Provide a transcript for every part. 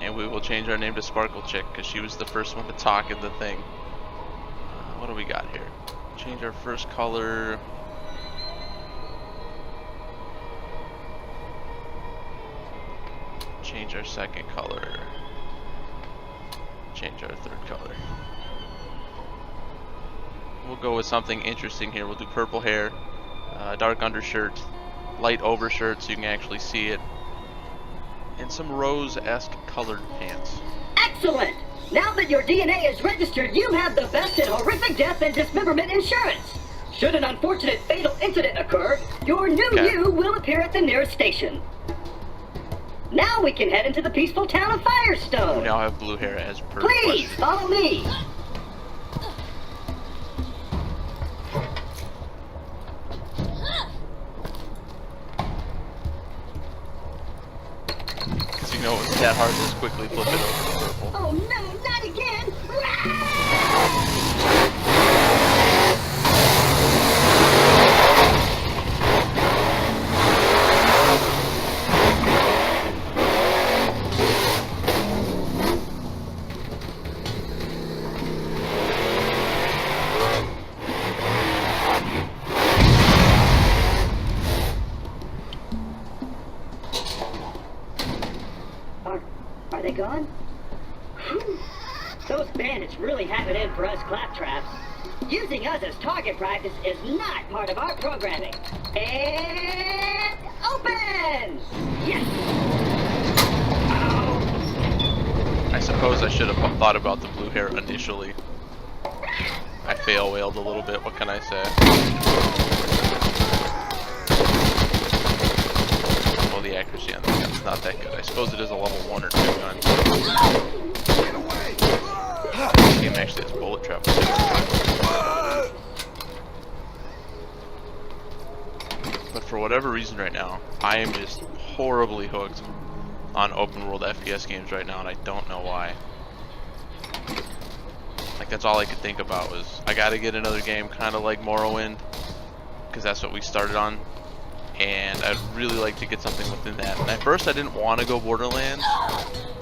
And we will change our name to Sparkle Chick because she was the first one to talk in the thing. What do we got here? Change our first color. Change our second color. Change our third color. We'll go with something interesting here. We'll do purple hair, dark undershirt, light overshirt so you can actually see it, and some rose-esque colored pants. Excellent! Now that your DNA is registered, you have the best in horrific death and dismemberment insurance. Should an unfortunate fatal incident occur, your new you will appear at the nearest station. Now we can head into the peaceful town of Firestone. We now have blue hair as per Please, question. follow me. So you know it's that hard to just quickly flip it over to purple. Oh no, not again! Are they gone? Whew. Those bandits really have it in for us claptraps. Using us as target practice is not part of our programming. And open! Yes! Oh. I suppose I should have thought about the blue hair initially. I fail whaled a little bit, what can I say? Well, the accuracy on this gun's not that good. I suppose it is a level 1 or 2 gun. This game actually has bullet travel too. But for whatever reason right now, I am just horribly hooked on open world FPS games right now, and I don't know why. Like, that's all I could think about was, I gotta get another game kind of like Morrowind, because that's what we started on, and I'd really like to get something within that. And at first I didn't want to go Borderlands,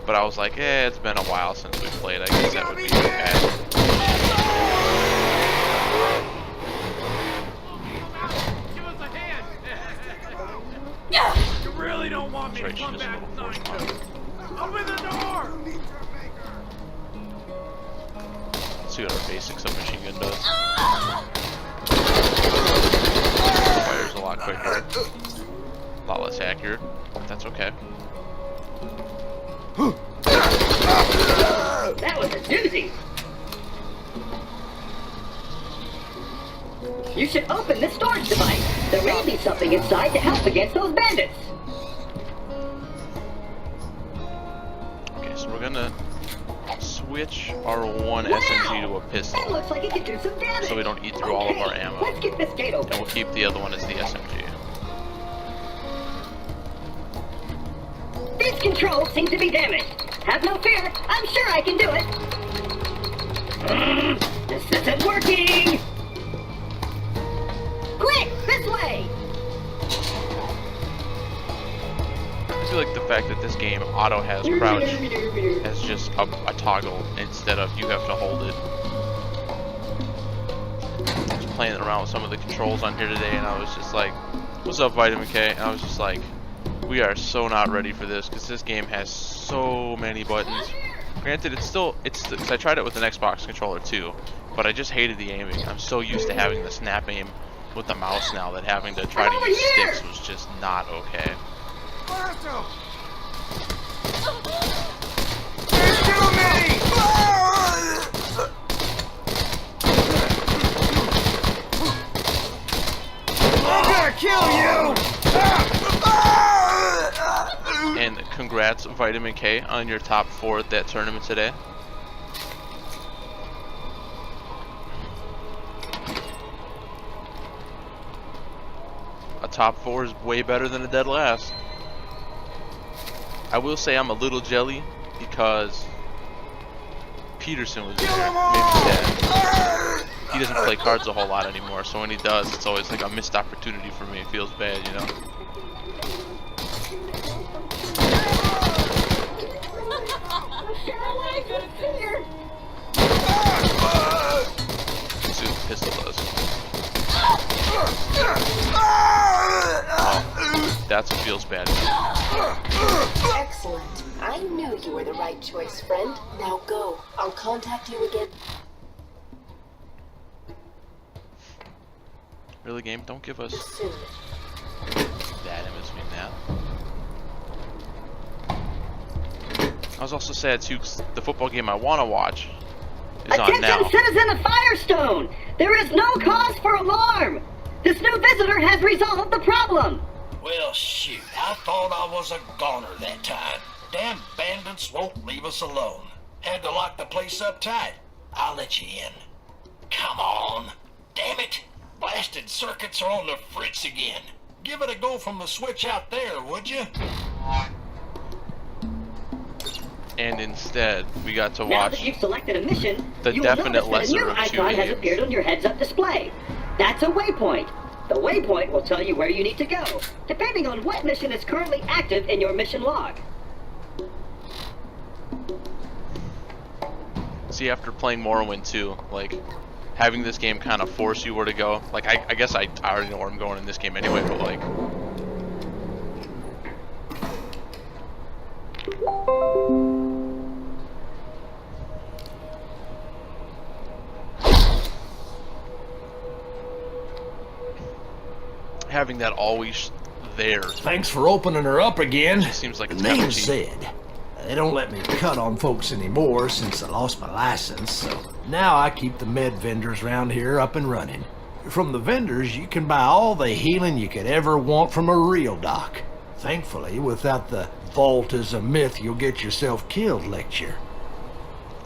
but I was like, it's been a while since we played, I guess that would be okay. Give us a hand! You really don't want me to come back inside. Open the door! Let's see what our basic submachine gun does. Fires a lot quicker. A lot less accurate. But that's okay. That was a doozy! You should open the storage device. There may be something inside to help against those bandits. Okay, so we're gonna switch our one SMG to a That pistol, looks like it could do some damage. so we don't eat through all of our ammo. Let's get this gate And open. we'll keep the other one as the SMG. These controls seem to be damaged. Have no fear. I'm sure I can do it. This isn't working. Quick, this way. I feel like the fact that this game auto has crouch as just a toggle instead of you have to hold it. I was playing around with some of the controls on here today, and I was just like, what's up, Vitamin K? And I was just like, we are so not ready for this, because this game has so many buttons. Granted, because I tried it with an Xbox controller too, but I just hated the aiming. I'm so used to having the snap aim with the mouse now that having to try to use sticks was just not okay. There's too many! I'm gonna kill you! And congrats, Vitamin K, on your top 4 at that tournament today. A top 4 is way better than a dead last. I will say I'm a little jelly because Peterson was there, made me sad. He doesn't play cards a whole lot anymore, so when he does, it's always like a missed opportunity for me. It feels bad, you know? pistol does. Oh, that's what feels bad. Excellent. I knew you were the right choice, friend. Now go. I'll contact you again. Really, game? Don't give us Soon. that image me now. I was also sad too, 'cause the football game I want to watch is on now. Attention, citizen of Firestone! There is no cause for alarm! This new visitor has resolved the problem! Well, shoot, I thought I was a goner that time. Damn bandits won't leave us alone. Had to lock the place up tight. I'll let you in. Come on. Damn it. Blasted circuits are on the fritz again. Give it a go from the switch out there, would you? And instead, we got to Now watch that you've selected a mission, the you will definite notice that a lesser new of two icon has games. appeared on your heads-up display. That's a waypoint. The waypoint will tell you where you need to go, depending on what mission is currently active in your mission log. See, after playing Morrowind 2, like, having this game kind of force you where to go. Like, I guess I already know where I'm going in this game anyway, but like... having that always there Thanks for opening her up again. seems like it's The kind name of cheap. said. They don't let me cut on folks anymore since I lost my license, so now I keep the med vendors around here up and running. From the vendors, you can buy all the healing you could ever want from a real doc. Thankfully, without the vault is a myth you'll get yourself killed lecture.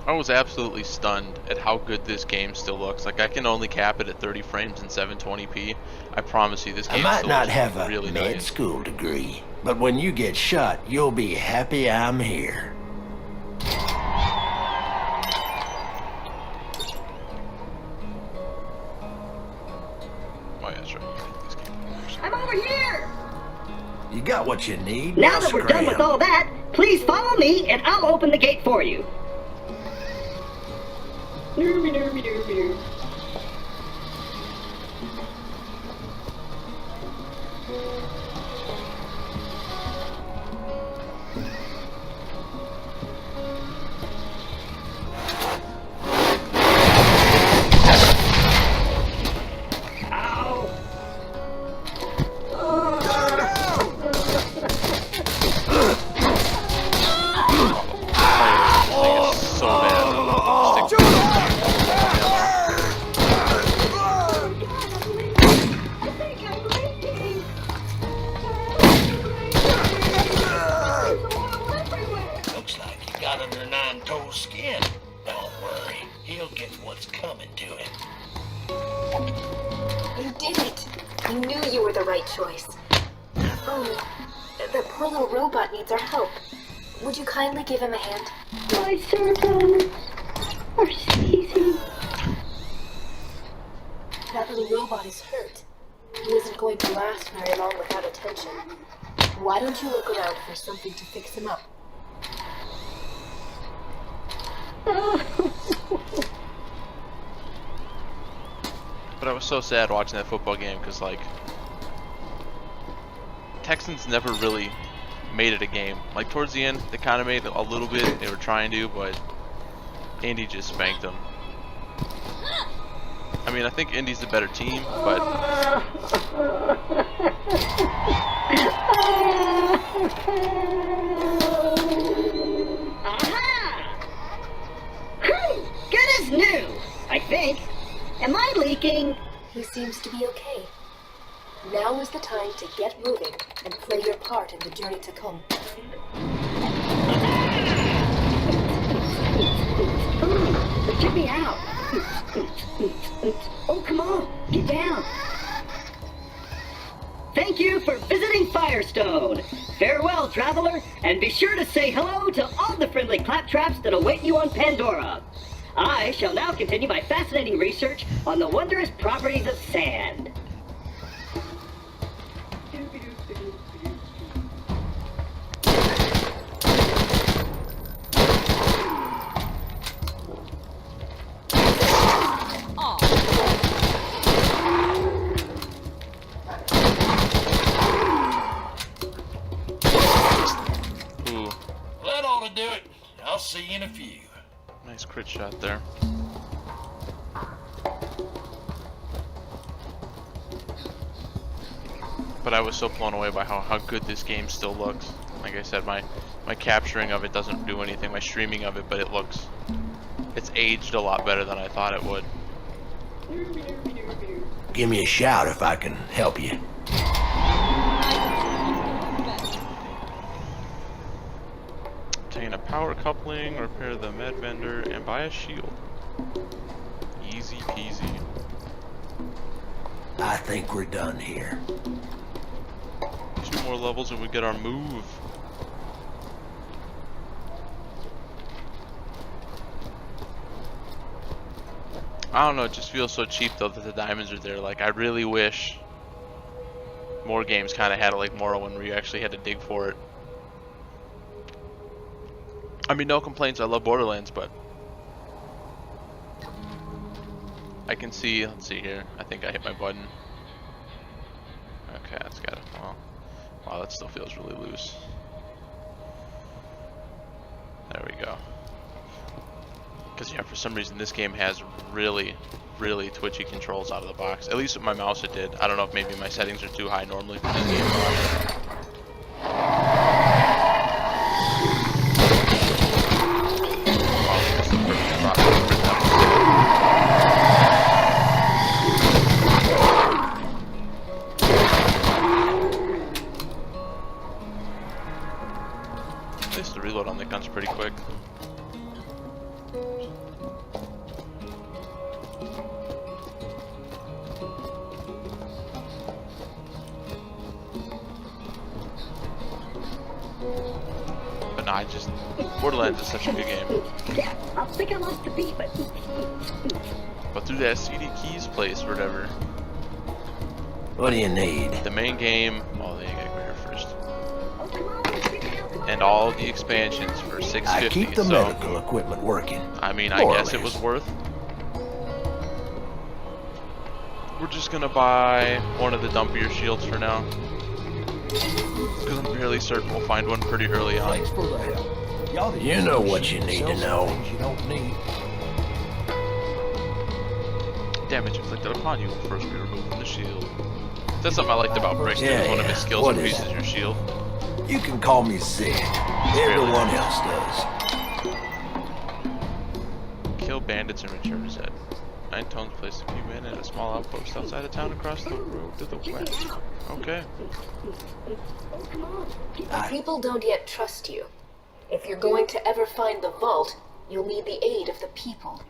I was absolutely stunned at how good this game still looks. Like, I can only cap it at 30 frames and 720p. I promise you, this I game might still not looks have a really med nice. school degree, but when you get shot, you'll be happy I'm here. Oh yeah, that's right. This game. I'm over here! You got what you need. Now that we're done with all that, please follow me and I'll open the gate for you. Nervy, nervy, nervy, nervy. This thing is so bad. Stick Looks like you got under nine-toe skin. Don't worry, he'll get what's coming to him. You did it. I knew you were the right choice. Oh, the poor little robot needs our help. Would you kindly give him a hand? My servants are seizing. That little robot is hurt. He isn't going to last very long without attention. Why don't you look around for something to fix him up? But I was so sad watching that football game because, like, Texans never really made it a game. Like, towards the end, they kind of made it a little bit. They were trying to, but Indy just spanked them. I mean, I think Indy's the better team, but Aha! Whew, good as new, I think. Am I leaking? He seems to be okay. Now is the time to get moving and play your part in the journey to come. Check me out. Oh, come on, get down. Thank you for visiting Firestone. Farewell, traveler, and be sure to say hello to all the friendly claptraps that await you on Pandora. I shall now continue my fascinating research on the wondrous properties of sand. That'll do it. I'll see you in a few. Nice crit shot there. But I was so blown away by how good this game still looks. Like I said, my capturing of it doesn't do anything, my streaming of it, but it's aged a lot better than I thought it would. Give me a shout if I can help you. Obtain a power coupling, repair the med vendor, and buy a shield. Easy peasy. I think we're done here. 2 more levels and we get our move. I don't know, it just feels so cheap though that the diamonds are there. Like, I really wish more games kind of had it like Morrowind where you actually had to dig for it. I mean, no complaints, I love Borderlands, but I can see, let's see here, I think I hit my button. Okay, that's got it. Well, wow, that still feels really loose. There we go. Because yeah, for some reason this game has really, really twitchy controls out of the box. At least with my mouse it did. I don't know if maybe my settings are too high normally for this game. At least the reload on the gun's pretty quick. But nah, Borderlands is such a good game. Yeah, I think I lost the beat, but Through that CD Keys place or whatever. What do you need? The main game. Oh, they gotta go here first. And all the expansions for $6.50. I keep the so, medical equipment working. I mean, I guess it was worth. We're just gonna buy one of the dumpier shields for now. Because I'm fairly certain we'll find one pretty early on. Thanks for the help. Y'all you know what you need to know. You don't need. Damage inflicted upon you will first be removed from the shield. That's something I liked about Brick. Yeah, One of his skills what increases is it? your shield. You can call me Sid. Everyone else does. Kill bandits and return to Zed. 9 tones placed a few men at a small outpost outside of town across the road to the west. Okay. People don't yet trust you. If you're going to ever find the vault, you'll need the aid of the people.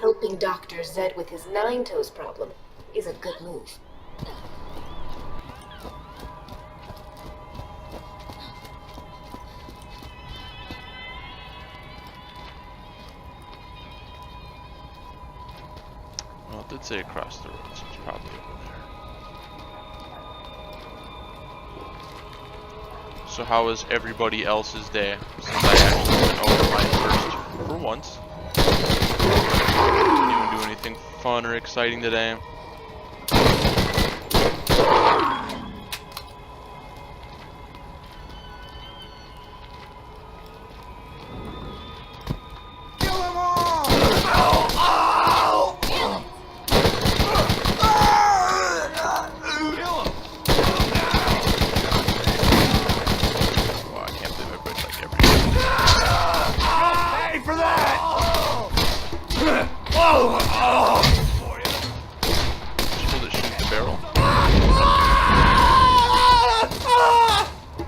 Helping Dr. Zed with his 9-toes problem is a good move. Well, it did say across the road, so it's probably over there. So how was everybody else's day? Since I actually went over mine first for once. Anyone do anything fun or exciting today?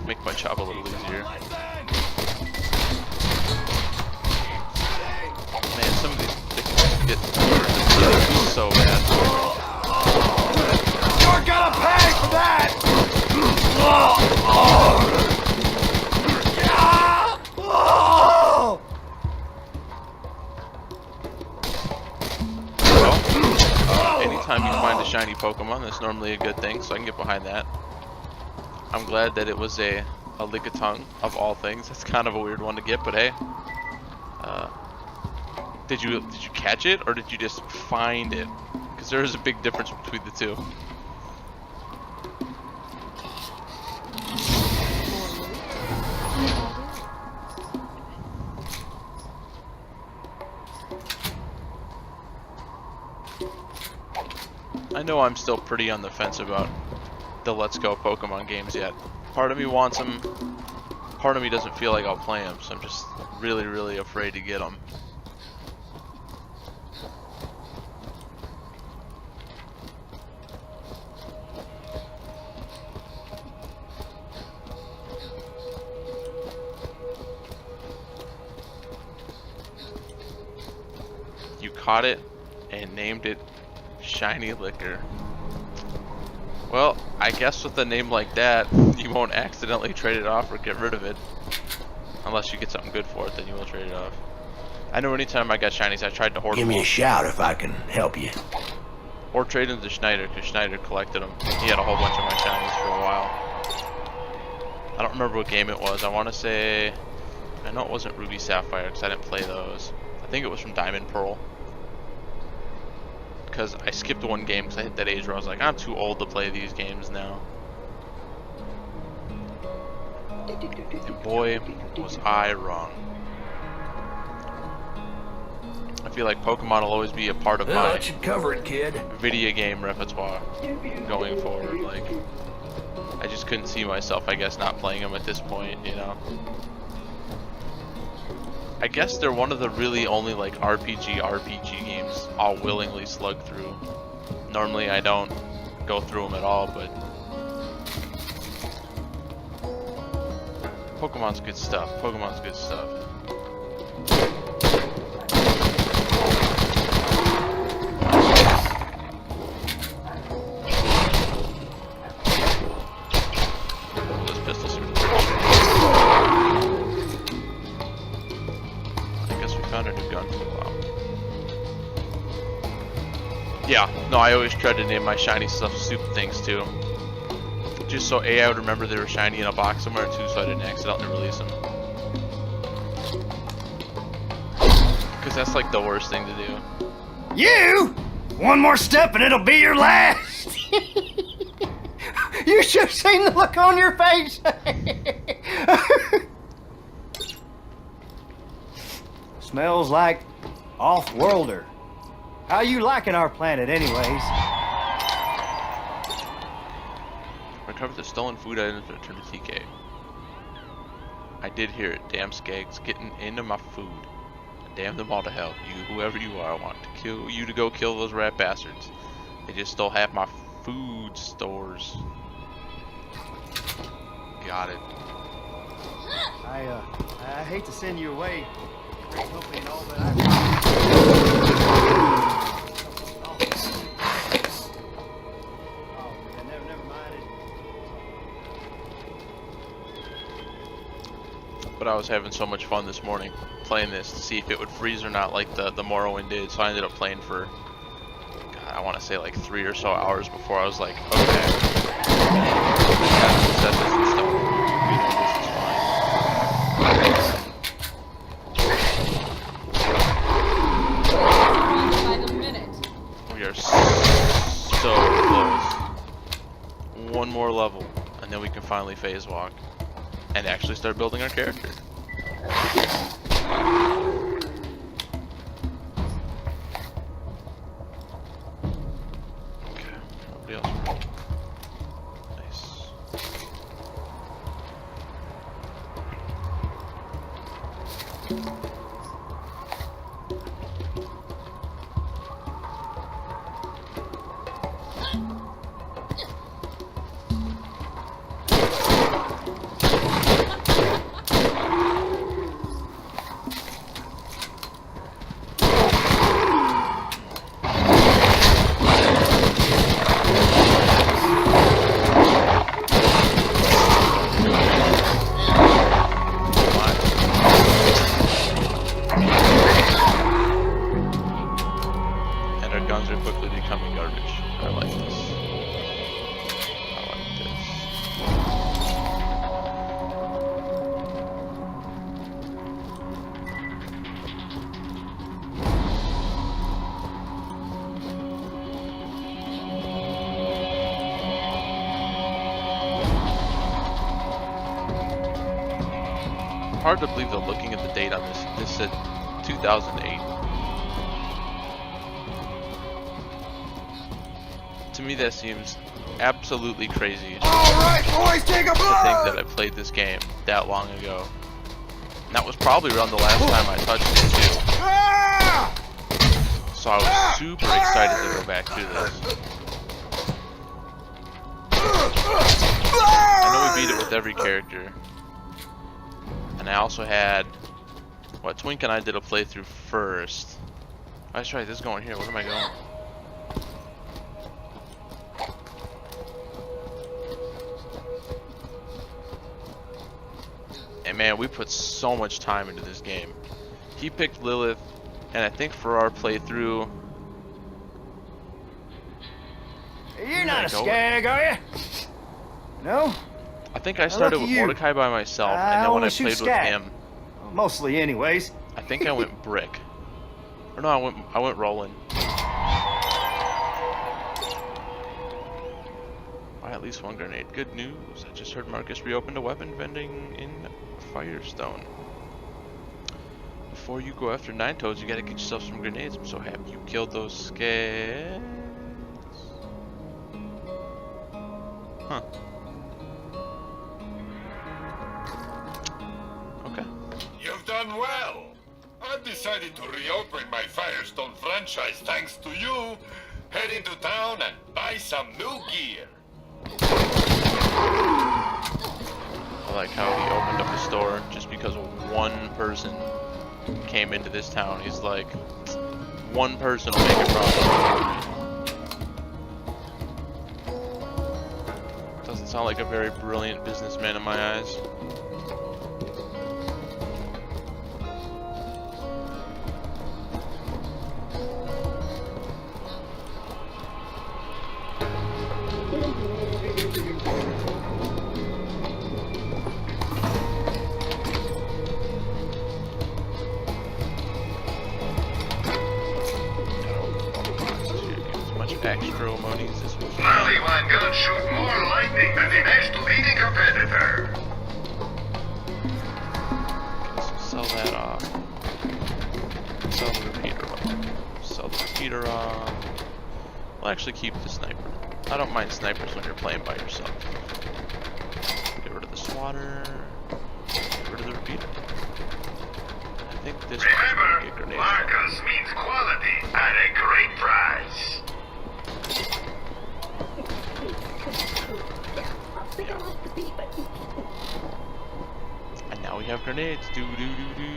Make my job a little easier. Man, some of these things get so bad. You're gonna pay for that! Well, anytime you find a shiny Pokemon, that's normally a good thing, so I can get behind that. I'm glad that it was a Lickitung of all things. That's kind of a weird one to get, but hey. Did you catch it or did you just find it? Because there is a big difference between the two. I know I'm still pretty on the fence about the Let's Go Pokemon games yet. Part of me wants them, part of me doesn't feel like I'll play them, so I'm just really, really afraid to get them. You caught it and named it Shiny Liquor. Well, I guess with a name like that, you won't accidentally trade it off or get rid of it. Unless you get something good for it, then you will trade it off. I know anytime I got shinies, I tried to hoard them. Give me all. a shout if I can help you. Or trade them to Schneider, because Schneider collected them. He had a whole bunch of my shinies for a while. I don't remember what game it was. I want to say... I know it wasn't Ruby Sapphire, because I didn't play those. I think it was from Diamond Pearl. Because I skipped one game because I hit that age where I was like, I'm too old to play these games now. And boy, was I wrong. I feel like Pokemon will always be a part of Well, my that should cover it, kid. video game repertoire going forward. Like, I just couldn't see myself, I guess, not playing them at this point, you know? I guess they're one of the really only like RPG games I'll willingly slug through. Normally I don't go through them at all, but Pokemon's good stuff. Pokemon's good stuff. This pistol seems found a new gun for a while. Yeah, no, I always tried to name my shiny stuff stupid things too. Just so A, I would remember they were shiny in a box somewhere, and 2, so I didn't accidentally release them. Because that's like the worst thing to do. You? One more step and it'll be your last. You should have seen the look on your face. Smells like off-worlder. How you liking our planet anyways? Recover the stolen food items and return to TK. I did hear it. Damn skags getting into my food. Damn them all to hell. You, whoever you are, I want to kill you to go kill those rat bastards. They just stole half my food stores. Got it. I hate to send you away. Hoping all, but never mind it. But I was having so much fun this morning playing this to see if it would freeze or not like the Morrowind did. So I ended up playing for, God, I want to say like 3 or so hours before I was like, okay, set this in stone. We know this is fine. We are so close. One more level, and then we can finally phase walk and actually start building our character. Okay, nobody else. Nice. Hard to believe though, looking at the date on this. This said 2008. To me, that seems absolutely crazy. Alright, boys, take a To think blow! that I played this game that long ago. And that was probably around the last time I touched it too. Ah! So I was super excited to go back to this. I know we beat it with every character. And I also had... What, Twink and I did a playthrough first. Oh, that's right, this is going here. Where am I going? And man, we put so much time into this game. He picked Lilith, and I think for our playthrough... You're not a skag, are you? No? I think I started with Mordecai by myself, and then when I played with him... Mostly anyways. I think I went Brick. Or no, I went Roland. Buy at least one grenade. Good news. I just heard Marcus reopened a weapon vending in Firestone. Before you go after Nine Toads, you gotta get yourself some grenades. I'm so happy you killed those skags. Huh. Okay. You've done well. I've decided to reopen my Firestone franchise thanks to you. Head into town and buy some new gear. I like how he opened up the store just because one person came into this town. He's like, one person will make a profit. Doesn't sound like a very brilliant businessman in my eyes. Extra monies this week. Only one gun shoot more lightning than the next leading competitor. Okay, so sell that off. Sell the repeater off. Sell the repeater off. We'll actually keep the sniper. I don't mind snipers when you're playing by yourself. Get rid of the swatter. Get rid of the repeater. I think this might be a grenade. Marcus means quality at a great price. And now we have grenades. Do do do do.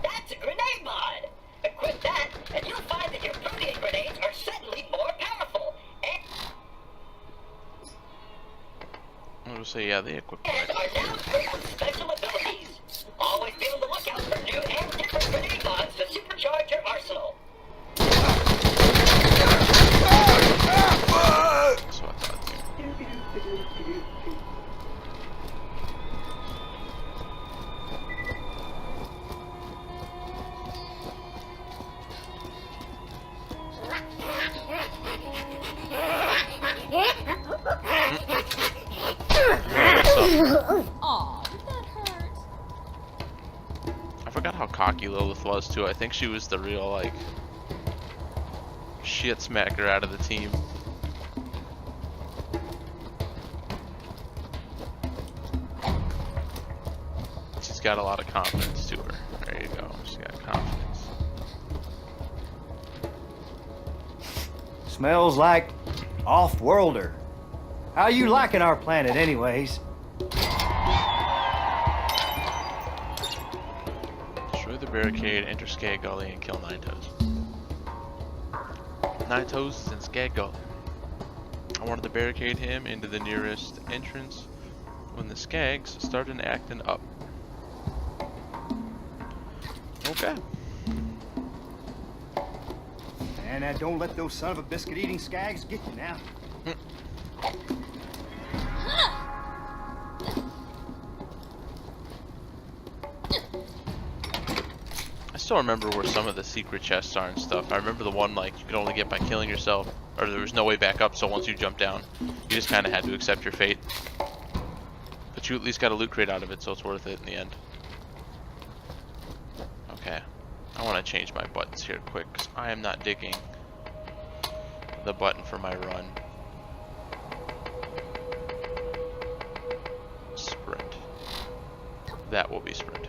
That's a grenade mod. Equip that, and you'll find that your protein grenades are suddenly more powerful. I was say yeah, they equip And grenades. are now equipped with special abilities. Always be on the lookout for new and different grenade mods to supercharge your arsenal. That's what I thought too. Aw, did that hurt? I forgot how cocky Lilith was too. I think she was the real like shit smacker out of the team. She's got a lot of confidence to her. There you go. She's got confidence. Smells like off-worlder. How you liking our planet anyways? Destroy the barricade, enter Skag Gully, and kill Nine Toes. Nine Toes is in Skag Gully. I wanted to barricade him into the nearest entrance when the Skags started acting up. Okay. And don't let those son of a biscuit-eating skags get you now. I still remember where some of the secret chests are and stuff. I remember the one like you could only get by killing yourself, or there was no way back up, so once you jumped down, you just kind of had to accept your fate. But you at least got a loot crate out of it, so it's worth it in the end. Okay. I want to change my buttons here quick, because I am not digging the button for my run. Sprint. That will be sprint.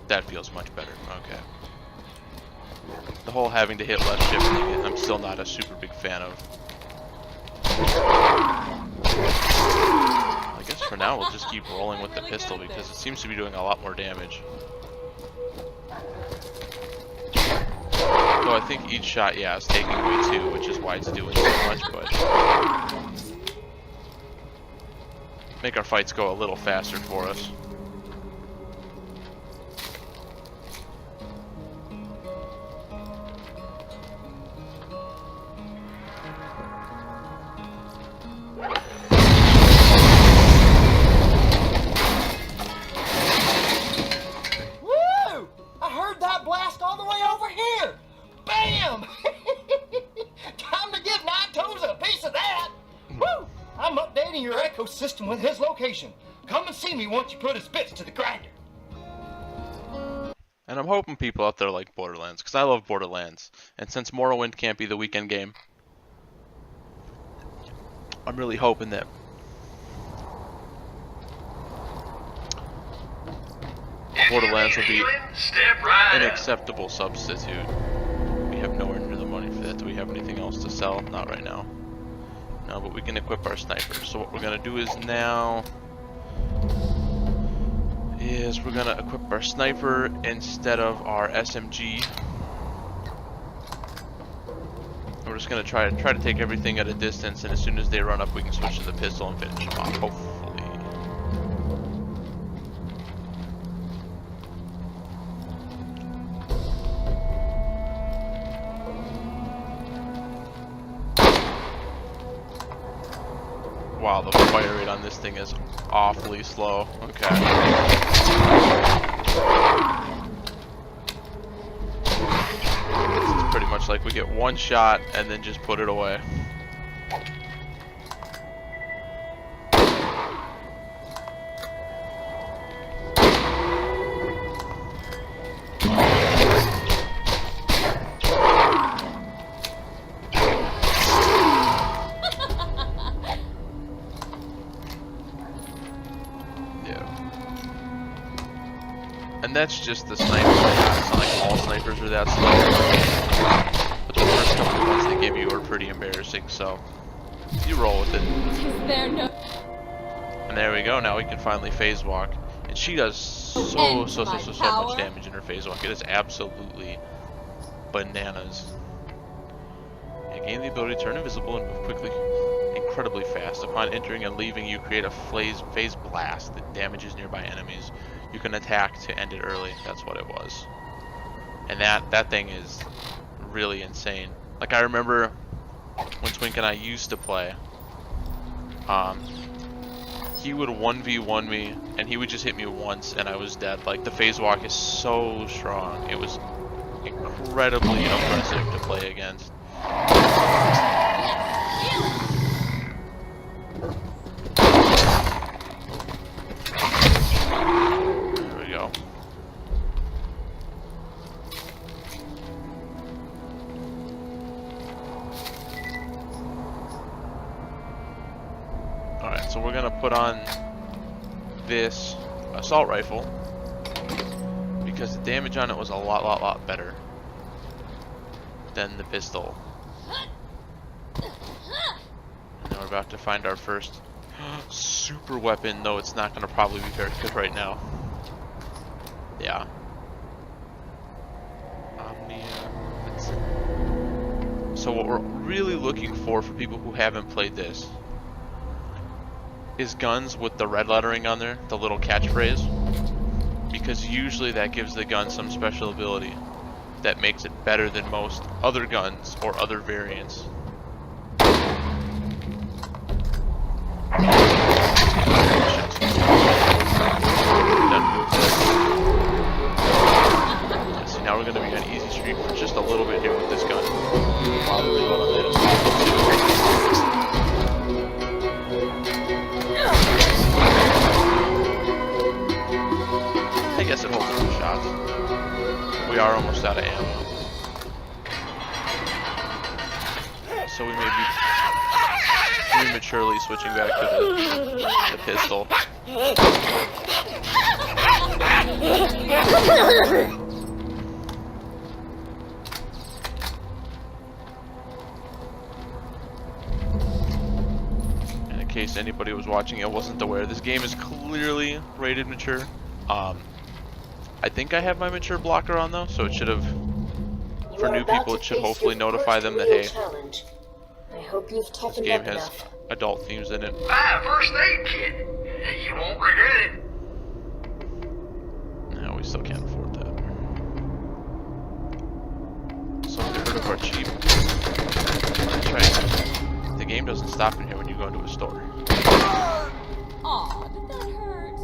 That feels much better. Okay. The whole having to hit left shift thing, I'm still not a super big fan of. I guess for now we'll just keep rolling with the pistol because it seems to be doing a lot more damage. Though I think each shot, yeah, is taking away 2, which is why it's doing so much, but make our fights go a little faster for us. Woo! I heard that blast all the way over here. Bam! Time to give Nine Toes a piece of that. Woo! I'm updating your ecosystem with his location. Come and see me once you put his bits to the grinder. And I'm hoping people out there like Borderlands, because I love Borderlands. And since Morrowind can't be the weekend game, I'm really hoping that Borderlands will be an acceptable substitute. We have nowhere near the money for that. Do we have anything else to sell? Not right now. No, but we can equip our sniper. So what we're going to do is now we're going to equip our sniper instead of our SMG. We're just going to try to take everything at a distance, and as soon as they run up we can switch to the pistol and finish them off, hopefully. Wow, the fire rate on this thing is awfully slow. Okay. This is pretty much like we get one shot and then just put it away. And that's just the sniper. It's not like all snipers are that slow. But the first couple of ones they give you are pretty embarrassing, so you roll with it. Is there no... And there we go, now we can finally phase walk. And she does so much damage in her phase walk. It is absolutely bananas. You gain the ability to turn invisible and move quickly, incredibly fast. Upon entering and leaving, you create a phase blast that damages nearby enemies. You can attack to end it early. That's what it was. And that thing is really insane. Like, I remember when Twink and I used to play, he would 1v1 me and he would just hit me once and I was dead. Like, the phase walk is so strong. It was incredibly impressive to play against. Alright, so we're gonna put on this assault rifle because the damage on it was a lot better than the pistol. And then we're about to find our first super weapon, though it's not gonna probably be very good right now. Yeah. So what we're really looking for people who haven't played this is guns with the red lettering on there, the little catchphrase, because usually that gives the gun some special ability that makes it better than most other guns or other variants. So now we're going to be on easy street for just a little bit here with this gun. While we reload on this. I guess it holds 2 shots. out of ammo. So we may be prematurely switching back to the pistol. And in case anybody was watching and wasn't aware, this game is clearly rated mature. I think I have my mature blocker on though, so it should have, for new people, it should hopefully notify them that, hey, I hope you've this toughened game up has enough. adult themes in it. Buy a first aid kit. You won't regret it. No, we still can't afford that. So get rid of our cheap. That's right. The game doesn't stop in here when you go into a store. Aw, did that hurt?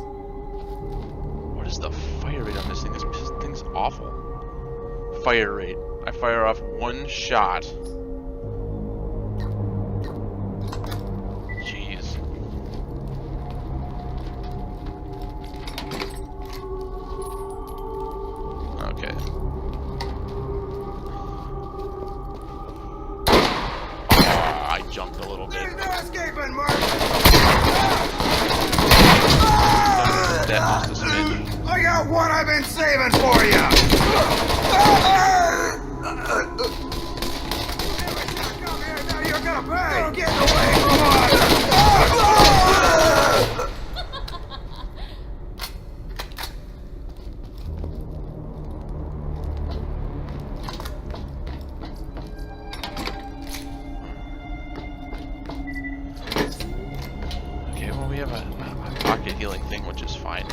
What is the fire rate on this thing? This thing's awful. Fire rate. I fire off one shot. Jeez. Okay. I jumped a little bit. That just a smidge. I got one I've been saving for you! Now you're gonna pay! You're getting away from us! Okay, well we have a pocket healing thing, which is fine.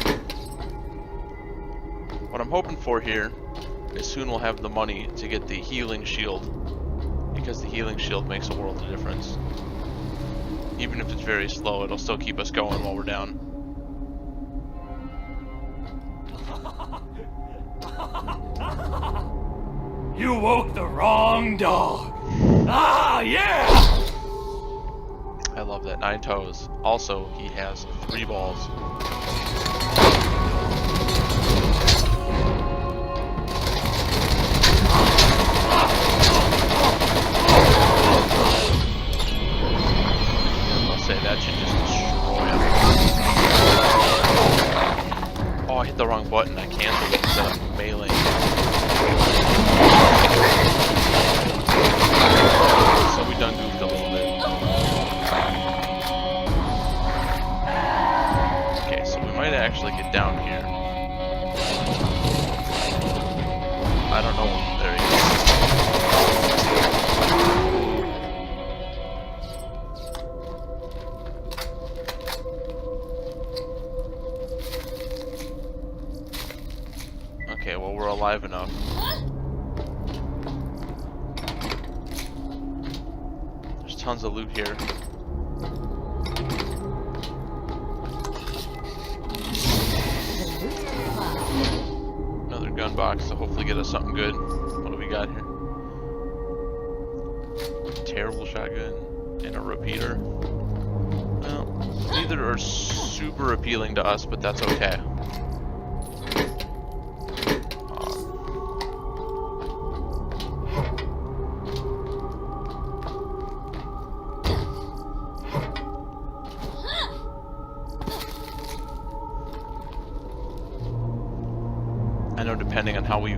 What I'm hoping for here is soon we'll have the money to get the healing shield, because the healing shield makes a world of difference. Even if it's very slow, it'll still keep us going while we're down. You woke the wrong dog. Ah, yeah! I love that. 9 toes. Also, he has 3 balls. I'll say that should just destroy him. Oh, I hit the wrong button. I canceled it instead of melee. So we done goofed a little bit. Okay, so we might actually get down here. I don't know. There he is. Okay, well we're alive enough. There's tons of loot here. Another gun box to hopefully get us something good. What do we got here? Terrible shotgun and a repeater. Well, neither are super appealing to us, but that's okay. I know depending on how we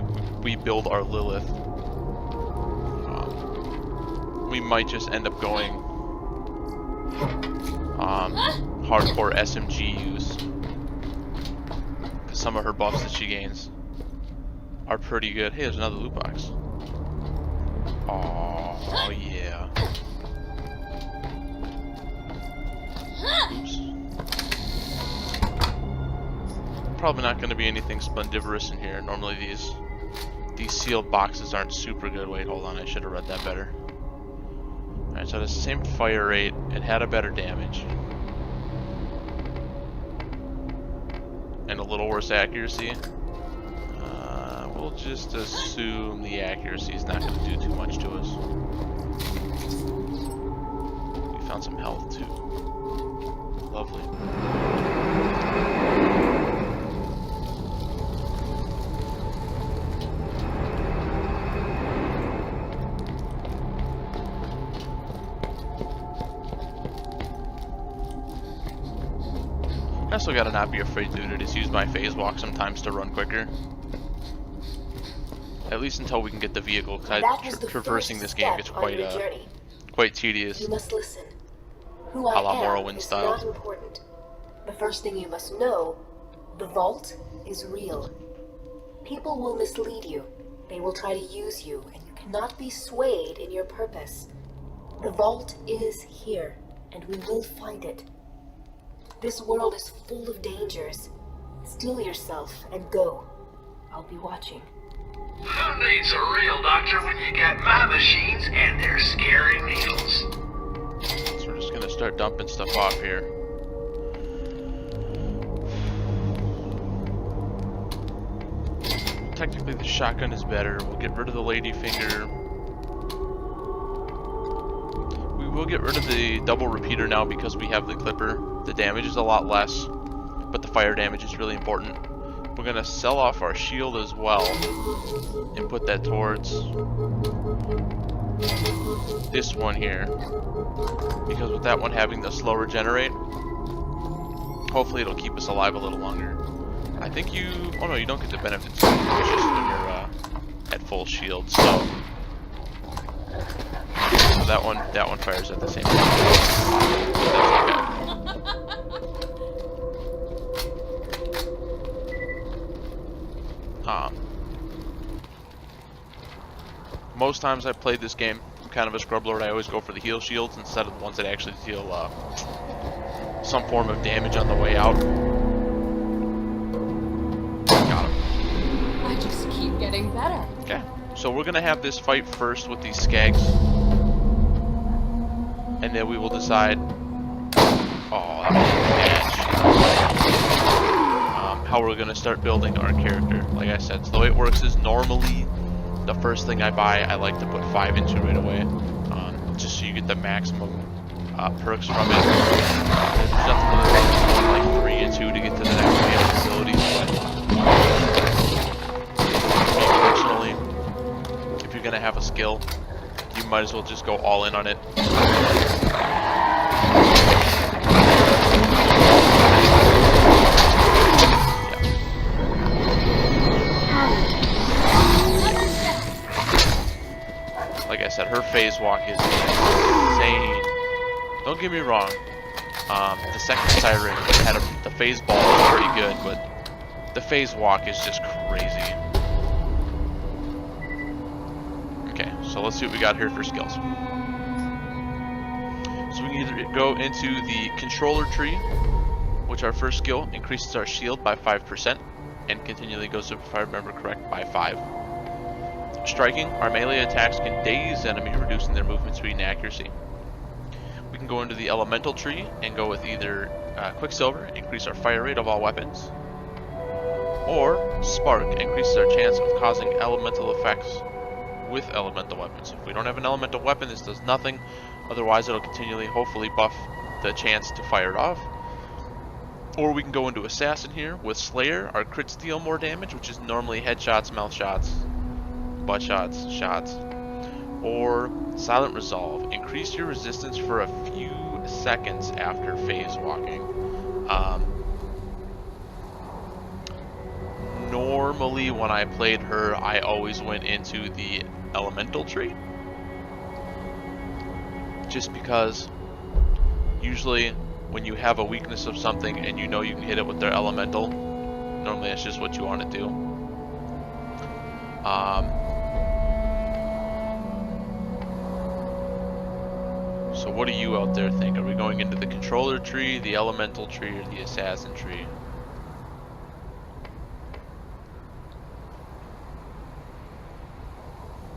build our Lilith, we might just end up going hardcore SMG use, because some of her buffs that she gains are pretty good. Hey, there's another loot box. Oh yeah. Oops. Probably not going to be anything splendiferous in here. Normally these sealed boxes aren't super good. Wait, hold on, I should have read that better. Alright, so it has the same fire rate. It had a better damage. And a little worse accuracy. We'll just assume the accuracy is not going to do too much to us. We found some health too. Lovely. I also gotta not be afraid to just use my phase walk sometimes to run quicker. At least until we can get the vehicle, because traversing this game gets quite tedious. You must listen. Who A la I am Morrowind is style. not important. The first thing you must know, the vault is real. People will mislead you. They will try to use you, and you cannot be swayed in your purpose. The vault is here, and we will find it. This world is full of dangers. Steel yourself and go. I'll be watching. Who needs a real doctor when you got my machines and their scary needles? So we're just gonna start dumping stuff off here. Technically the shotgun is better. We'll get rid of the ladyfinger. We will get rid of the double repeater now because we have the clipper. The damage is a lot less, but the fire damage is really important. We're gonna sell off our shield as well and put that towards this one here, because with that one having the slow regenerate, hopefully it'll keep us alive a little longer. I think you, oh no, you don't get the benefits. It's just when you're at full shield. So that one fires at the same time. Most times I've played this game, I'm kind of a scrub lord. I always go for the heal shields instead of the ones that actually deal some form of damage on the way out. Got him. I just keep getting better. Okay, so we're gonna have this fight first with these skags, and then we will decide. Oh, that was a match. How we're gonna start building our character. Like I said, so the way it works is normally the first thing I buy, I like to put 5 into right away, just so you get the maximum perks from it. There's nothing really wrong with going like 3 into to get to the next wave of abilities, but me personally, if you're gonna have a skill, you might as well just go all in on it. Like I said, her phase walk is insane. Don't get me wrong. The second siren had the phase ball was pretty good, but the phase walk is just crazy. Okay, so let's see what we got here for skills. So we can either go into the controller tree, which our first skill increases our shield by 5% and continually goes up, if I remember correct, by 5. Striking, our melee attacks can daze enemy, reducing their movement speed and accuracy. We can go into the elemental tree and go with either Quicksilver, increase our fire rate of all weapons, or Spark, increases our chance of causing elemental effects with elemental weapons. If we don't have an elemental weapon, this does nothing. Otherwise, it'll continually, hopefully, buff the chance to fire it off. Or we can go into Assassin here with Slayer. Our crits deal more damage, which is normally headshots, mouth shots, butt shots, or Silent Resolve. Increase your resistance for a few seconds after phase walking. Normally when I played her, I always went into the elemental tree, just because usually when you have a weakness of something and you know you can hit it with their elemental, normally that's just what you want to do. So what do you out there think? Are we going into the controller tree, the elemental tree, or the assassin tree?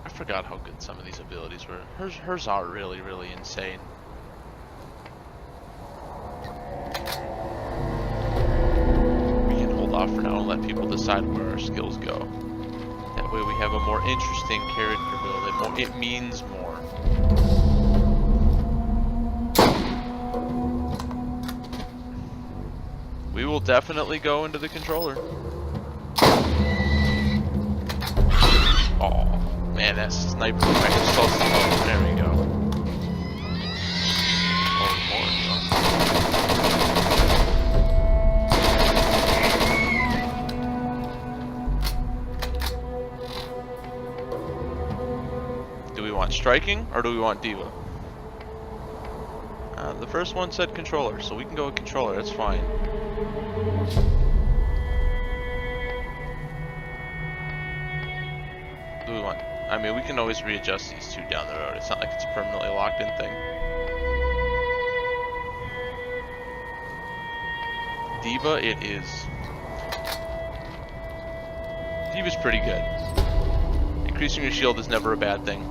I forgot how good some of these abilities were. Hers are really, really insane. We can hold off for now and let people decide where our skills go. That way we have a more interesting character build. It means more. We will definitely go into the controller. Oh man, that sniper effect is so slow. There we go. striking, or do we want Diva? The first one said controller, so we can go with controller, that's fine. What do we want? I mean, we can always readjust these two down the road. It's not like it's a permanently locked in thing. Diva, it is. Diva's pretty good. Increasing your shield is never a bad thing.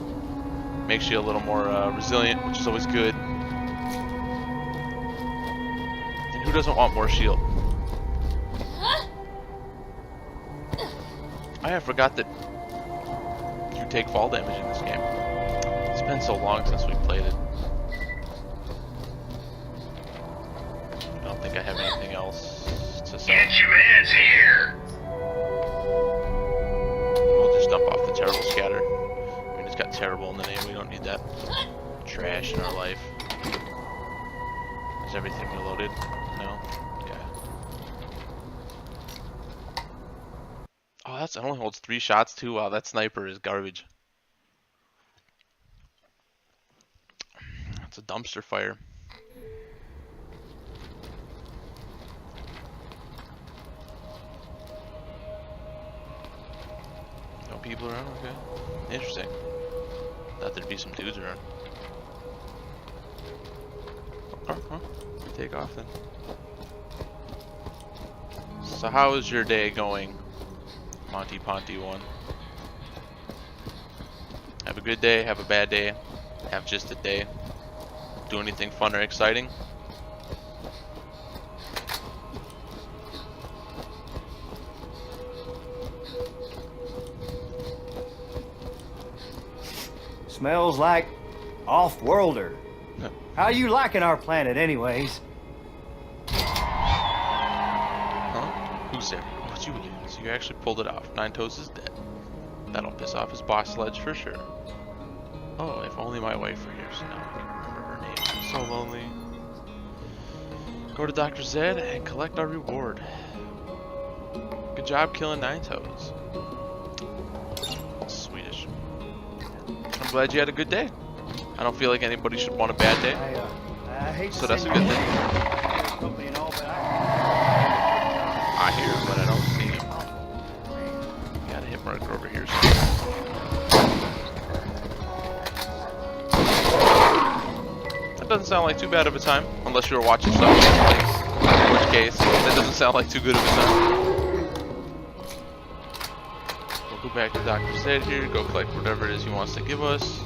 Makes you a little more resilient, which is always good. And who doesn't want more shield? I forgot that you take fall damage in this game. It's been so long since we played it. I don't think I have anything else to say. Get your mans here! We'll just dump off the terrible scatter. I mean, it's got terrible in the name. We don't need that trash in our life. Is everything reloaded? No? Okay. Oh, it only holds 3 shots too? Wow, that sniper is garbage. That's a dumpster fire. No people around? Okay. Interesting. Thought there'd be some dudes around. Huh? Take off then. So how is your day going, Monty Ponty 1? Have a good day, have a bad day, have just a day. Do anything fun or exciting? Smells like off-worlder. How you liking our planet anyways? Huh? Who's there? Oh, it's you again. So you actually pulled it off. Nine Toes is dead. That'll piss off his boss sledge for sure. Oh, if only my wife were here, so now I can remember her name. I'm so lonely. Go to Dr. Zed and collect our reward. Good job killing Nine Toes. Swedish. I'm glad you had a good day. I don't feel like anybody should want a bad day. I hate So that's a good thing. I hear him, but I don't see him. Got a hit marker over here. That doesn't sound like too bad of a time, unless you were watching something. In which case, that doesn't sound like too good of a time. We'll go back to Dr. Zed here, go collect whatever it is he wants to give us.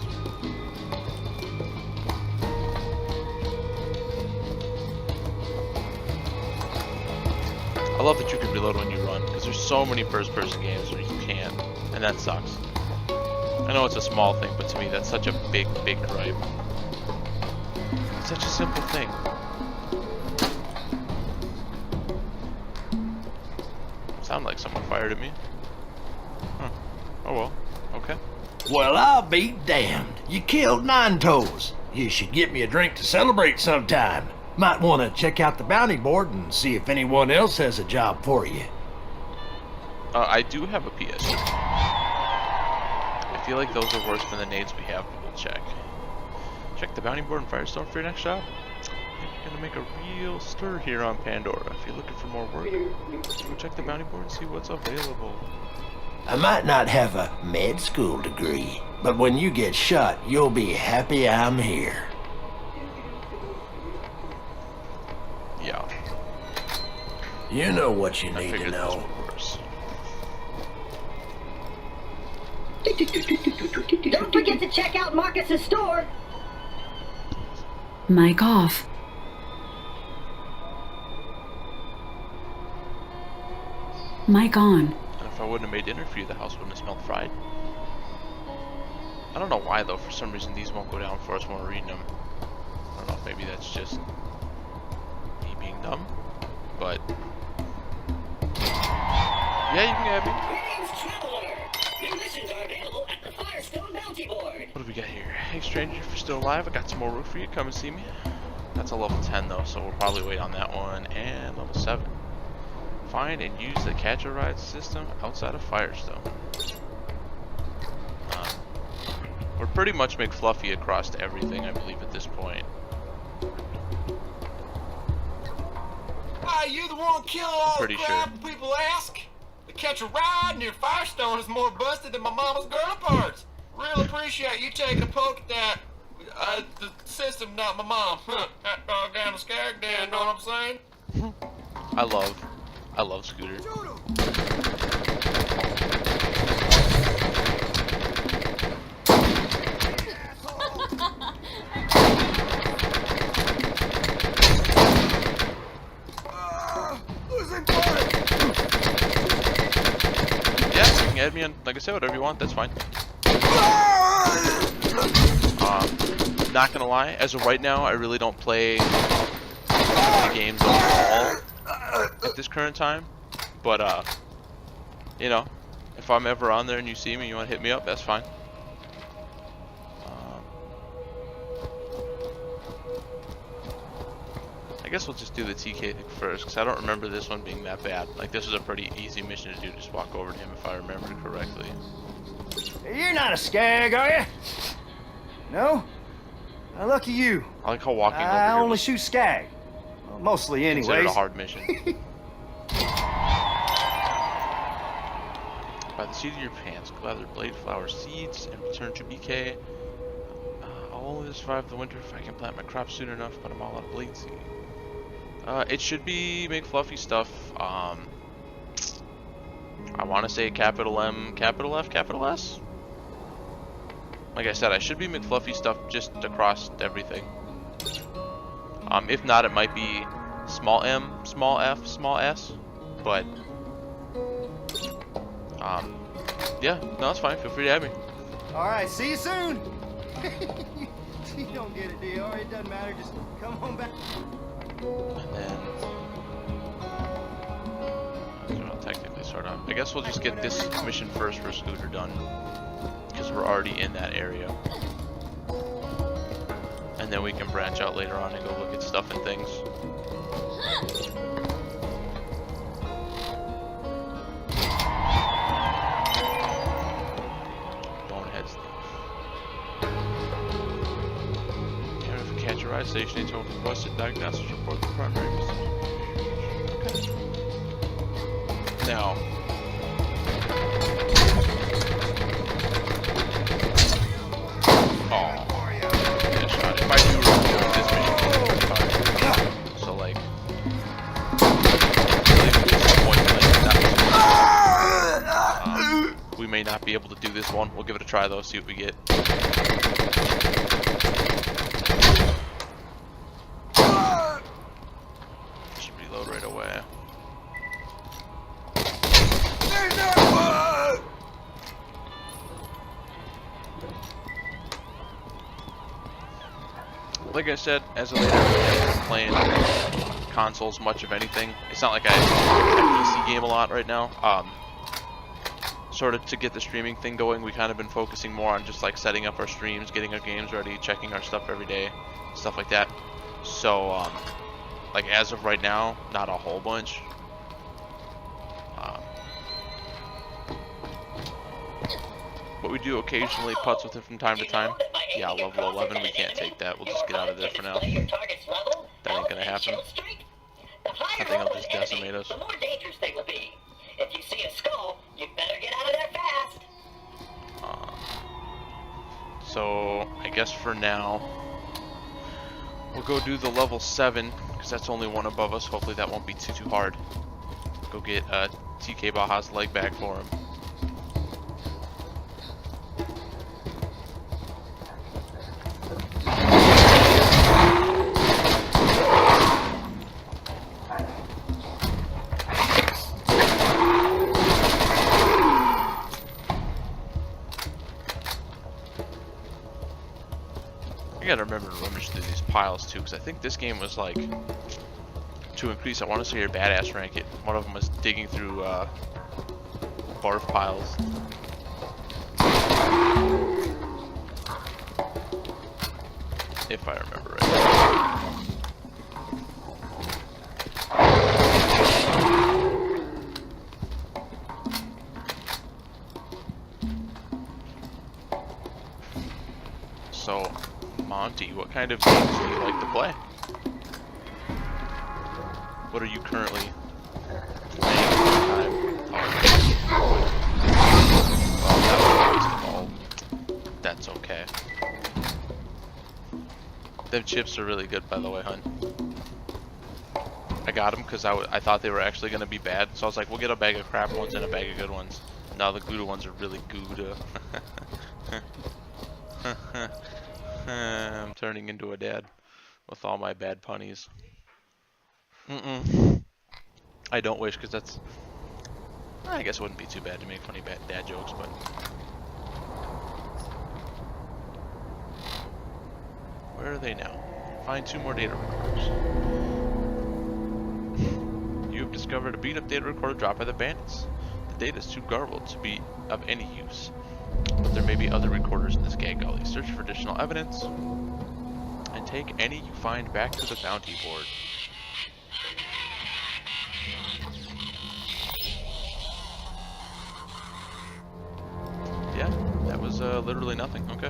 I love that you can reload when you run, because there's so many first-person games where you can't, and that sucks. I know it's a small thing, but to me that's such a big, big gripe. It's such a simple thing. Sounded like someone fired at me. Huh. Oh well. Okay. Well, I'll be damned. You killed Nine Toes. You should get me a drink to celebrate sometime. Might want to check out the bounty board and see if anyone else has a job for you. I do have a PS3. I feel like those are worse than the nades we have, but we'll check. Check the bounty board in Firestone for your next job. I think you're gonna make a real stir here on Pandora. If you're looking for more work, go check the bounty board and see what's available. I might not have a med school degree, but when you get shot, you'll be happy I'm here. Yeah. You know what you I need to figured know. those were worse. Don't forget to check out Marcus's store. Mic off. Mic on. And if I wouldn't have made dinner for you, the house wouldn't have smelled fried. I don't know why though, for some reason these won't go down for us when we're reading them. I don't know if maybe that's just me being dumb, but yeah, you can have me. Greetings, traveler. New missions are available at the Firestone Bounty Board. What do we got here? Hey stranger, if you're still alive, I got some more work for you. Come and see me. That's a level 10 though, so we'll probably wait on that one. And level 7. Find and use the catch a ride system outside of Firestone. We're pretty much McFluffy across everything, I believe, at this point. Are you the one killing all the Pretty crap sure. people ask? The catch a ride near Firestone is more busted than my mama's girl parts. Real appreciate you taking a poke at that. The system, not my mom. That dog down the skag den, know what I'm saying? I love Scooter. Yeah, you can add me on, like I said, whatever you want, that's fine. Not gonna lie, as of right now, I really don't play the games overall at this current time. But, you know, if I'm ever on there and you see me, you want to hit me up, that's fine. I guess we'll just do the TK thing first, because I don't remember this one being that bad. Like, this was a pretty easy mission to do, just walk over to him if I remember correctly. You're not a skag, are you? No? Well, lucky you. I like how walking over I here only was shoot skag. Well, mostly considered anyways. a hard mission. By the seat of your pants, gather blade flower seeds and return to BK. I'll only survive the winter if I can plant my crops soon enough, but I'm all out of blade seed. It should be make fluffy stuff. I want to say capital M, capital F, capital S. Like I said, I should be McFluffy stuff just across everything. If not, it might be small m, small f, small s. But yeah, no, that's fine. Feel free to add me. All right, see you soon. You don't get it, do you? All right, it doesn't matter. Just come home back. And then I'll technically start on. I guess we'll just get this mission first for Scooter done, because we're already in that area. And then we can branch out later on and go look at stuff and things. Boneheads. Care if catch a ride station, they told requested diagnosis report the primary position. Okay. Now. If I do record this mission, so like, we may not be able to do this one. We'll give it a try though, see what we get. Should reload right away. Like I said, as of later, I've been playing consoles much of anything. It's not like I PC game a lot right now. Sort of to get the streaming thing going, we kind of been focusing more on just like setting up our streams, getting our games ready, checking our stuff every day, stuff like that. So, like as of right now, not a whole bunch. But we do occasionally putts with it from time to time. Yeah, level 11, we can't take that. We'll just get out of there for now. That ain't gonna happen. I think I'll just decimate us. The more dangerous they will be. If you see a skull, you better get out of there fast. So, I guess for now, we'll go do the level 7, because that's only one above us. Hopefully that won't be too hard. Go get TK Baja's leg back for him. I gotta remember to rummage through these piles too, because I think this game was like, to increase, I want to say your badass rank, one of them was digging through barf piles. If I remember right. Andy, what kind of games do you like to play? What are you currently playing? Well, that's okay. Them chips are really good, by the way, hun. I got them because I thought they were actually going to be bad. So I was like, we'll get a bag of crap ones and a bag of good ones. Now the Gouda ones are really Gouda. I'm turning into a dad with all my bad punnies. I don't wish, because that's... I guess it wouldn't be too bad to make funny dad jokes, but... Where are they now? Find 2 more data recorders. You have discovered a beat-up data recorder dropped by the bandits. The data is too garbled to be of any use, but there may be other recorders in this gag gully. Search for additional evidence, and take any you find back to the bounty board. Yeah, that was literally nothing. Okay.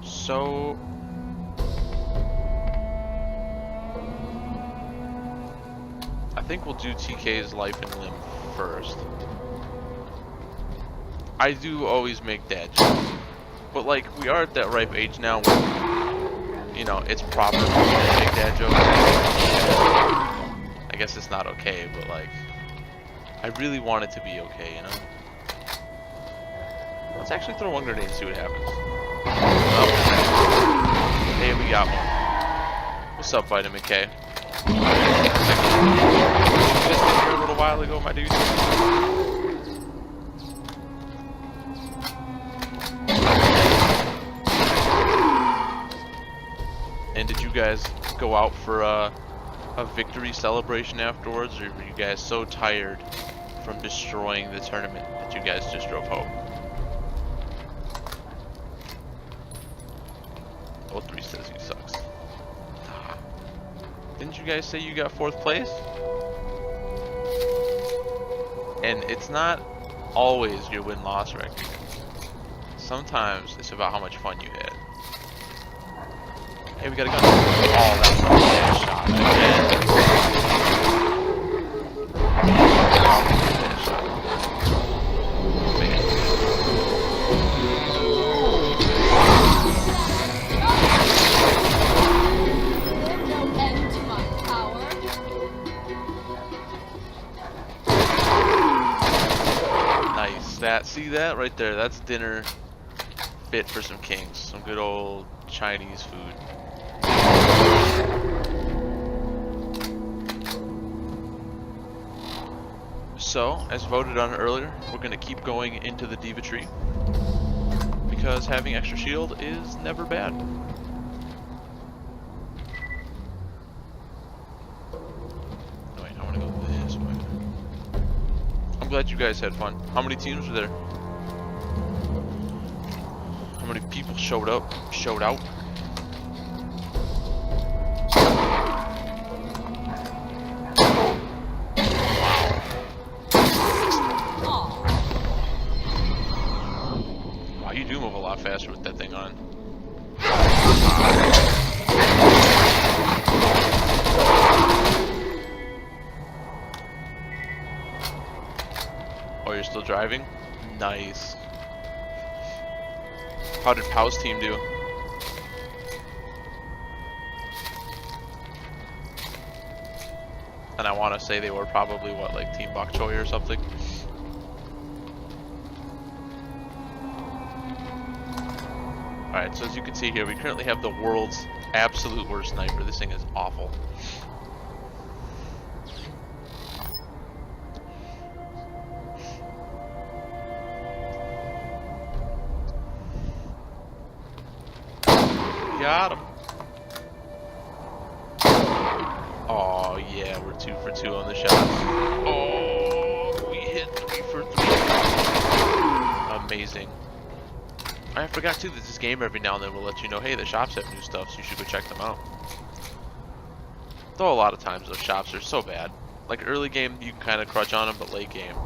So... I think we'll do TK's life and limb first. I do always make dad jokes, but like we are at that ripe age now where, you know, it's proper to make dad jokes. I guess it's not okay, but like I really want it to be okay, you know. Let's actually throw one grenade and see what happens. Oh. Hey, we got one. What's up, Vitamin K? Just been here a little while ago, my dude. And did you guys go out for a victory celebration afterwards, or were you guys so tired from destroying the tournament that you guys just drove home? O3 says he sucks. Didn't you guys say you got 4th place? And it's not always your win-loss record. Sometimes it's about how much fun you had. Hey, we got a gun. Oh, that's a bad shot. Bad shot. Man. No end to my power. Nice. See that right there? That's dinner fit for some kings. Some good old Chinese food. So, as voted on earlier, we're going to keep going into the Diva Tree, because having extra shield is never bad. Oh wait, I want to go this way. I'm glad you guys had fun. How many teams were there? How many people showed out? Wow, you do move a lot faster with that thing on. Oh, you're still driving? Nice. How did Pow's team do? And I want to say they were probably, what, like Team Bok Choy or something? Alright, so as you can see here, we currently have the world's absolute worst sniper. This thing is awful. Got him. Oh yeah, we're 2 for 2 on the shots. Oh, we hit 3 for 3. Amazing. I forgot too that this game every now and then will let you know, hey, the shops have new stuff, so you should go check them out. Though a lot of times those shops are so bad. Like early game, you can kind of crutch on them, but late game,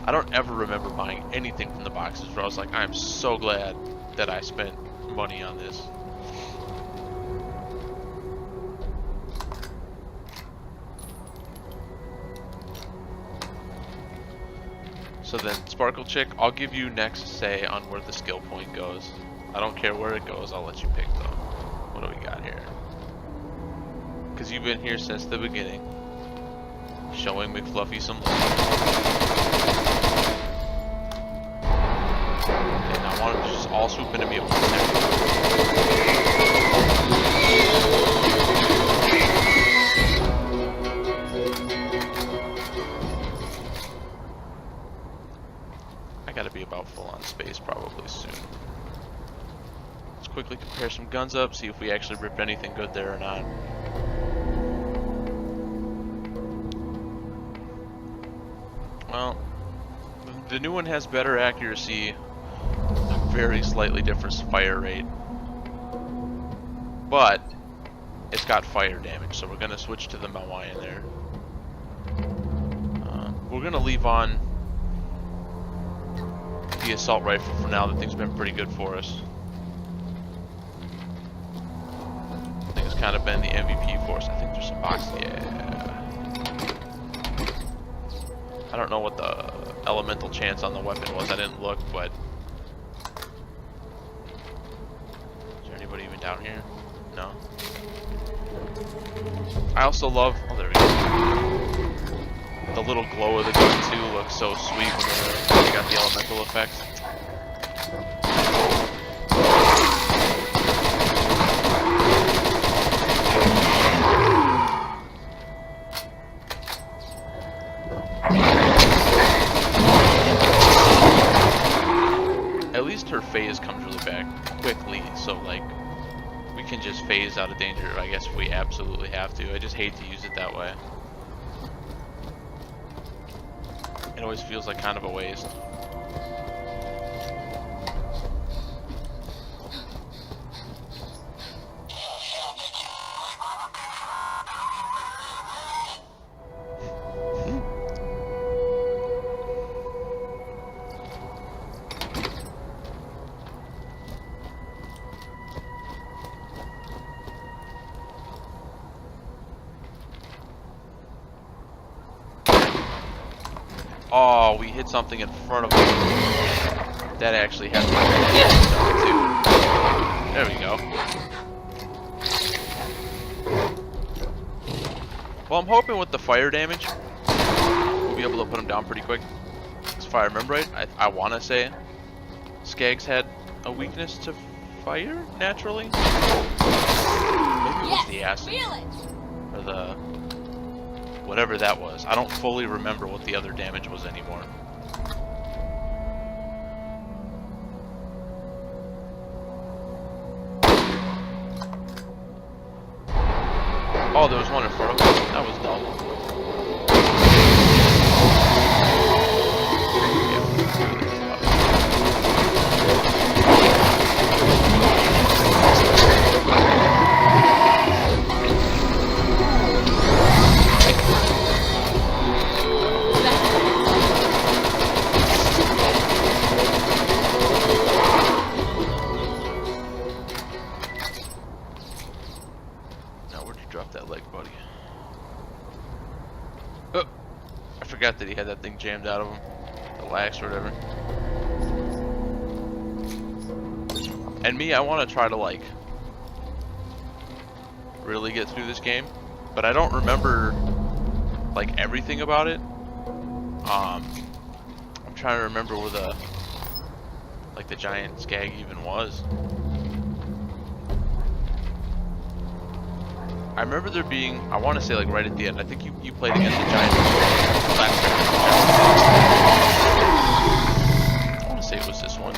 I don't ever remember buying anything from the boxes where I was like, I'm so glad that I spent money on this. So then, Sparkle Chick, I'll give you next say on where the skill point goes. I don't care where it goes, I'll let you pick though. What do we got here? Because you've been here since the beginning. Showing McFluffy some love. And I want them to just all swoop into me at once there. I gotta be about full on space probably soon. Let's quickly compare some guns up, see if we actually ripped anything good there or not. Well, the new one has better accuracy, a very slightly different fire rate, but it's got fire damage, so we're going to switch to the Mawai in there. We're going to leave on the assault rifle for now. That thing's been pretty good for us. I think it's kind of been the MVP for us. I think there's some boxes. Yeah. I don't know what the elemental chance on the weapon was. I didn't look, but is there anybody even down here? No. I also love. Oh, there we go. The little glow of the gun too looks so sweet when they got the elemental effects. At least her phase comes really back quickly, so like we can just phase out of danger, I guess, if we absolutely have to. I just hate to use it that way. It always feels like kind of a waste. Oh, we hit something in front of us. That actually has to be. There we go. Well, I'm hoping with the fire damage, we'll be able to put them down pretty quick. Because if I remember right, I want to say Skags had a weakness to fire naturally. Maybe it was the acid. Or the whatever that was. I don't fully remember what the other damage was anymore. Oh, there was one in front of us. That was dumb. That he had that thing jammed out of him, the lax or whatever. And me, I want to try to like really get through this game, but I don't remember like everything about it. I'm trying to remember where the like the giant skag even was. I remember there being, I want to say like right at the end, I think you played against the giant. I want to say it was this one.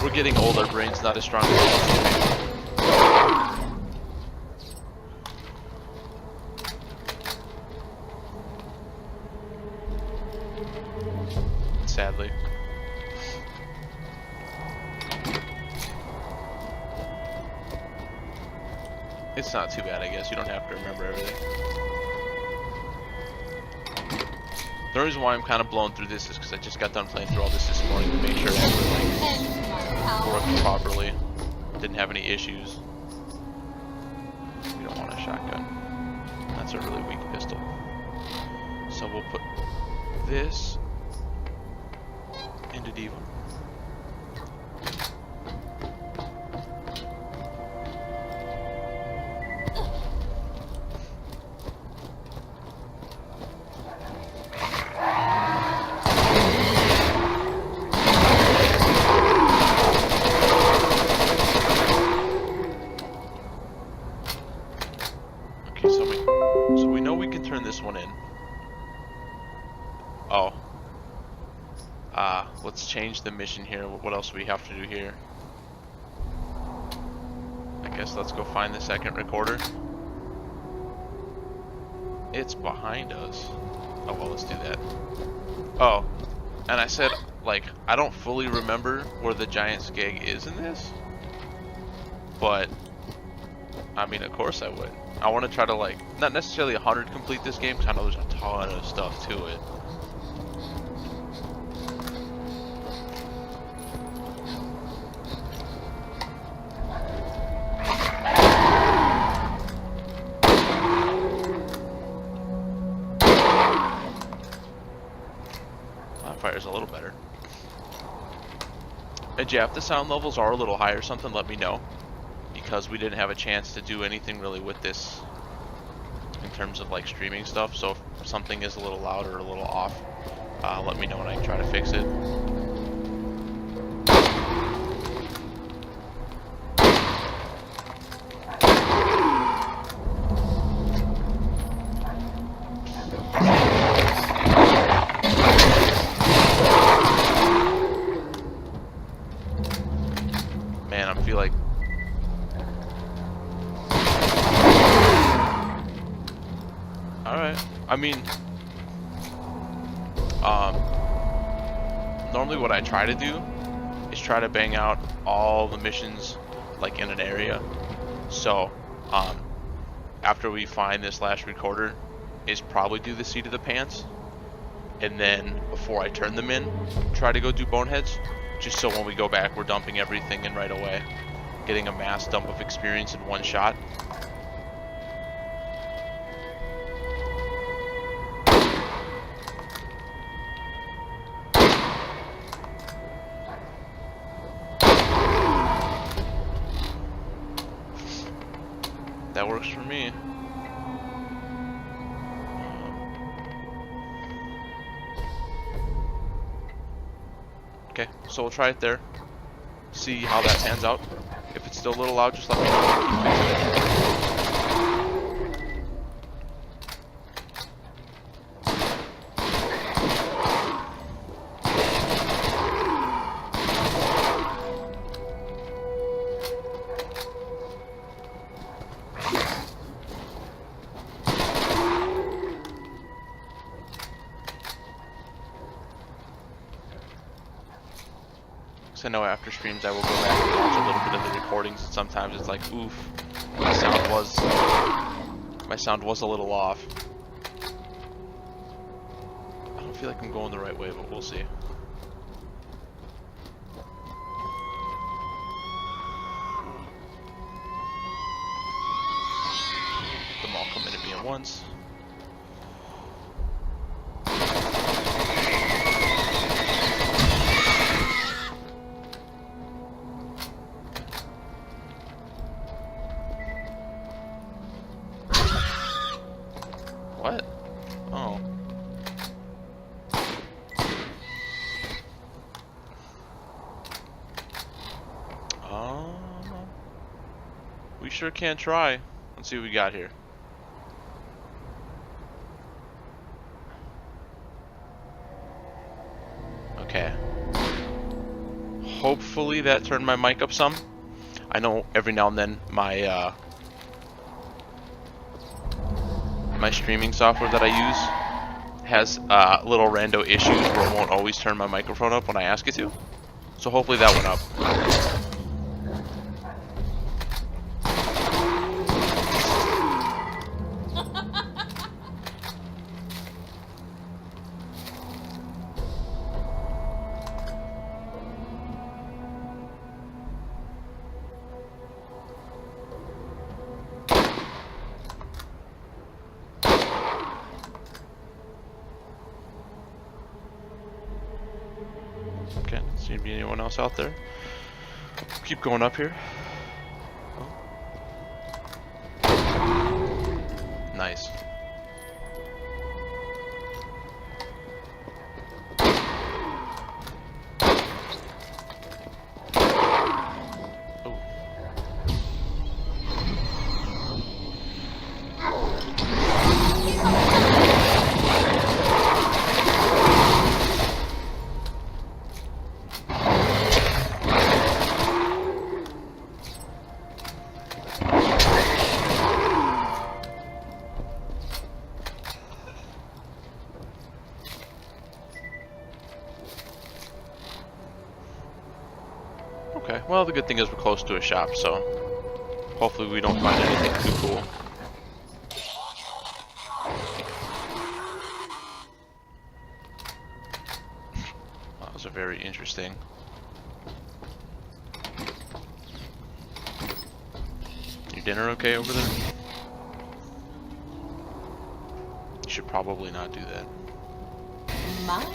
We're getting old, our brain's not as strong as it used to be. Sadly. It's not too bad, I guess. You don't have to remember everything. The reason why I'm kind of blown through this is because I just got done playing through all this morning to make sure it actually like worked properly. Didn't have any issues. We don't want a shotgun. That's a really weak pistol. So we'll put this into Diva. Okay, so we know we can turn this one in. Oh. Let's change the mission here. What else do we have to do here? I guess let's go find the second recorder. It's behind us. Oh, well, let's do that. Oh, and I said, like, I don't fully remember where the giant skeg is in this. But, I mean, of course I would. I want to try to, like, not necessarily 100 complete this game, because I know there's a ton of stuff to it. Fire's a little better. And yeah, if the sound levels are a little higher or something, let me know. Because we didn't have a chance to do anything really with this in terms of like streaming stuff. So if something is a little loud or a little off, let me know and I can try to fix it. Man, I feel like alright. I mean, normally what I try to do is try to bang out all the missions like in an area. So, after we find this last recorder, is probably do the seat of the pants, and then before I turn them in, try to go do boneheads, just so when we go back, we're dumping everything in right away, getting a mass dump of experience in one shot. That works for me. Okay, so we'll try it there. See how that pans out. If it's still a little loud, just let me know. I know after streams I will go back and watch a little bit of the recordings, and sometimes it's like, oof, my sound was a little off. I don't feel like I'm going the right way, but we'll see. Them all come in at me at once. What? Oh. We sure can try. Let's see what we got here. Okay. Hopefully that turned my mic up some. I know every now and then my my streaming software that I use has little rando issues where it won't always turn my microphone up when I ask it to. So hopefully that went up. be anyone else out there. Keep going up here. Oh. Nice. Okay, well the good thing is we're close to a shop, so hopefully we don't find anything too cool. That was a very interesting. Your dinner okay over there? You should probably not do that. Mine.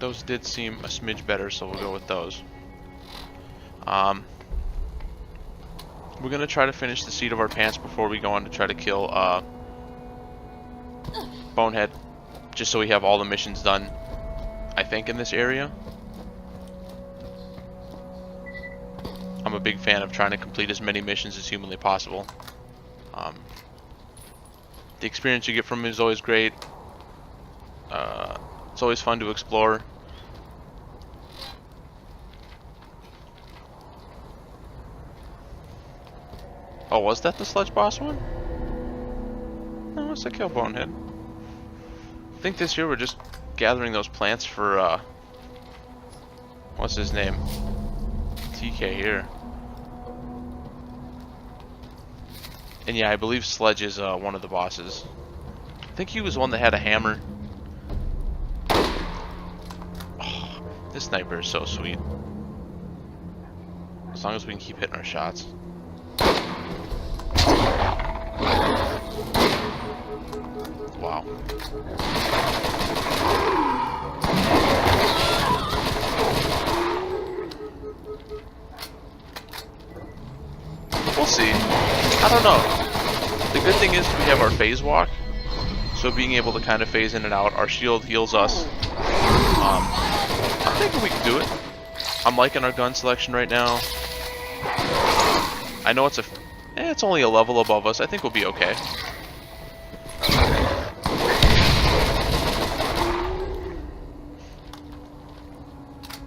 Those did seem a smidge better, so we'll go with those. We're gonna try to finish the seat of our pants before we go on to try to kill Bonehead, just so we have all the missions done, I think, in this area. I'm a big fan of trying to complete as many missions as humanly possible. The experience you get from it is always great. It's always fun to explore. Oh, was that the sludge boss one? No, it's a kill Bonehead. I think this year we're just gathering those plants for, what's his name? TK here. And yeah, I believe Sledge is one of the bosses. I think he was the one that had a hammer. Oh, this sniper is so sweet. As long as we can keep hitting our shots. Wow. We'll see. I don't know. The good thing is we have our phase walk, so being able to kind of phase in and out. Our shield heals us. I'm thinking we can do it. I'm liking our gun selection right now. I know it's only a level above us. I think we'll be okay.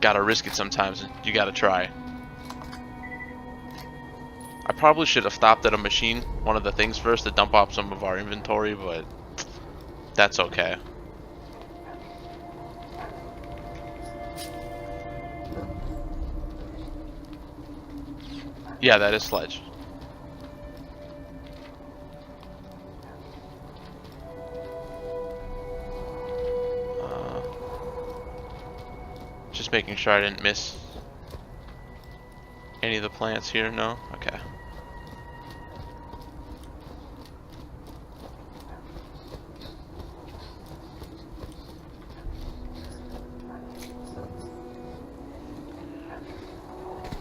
Gotta risk it sometimes. You gotta try. I probably should have stopped at a machine, one of the things first, to dump off some of our inventory, but that's okay. Yeah, that is Sledge. Just making sure I didn't miss any of the plants here. No? Okay.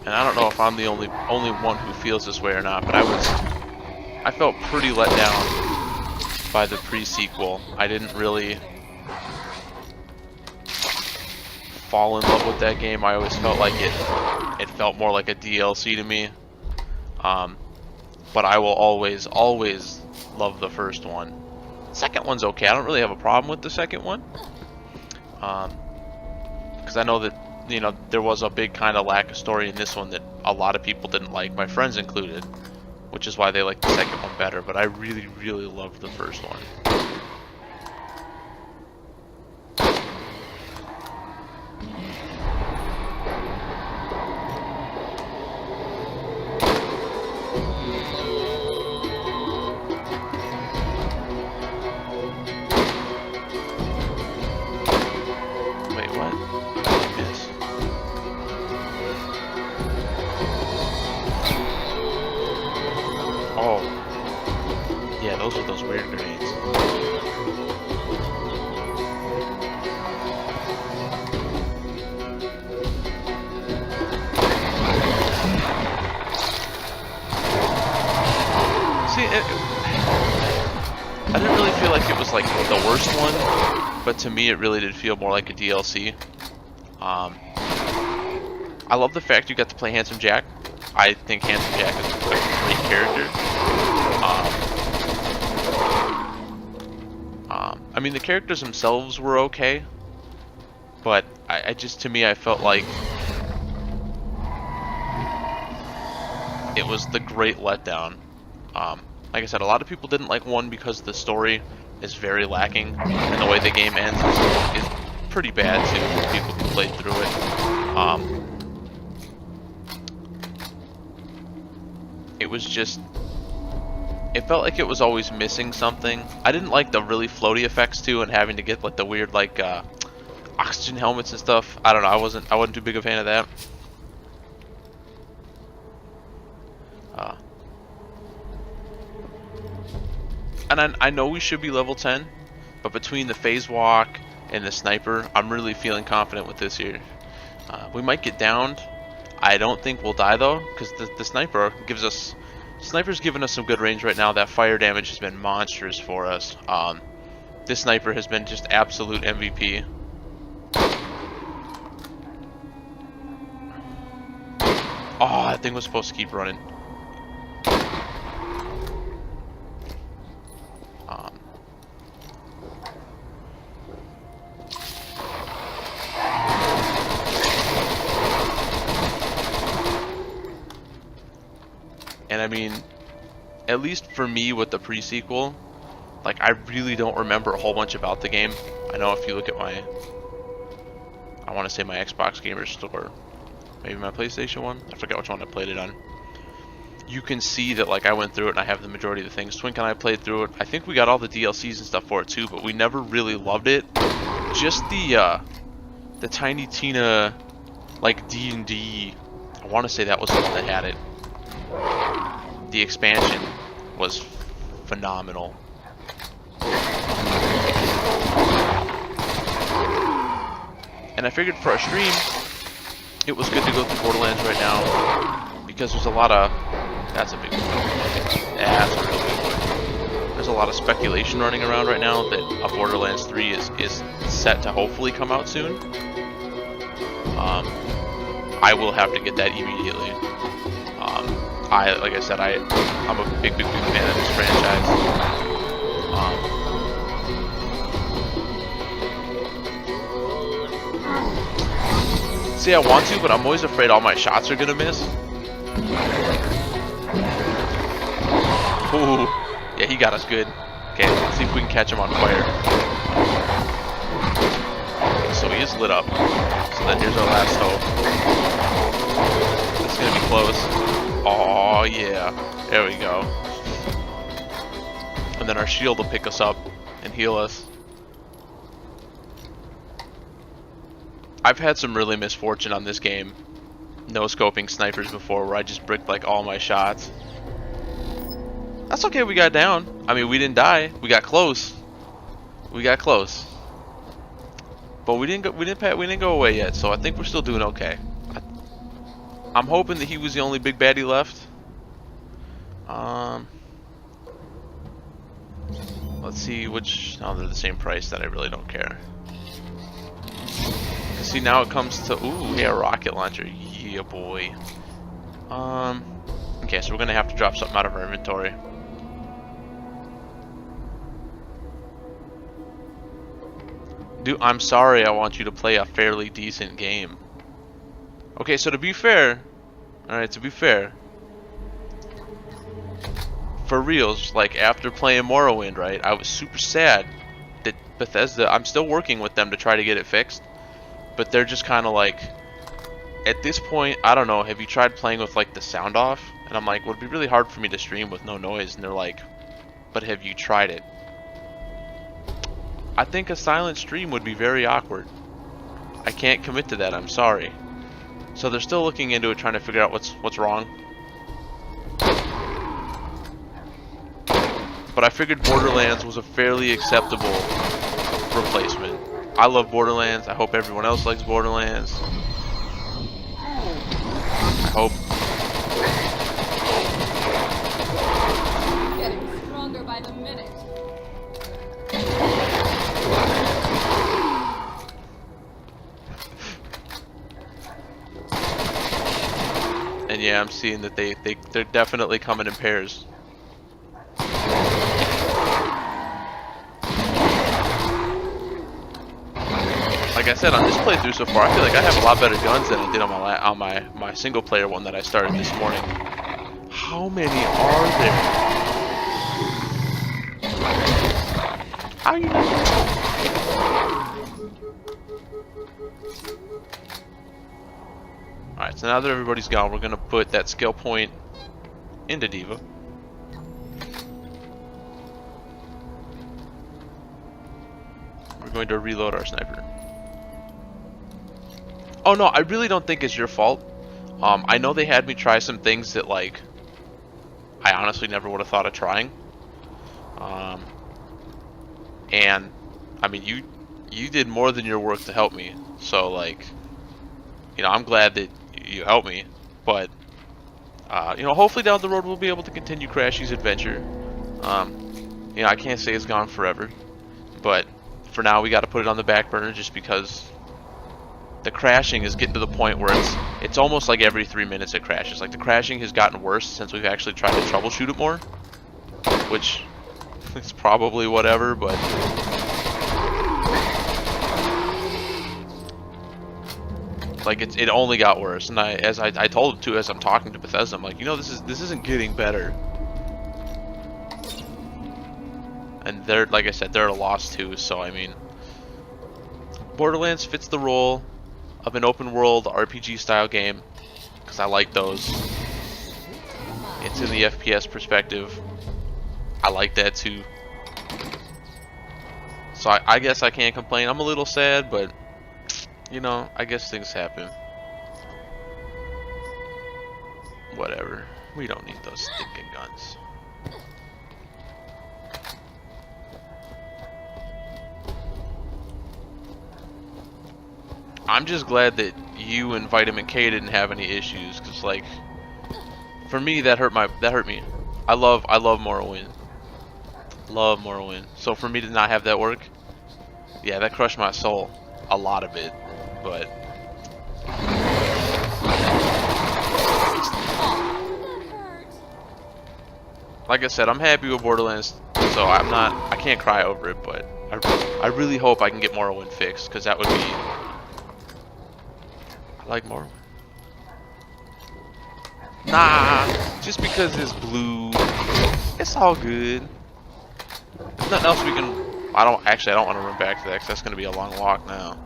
And I don't know if I'm the only one who feels this way or not, but I felt pretty let down by the pre-sequel. I didn't really fall in love with that game. I always felt like it felt more like a DLC to me. But I will always love the first one. The second one's okay. I don't really have a problem with the second one. Because I know that, you know, there was a big kind of lack of story in this one that a lot of people didn't like, my friends included, which is why they like the second one better, but I really loved the first one. but to me it really did feel more like a DLC. I love the fact you got to play Handsome Jack. I think Handsome Jack is a great character. I mean, the characters themselves were okay, but I just, to me, I felt like it was the great letdown. Like I said, a lot of people didn't like 1 because the story is very lacking, and the way the game ends is pretty bad too for people who played through it. It was just, it felt like it was always missing something. I didn't like the really floaty effects too, and having to get like the weird like oxygen helmets and stuff. I don't know. I wasn't too big a fan of that. And I know we should be level 10, but between the phase walk and the sniper, I'm really feeling confident with this here. We might get downed. I don't think we'll die though, because the sniper gives us. Sniper's giving us some good range right now. That fire damage has been monstrous for us. This sniper has been just absolute MVP. Oh, that thing was supposed to keep running. And I mean, at least for me with the pre-sequel, like I really don't remember a whole bunch about the game. I know if you look at my, I want to say my Xbox Gamer Store, maybe my PlayStation one, I forget which one I played it on. You can see that like I went through it and I have the majority of the things. Twink and I played through it. I think we got all the DLCs and stuff for it too, but we never really loved it. Just the Tiny Tina, like D&D, I want to say that was the one that had it. The expansion was phenomenal. And I figured for a stream, it was good to go through Borderlands right now, because there's a lot of, that's a big one. That's a really big one. There's a lot of speculation running around right now that a Borderlands 3 is set to hopefully come out soon. I will have to get that immediately. Like I said, I'm a big fan of this franchise. See, I want to, but I'm always afraid all my shots are gonna miss. Ooh, yeah, he got us good. Okay, let's see if we can catch him on fire. So he is lit up. So then here's our last hope. It's gonna be close. Oh yeah, there we go. And then our shield will pick us up and heal us. I've had some really misfortune on this game, no-scoping snipers before, where I just bricked like all my shots. That's okay, we got down. I mean, we didn't die. We got close. We got close. But we didn't go away yet, so I think we're still doing okay. I'm hoping that he was the only big baddie left. Let's see which. Oh, they're the same price. That I really don't care. See, now it comes to, ooh, yeah, rocket launcher. Yeah, boy. Okay, so we're gonna have to drop something out of our inventory. Dude, I'm sorry, I want you to play a fairly decent game. Okay, so to be fair, alright, to be fair, for reals, like after playing Morrowind, right, I was super sad that Bethesda, I'm still working with them to try to get it fixed, but they're just kind of like, at this point, I don't know, have you tried playing with like the sound off? And I'm like, well, it'd be really hard for me to stream with no noise, and they're like, but have you tried it? I think a silent stream would be very awkward. I can't commit to that, I'm sorry. So they're still looking into it, trying to figure out what's wrong. But I figured Borderlands was a fairly acceptable replacement. I love Borderlands. I hope everyone else likes Borderlands. I hope. Getting stronger by the minute. Yeah, I'm seeing that they're definitely coming in pairs. Like I said, on this playthrough so far, I feel like I have a lot better guns than I did on my single player one that I started this morning. How many are there? How you know? Alright, so now that everybody's gone, we're gonna put that skill point into Diva. We're going to reload our sniper. Oh no, I really don't think it's your fault. I know they had me try some things that, like, I honestly never would have thought of trying. And I mean, you did more than your work to help me. So, like, you know, I'm glad that you helped me. But you know, hopefully down the road we'll be able to continue Crashy's adventure. You know, I can't say it's gone forever, but for now we got to put it on the back burner just because the crashing is getting to the point where it's almost like every 3 minutes it crashes. Like, the crashing has gotten worse since we've actually tried to troubleshoot it more, which is probably whatever, but like it only got worse. And I told him too, as I'm talking to Bethesda, I'm like, you know, this isn't getting better. And they're, like I said, they're at a loss too. So I mean, Borderlands fits the role of an open world RPG style game because I like those. It's in the FPS perspective. I like that too. So I guess I can't complain. I'm a little sad, but you know, I guess things happen. Whatever. We don't need those stinking guns. I'm just glad that you and Vitamin K didn't have any issues, cause like, for me that hurt me. I love Morrowind. Love Morrowind. So for me to not have that work, yeah, that crushed my soul. A lot of it, but like I said, I'm happy with Borderlands, so I can't cry over it, but I really hope I can get Morrowind fixed, because that would be, I like Morrowind. Nah, just because it's blue, it's all good. There's nothing else we can. I don't want to run back to that because that's going to be a long walk now.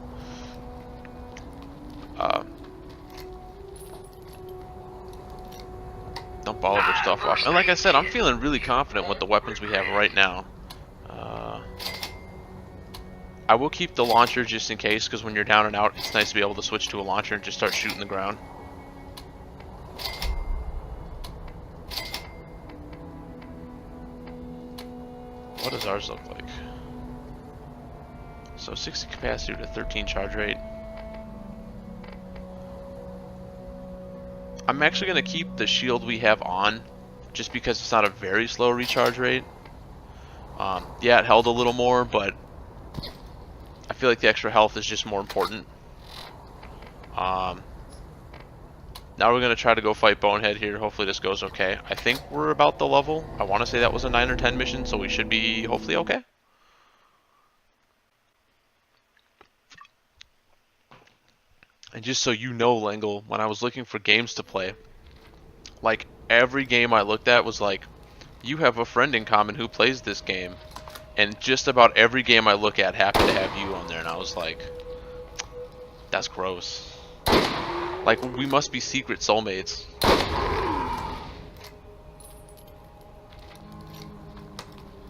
Dump all of our stuff off. And like I said, I'm feeling really confident with the weapons we have right now. I will keep the launcher just in case, because when you're down and out, it's nice to be able to switch to a launcher and just start shooting the ground. What does ours look like? So 60 capacity to 13 charge rate. I'm actually going to keep the shield we have on, just because it's not a very slow recharge rate. Yeah, it held a little more, but I feel like the extra health is just more important. Now we're going to try to go fight Bonehead here. Hopefully this goes okay. I think we're about the level. I want to say that was a 9 or 10 mission, so we should be hopefully okay. And just so you know, Langle, when I was looking for games to play, like, every game I looked at was like, you have a friend in common who plays this game. And just about every game I look at happened to have you on there, and I was like, that's gross. Like, we must be secret soulmates.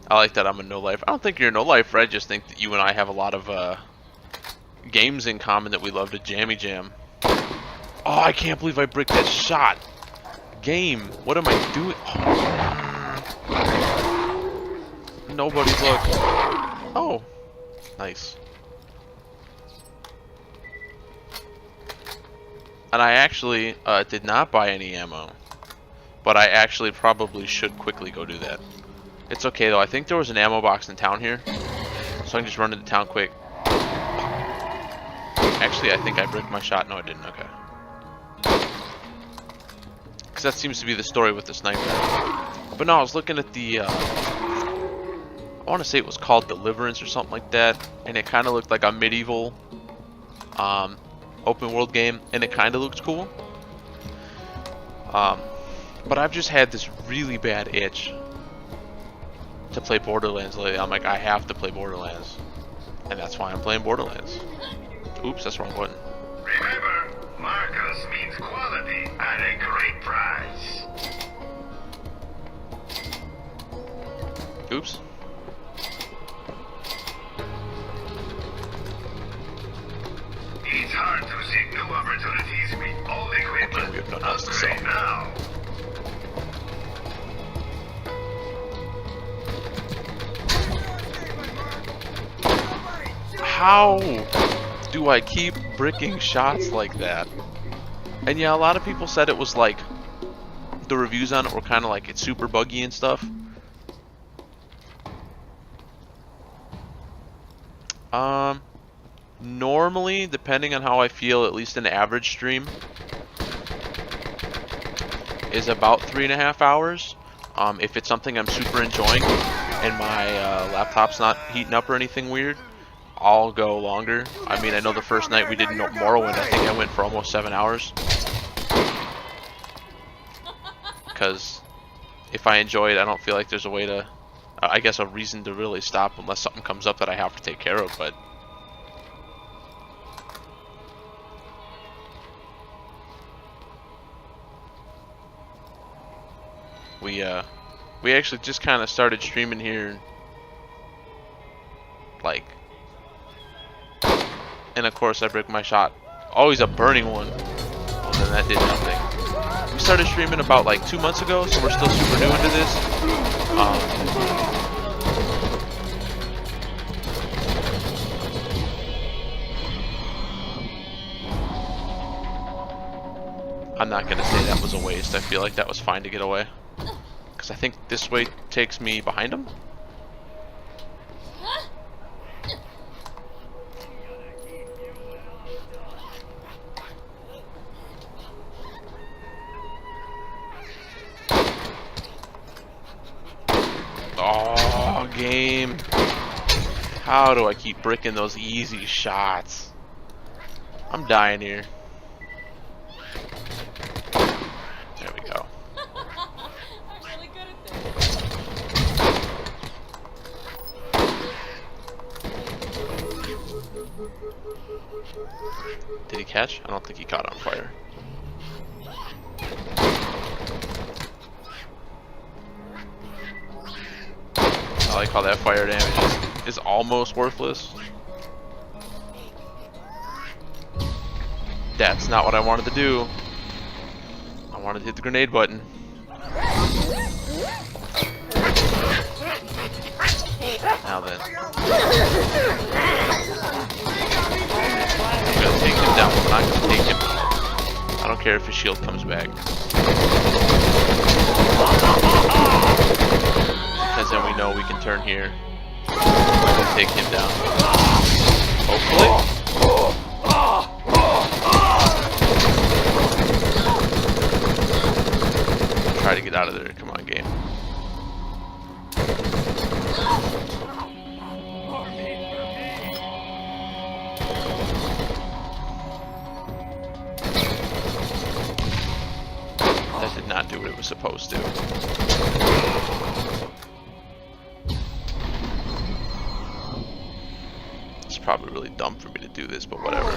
I like that I'm a no-lifer. I don't think you're a no-lifer, I just think that you and I have a lot of, games in common that we love to jammy jam. Oh, I can't believe I bricked that shot. Game, what am I doing? Oh. Nobody look. Oh, nice. And I actually did not buy any ammo, but I actually probably should quickly go do that. It's okay though. I think there was an ammo box in town here, so I can just run into town quick. Actually, I think I bricked my shot. No, I didn't. Okay. that seems to be the story with the sniper. But no, I was looking at the, I want to say it was called Deliverance or something like that, and it kind of looked like a medieval open world game, and it kind of looks cool. But I've just had this really bad itch to play Borderlands lately. I'm like, I have to play Borderlands, and that's why I'm playing Borderlands. Oops, that's the wrong button. Remember, Marcus means quality at a great price. Oops. It's hard to seek new opportunities with old equipment. Okay, we have nothing else to sell. Now. How do I keep bricking shots like that? And yeah, a lot of people said it was like, the reviews on it were kind of like it's super buggy and stuff. Normally, depending on how I feel, at least an average stream is about 3.5 hours. If it's something I'm super enjoying and my laptop's not heating up or anything weird, I'll go longer. I mean, I know the first night we did Morrowind, I think I went for almost 7 hours. Because if I enjoy it, I don't feel like there's a way to, I guess, a reason to really stop unless something comes up that I have to take care of. But we actually just kind of started streaming here, like, and of course I brick my shot. Always a burning one. Well, then that did nothing. We started streaming about like 2 months ago, so we're still super new into this. I'm not gonna say that was a waste. I feel like that was fine to get away, because I think this way takes me behind him. Oh, game. How do I keep bricking those easy shots? I'm dying here. There we go. I'm really good at this. Did he catch? I don't think he caught on fire. I like how that fire damage is almost worthless. That's not what I wanted to do. I wanted to hit the grenade button. Now then. I'm gonna take him down. I'm not gonna take him. I don't care if his shield comes back. Because then we know we can turn here and take him down. Hopefully. Try to get out of there. Come on, game. That did not do what it was supposed to. It's probably really dumb for me to do this, but whatever.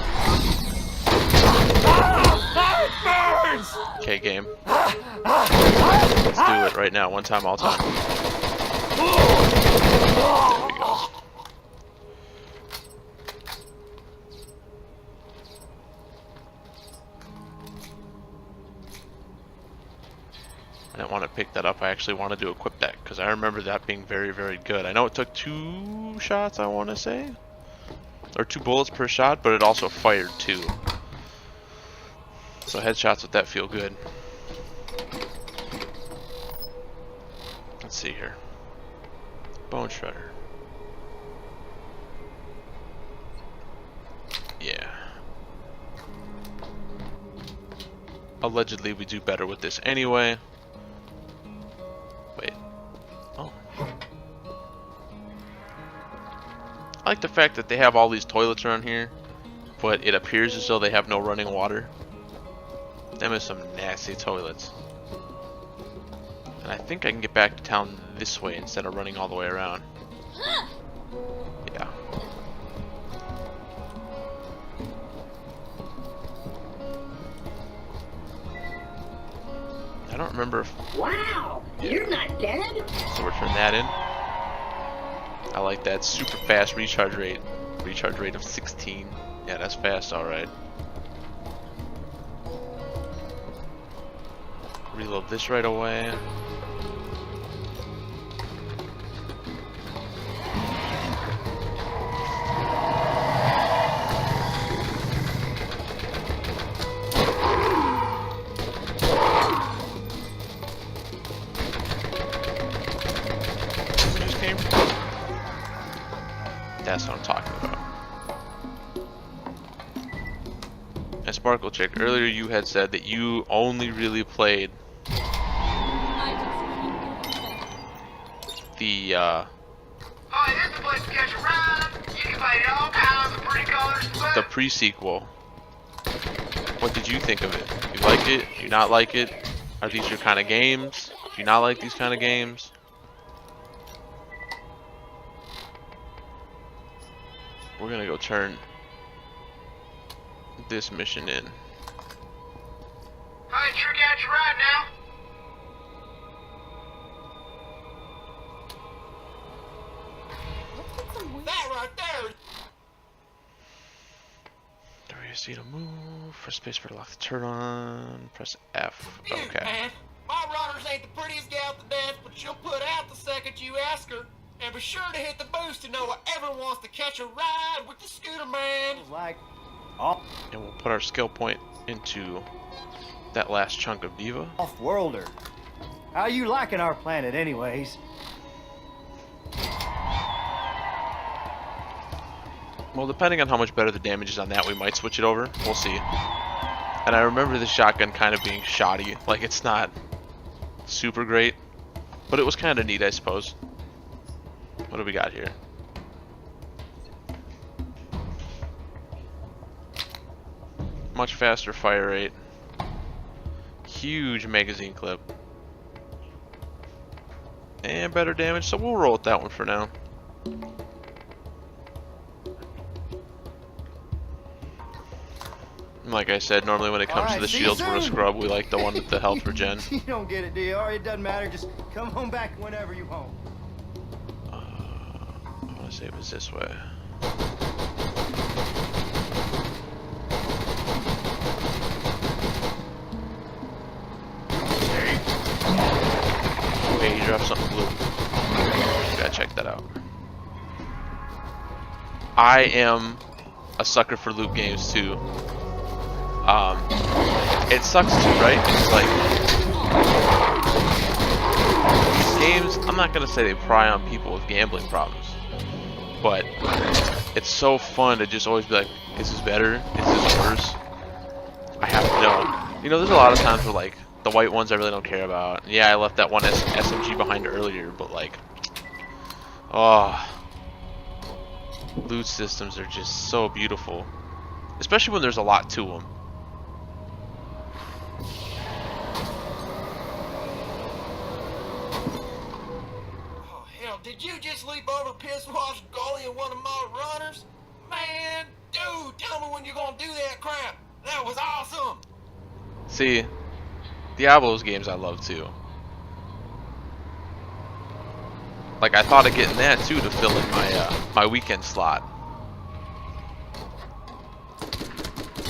Okay, game. Let's do it right now. One time, all time. There we go. I didn't want to pick that up. I actually wanted to equip that because I remember that being very, very good. I know it took 2 shots, I want to say, or 2 bullets per shot, but it also fired 2. So headshots with that feel good. Let's see here. Bone shredder. Yeah. allegedly we do better with this anyway. Wait. Oh. I like the fact that they have all these toilets around here, but it appears as though they have no running water. Them is some nasty toilets. And I think I can get back to town this way instead of running all the way around. Yeah. I don't remember if... Wow, you're not dead? So we're turning that in. I like that super fast recharge rate. Recharge rate of 16. Yeah, that's fast, alright. Reload this right away. We just came from? That's what I'm talking about. And Sparkle Chick, earlier you had said that you only really played the the pre-sequel. What did you think of it? You like it? You not like it? Are these your kind of games? Do you not like these kind of games? We're gonna go turn this mission in. I sure got you right now. That right there. WSD to move. Press space for to lock the turn on. Press F. Dude, Okay. man, my runners ain't the prettiest gal to dance, but she'll put out the second you ask her. And be sure to hit the boost to know whoever wants to catch a ride with the scooter man. Like, oh, And we'll put our skill point into that last chunk of Diva. off-worlder. How you liking our planet, anyways? Well, depending on how much better the damage is on that, we might switch it over. We'll see. And I remember the shotgun kind of being shoddy. Like, it's not super great, but it was kind of neat, I suppose. What do we got here? Much faster fire rate. Huge magazine clip. And better damage, so we'll roll with that one for now. Like I said, normally when it comes to the shields we're a scrub, we like the one with the health regen. You don't get it, do you? It doesn't matter. Just come home back whenever you home. I want to say it was this way. Okay, he dropped something blue. Gotta check that out. I am a sucker for loot games too. It sucks too, right? It's like these games, I'm not gonna say they pry on people with gambling problems, but it's so fun to just always be like, is this better? Is this worse? I have to know. You know, there's a lot of times where like the white ones I really don't care about. Yeah, I left that one SMG behind earlier, but like, oh, loot systems are just so beautiful, especially when there's a lot to them. Did you just leap over piss wash goalie in one of my runners? Man, dude, tell me when you're gonna do that crap. That was awesome. See, Diablo's games I love too. Like I thought of getting that too to fill in my my weekend slot.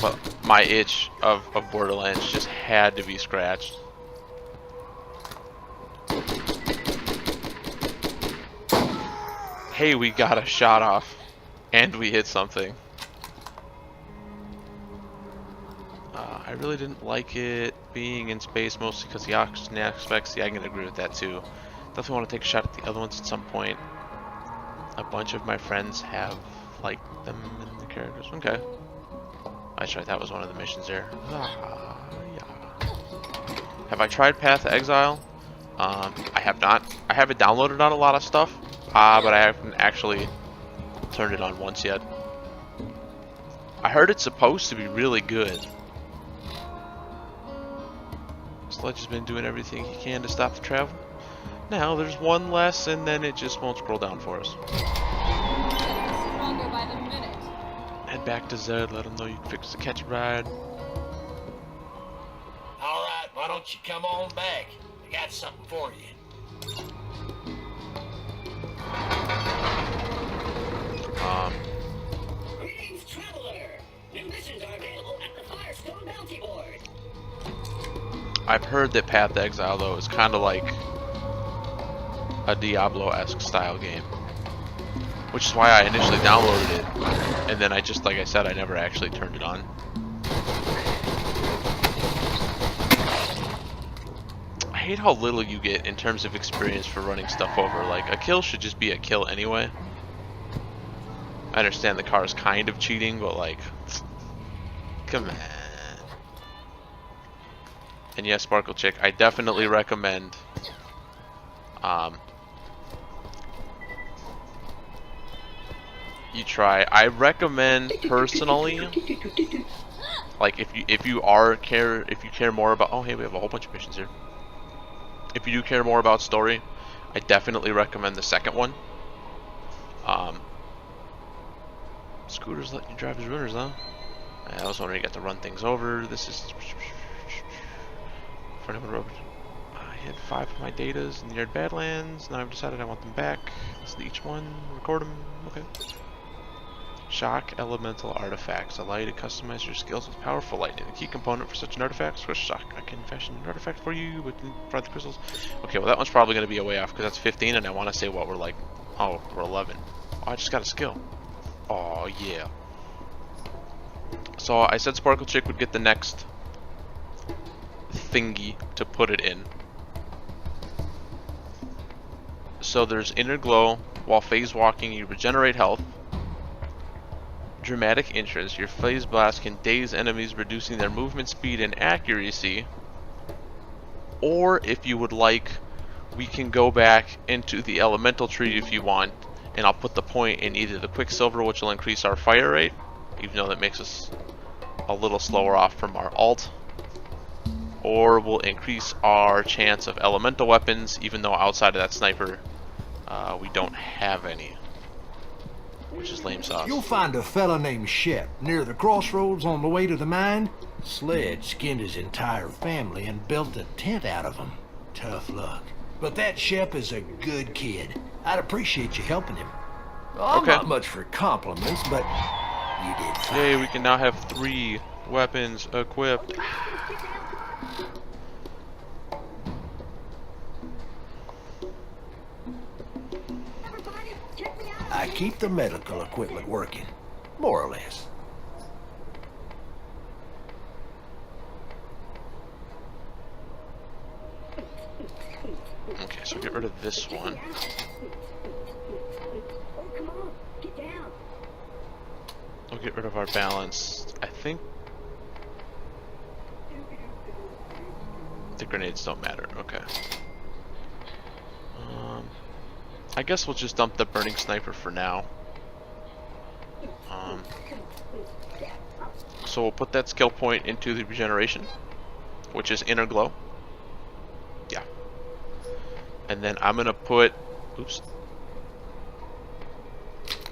But my itch of Borderlands just had to be scratched. Hey, we got a shot off, and we hit something. I really didn't like it being in space, mostly because the oxygen aspects. Yeah, I can agree with that too. Definitely want to take a shot at the other ones at some point. A bunch of my friends have liked them in the characters. Okay. That's right, that was one of the missions there. Yeah. Have I tried Path of Exile? I have not. I have it downloaded on a lot of stuff, but I haven't actually turned it on once yet. I heard it's supposed to be really good. Sledge has been doing everything he can to stop the travel. Now there's one less, and then it just won't scroll down for us. Stronger by the minute. Head back to Zed, let him know you can fix the catch ride. Alright, why don't you come on back? I got something for you. Greetings, traveler. New missions are available at the Firestone Bounty Board. I've heard that Path to Exile, though, is kind of like a Diablo-esque style game. Which is why I initially downloaded it, and then I just, like I said, I never actually turned it on. I hate how little you get in terms of experience for running stuff over. Like, a kill should just be a kill anyway. I understand the car is kind of cheating, but like, come on. And yes, Sparkle Chick, I definitely recommend you try. I recommend personally, like if you care more about, oh hey, we have a whole bunch of missions here. If you do care more about story, I definitely recommend the second one. Scooter's letting you drive his runners, huh? I was wondering, you got to run things over. This is I hid 5 of my datas in the Arid Badlands. Now I've decided I want them back. Listen to each one, record them. Okay. Shock elemental artifacts. Allow you to customize your skills with powerful lightning. The key component for such an artifact is crystal shock. I can fashion an artifact for you, but provide the crystals. Okay, well that one's probably going to be a way off because that's 15, and I want to say what we're like. Oh, we're 11. Oh, I just got a skill. Oh yeah. So I said Sparkle Chick would get the next thingy to put it in. So there's Inner Glow. While phase walking, you regenerate health. Dramatic interest. Your phase blast can daze enemies, reducing their movement speed and accuracy. Or if you would like, we can go back into the elemental tree if you want, and I'll put the point in either the Quicksilver, which will increase our fire rate, even though that makes us a little slower off from our alt, or will increase our chance of elemental weapons, even though outside of that sniper we don't have any, which is lame sauce. You'll find a fella named Shep near the crossroads on the way to the mine. Sledge skinned his entire family and built a tent out of them. Tough luck. But that Shep is a good kid. I'd appreciate you helping him. I'm Okay. not much for compliments, but you did fine. Yay, we can now have 3 weapons equipped. Everybody, check me out. I keep the medical equipment working, more or less. Okay, so get rid of this one. Oh, come on, get down. We'll get rid of our balance. I think the grenades don't matter. Okay. I guess we'll just dump the burning sniper for now. So we'll put that skill point into the regeneration, which is Inner Glow. Yeah. And then I'm gonna put, oops,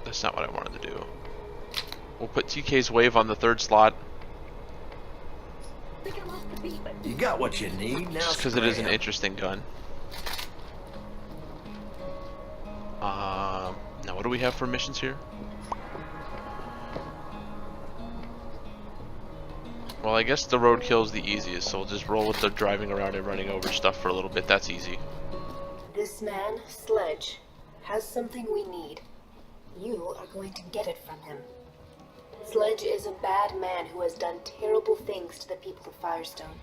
that's not what I wanted to do. We'll put TK's Wave on the 3rd slot, Think I lost the beat, but You got what you need now. just because it is an scram. interesting gun. Now what do we have for missions here? Well, I guess the roadkill is the easiest, so we'll just roll with the driving around and running over stuff for a little bit. That's easy. This man, Sledge, has something we need. You are going to get it from him. Sledge is a bad man who has done terrible things to the people of Firestone.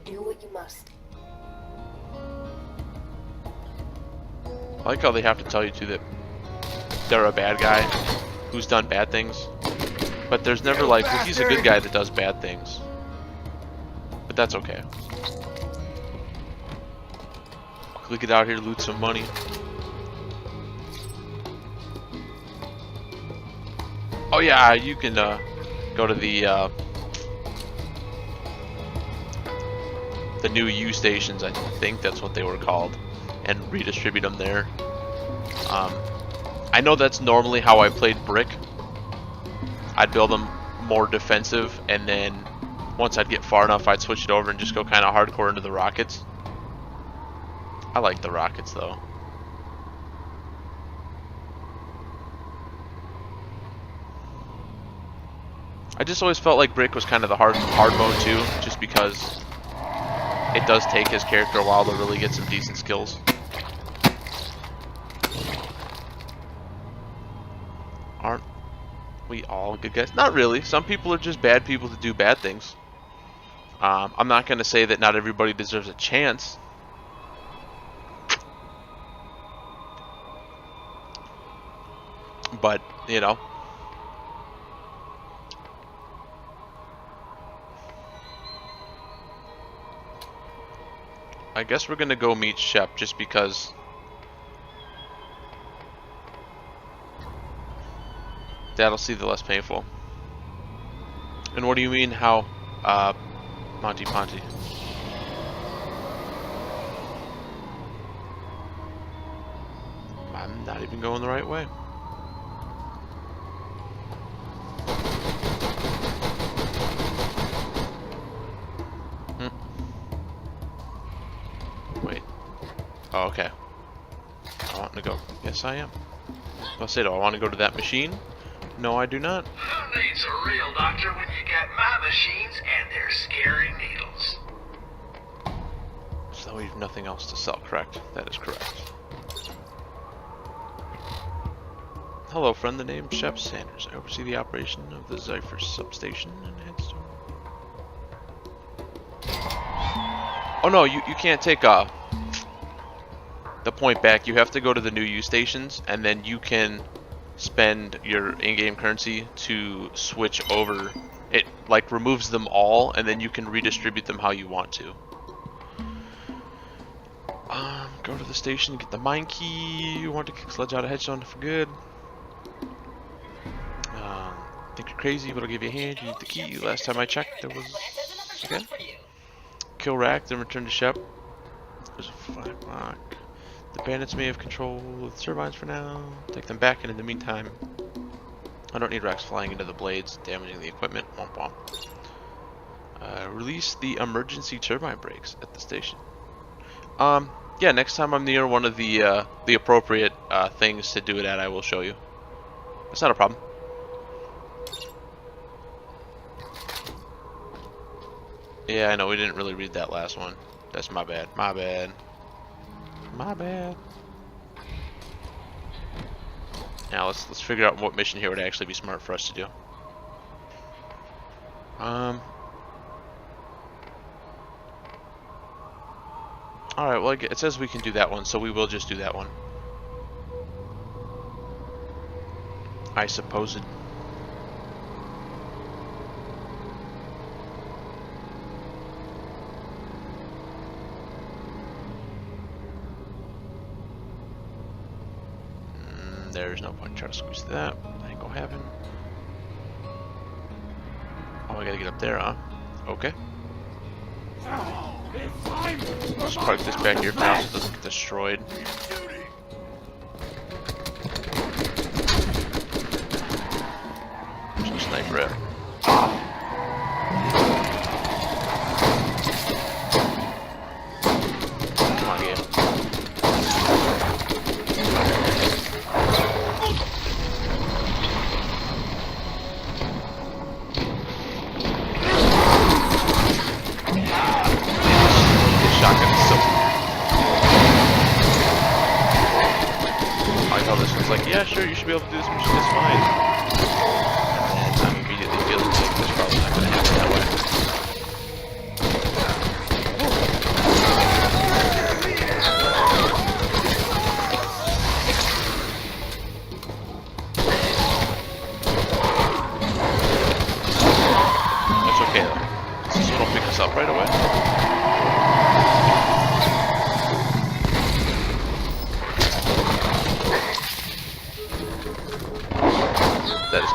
Do what you must. I like how they have to tell you too that they're a bad guy who's done bad things, but there's never like, well, he's a good guy that does bad things. But that's okay. quickly get out here, loot some money. Oh yeah, you can go to the new U stations, I think that's what they were called, and redistribute them there. I know that's normally how I played Brick. I'd build them more defensive, and then once I'd get far enough, I'd switch it over and just go kind of hardcore into the rockets. I like the rockets though. I just always felt like Brick was kind of the hard mode too, just because it does take his character a while to really get some decent skills. Aren't we all good guys? Not really. Some people are just bad people to do bad things. I'm not going to say that not everybody deserves a chance. But, you know. I guess we're going to go meet Shep just because that'll see the less painful. And what do you mean how, Monty Ponty? I'm not even going the right way. Wait. Oh, okay. I want to go. Yes, I am. I'll say, do I want to go to that machine? No, I do not. Who needs a real doctor when you got my machines and their scary needles? So we have nothing else to sell, correct? That is correct. Hello, friend. The name Shep Sanders. I oversee the operation of the Zypher substation and headstone. Oh no, you can't take the point back. You have to go to the new U stations, and then you can spend your in-game currency to switch over. It like removes them all, and then you can redistribute them how you want to. Go to the station, get the mine key. You want to kick sledge out of headstone for good. Think you're crazy, but I'll give you a hand. You need the key. Last time I checked, there was okay. Kill Rack, then return to Shep. There's a flag lock. The bandits may have control of the turbines for now. Take them back, and in the meantime, I don't need racks flying into the blades, damaging the equipment. Womp womp. Release the emergency turbine brakes at the station. Yeah, next time I'm near one of the appropriate things to do it at, I will show you. That's not a problem. Yeah, I know we didn't really read that last one. That's my bad. My bad. My bad. Now let's figure out what mission here would actually be smart for us to do. Alright, well it says we can do that one, so we will just do that one. I suppose it. There's no point in trying to squeeze that. Ain't gonna happen. Oh, I gotta get up there, huh? Okay. Let's park this back here for now so it doesn't get destroyed. There's no sniper at. Come on, game. Shotgun is so. I know this one's like, yeah, sure, you should be able to do this mission just fine. And then I'm immediately feeling like this probably not going to happen that way. That's okay though. This one will pick us up right away.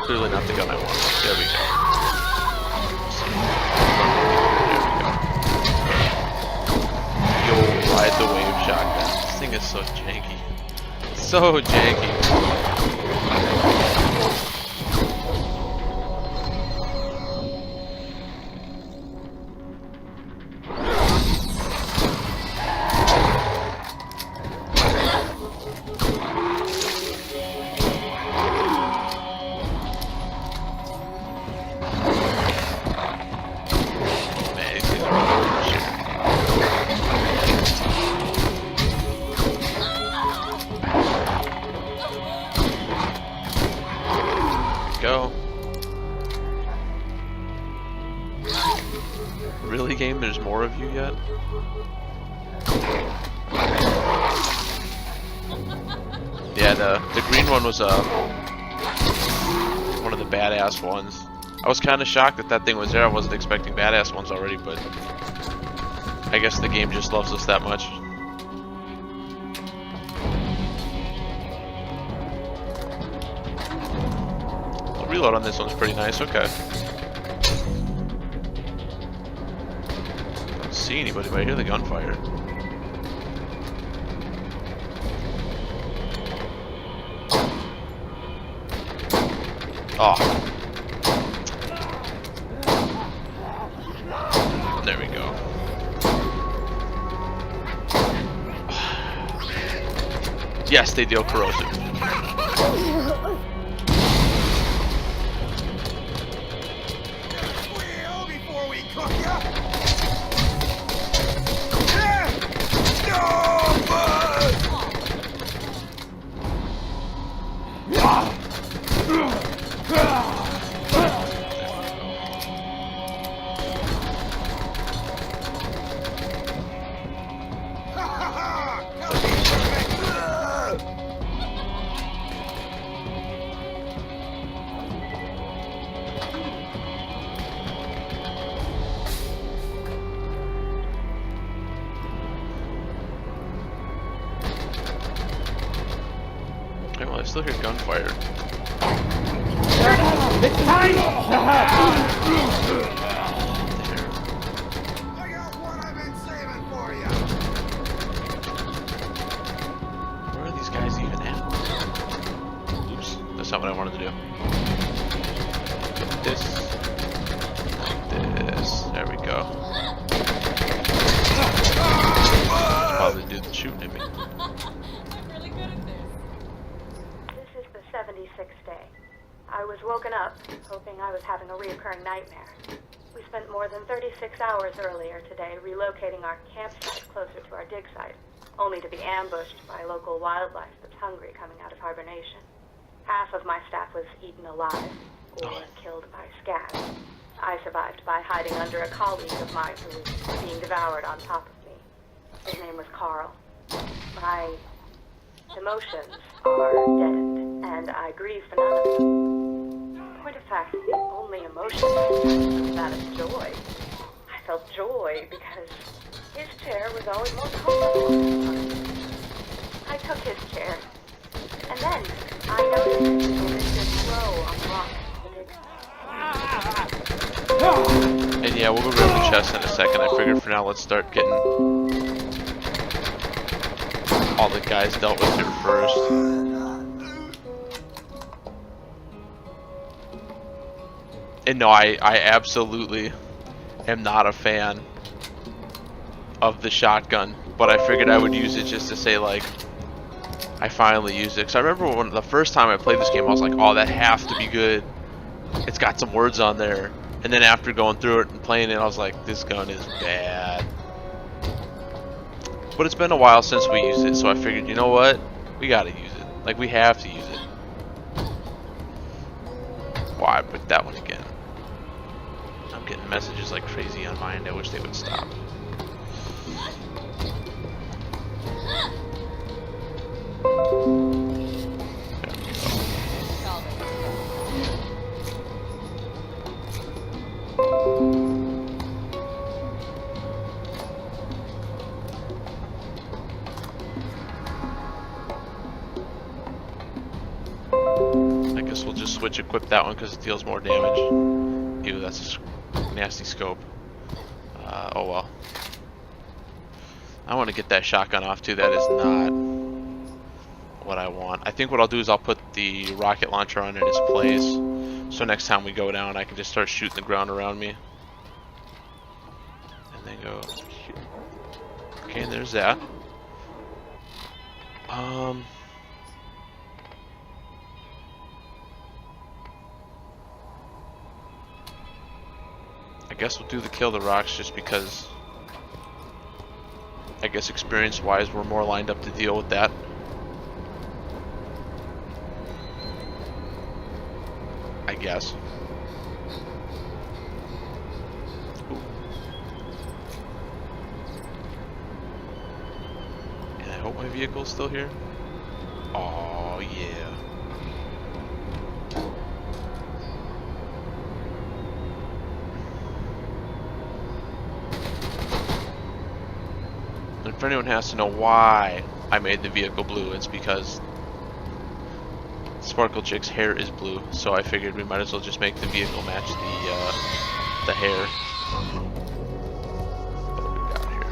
clearly not the gun I want. There we go. There we go. The old ride the wave shotgun. This thing is so janky. So janky. Go. Really, game? There's more of you yet? Yeah, the green one was one of the badass ones. I was kind of shocked that thing was there. I wasn't expecting badass ones already, but I guess the game just loves us that much. The reload on this one's pretty nice. Okay. Don't see anybody, but I hear the gunfire. Oh. There we go. Yes, they deal corrosive. Before we cook ya. Okay, well, I still hear gunfire. It's time! There. I got what I've been saving for you. Where are these guys even at? Oops, that's not what I wanted to do. Like this. Like this. There we go. Probably do the shooting at me. I'm really good at this. This is the 76th day. I was woken up, hoping I was having a reoccurring nightmare. We spent more than 36 hours earlier today relocating our campsite closer to our dig site, only to be ambushed by local wildlife that's hungry coming out of hibernation. Half of my staff was eaten alive, or killed by scabs. I survived by hiding under a colleague of mine who was being devoured on top of me. His name was Carl. My emotions are deadened, and I grieve for none of them. Point of fact, the only emotion was that of joy. I felt joy because his chair was always more comfortable. I took his chair, and then I noticed it was slow on the rocks of the dig. And yeah, we'll go grab the chest in a second. I figured for now, let's start getting all the guys dealt with here first. And no, I absolutely am not a fan of the shotgun, but I figured I would use it just to say, like, I finally used it. Because I remember when the first time I played this game, I was like, oh, that has to be good. It's got some words on there. And then after going through it and playing it, I was like, this gun is bad. But it's been a while since we used it, so I figured, you know what? We gotta use it. Like, we have to use it. Why? But that one again. I'm getting messages like crazy on my end. I wish they would stop. switch equip that one because it deals more damage. Ew, that's a nasty scope. Oh well. I want to get that shotgun off too. That is not what I want. I think what I'll do is I'll put the rocket launcher on in its place. So next time we go down, I can just start shooting the ground around me. And then go... Okay, and there's that. I guess we'll do the kill the rocks just because I guess experience-wise we're more lined up to deal with that. I guess. Ooh. And I hope my vehicle's still here. Oh yeah. And if anyone has to know why I made the vehicle blue, it's because Sparkle Chick's hair is blue, so I figured we might as well just make the vehicle match the hair. What do we got here?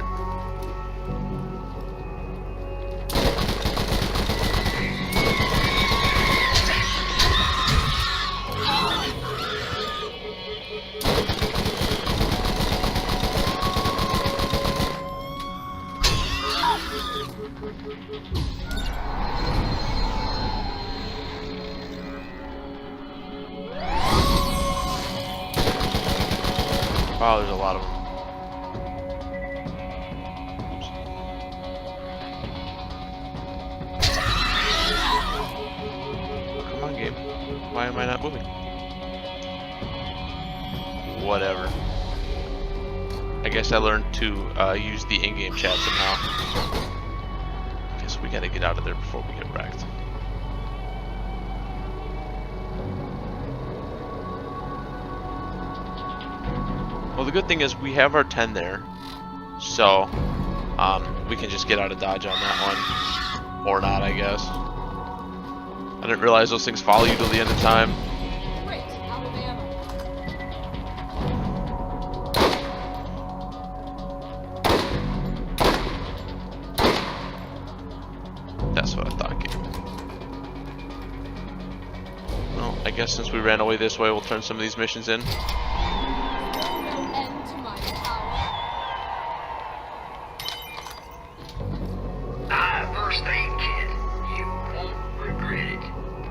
Wow, there's a lot of them. Oops. Come on, game. Why am I not moving? Whatever. I guess I learned to use the in-game chat somehow. I guess we gotta get out of there before we get wrecked. Well, the good thing is we have our 10 there, so we can just get out of dodge on that one, or not, I guess. I didn't realize those things follow you till the end of time. Great, out of ammo. That's what I thought, game. Well, I guess since we ran away this way, we'll turn some of these missions in.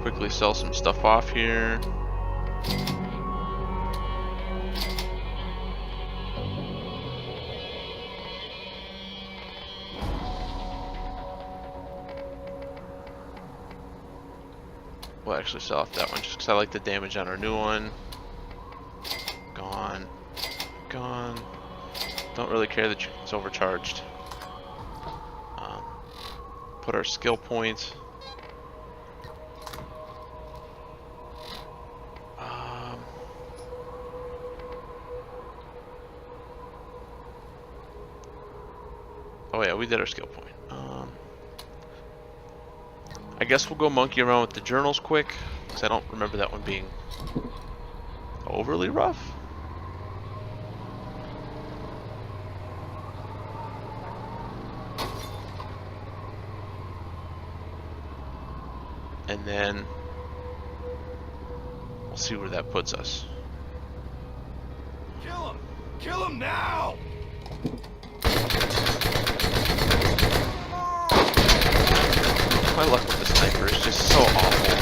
Quickly sell some stuff off here. We'll actually sell off that one just because I like the damage on our new one. Gone. Gone. Don't really care that it's overcharged. Put our skill points. Oh yeah, we did our skill point. I guess we'll go monkey around with the journals quick, because I don't remember that one being overly rough. And then we'll see where that puts us. Kill him! Kill him now! My luck with the sniper is just so awful.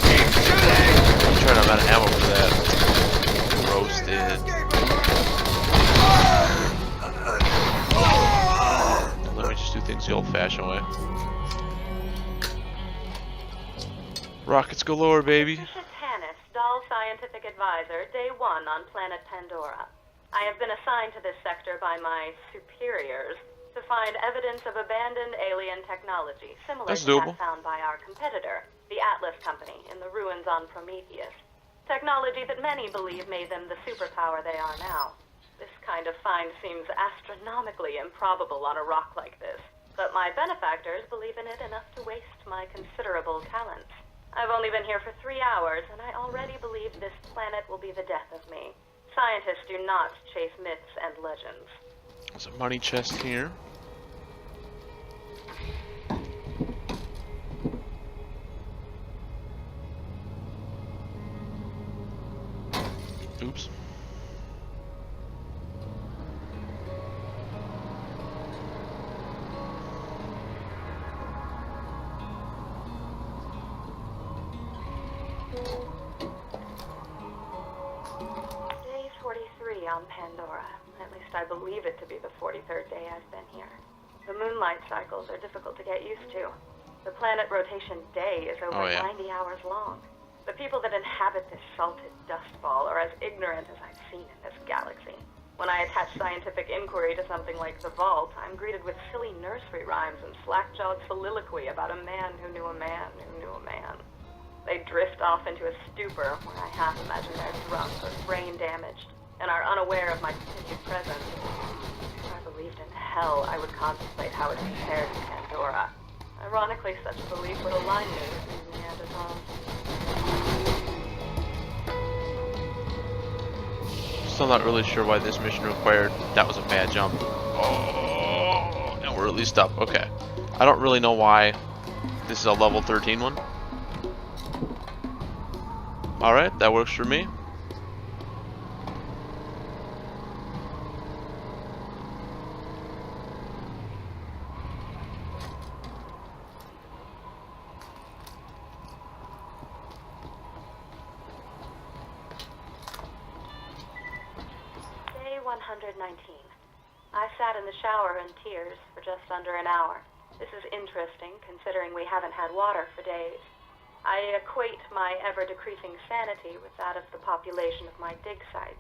I'm trying to run out of ammo for that. Roasted. Let me just do things the old-fashioned way. Rockets galore, baby. This is Tannis, Dahl Scientific Advisor, Day 1 on planet Pandora. I have been assigned to this sector by my superiors to find evidence of abandoned alien technology similar to that found by our competitor, the Atlas Company, in the ruins on Prometheus. Technology that many believe made them the superpower they are now. This kind of find seems astronomically improbable on a rock like this. But my benefactors believe in it enough to waste my considerable talents. I've only been here for 3 hours, and I already believe this planet will be the death of me. Scientists do not chase myths and legends. There's a money chest here. Oops. Day 43 on Pandora. At least I believe it to be the 43rd day I've been here. The moonlight cycles are difficult to get used to. The planet rotation day is over 90 hours long. The people that inhabit this salted dust ball are as ignorant as I've seen in this galaxy. When I attach scientific inquiry to something like the vault, I'm greeted with silly nursery rhymes and slack-jawed soliloquy about a man who knew a man who knew a man. They drift off into a stupor where I half imagine they're drunk or brain damaged and are unaware of my continued presence. If I believed in hell, I would contemplate how it compared to Pandora. Ironically, such belief would align me with these Neanderthals. Still not really sure why this mission required. That was a bad jump. Oh, and we're at least up. Okay. I don't really know why this is a level 13 one. Alright, that works for me. Day 119. I sat in the shower in tears for just under an hour. This is interesting, considering we haven't had water for days. I equate my ever-decreasing sanity with that of the population of my dig site.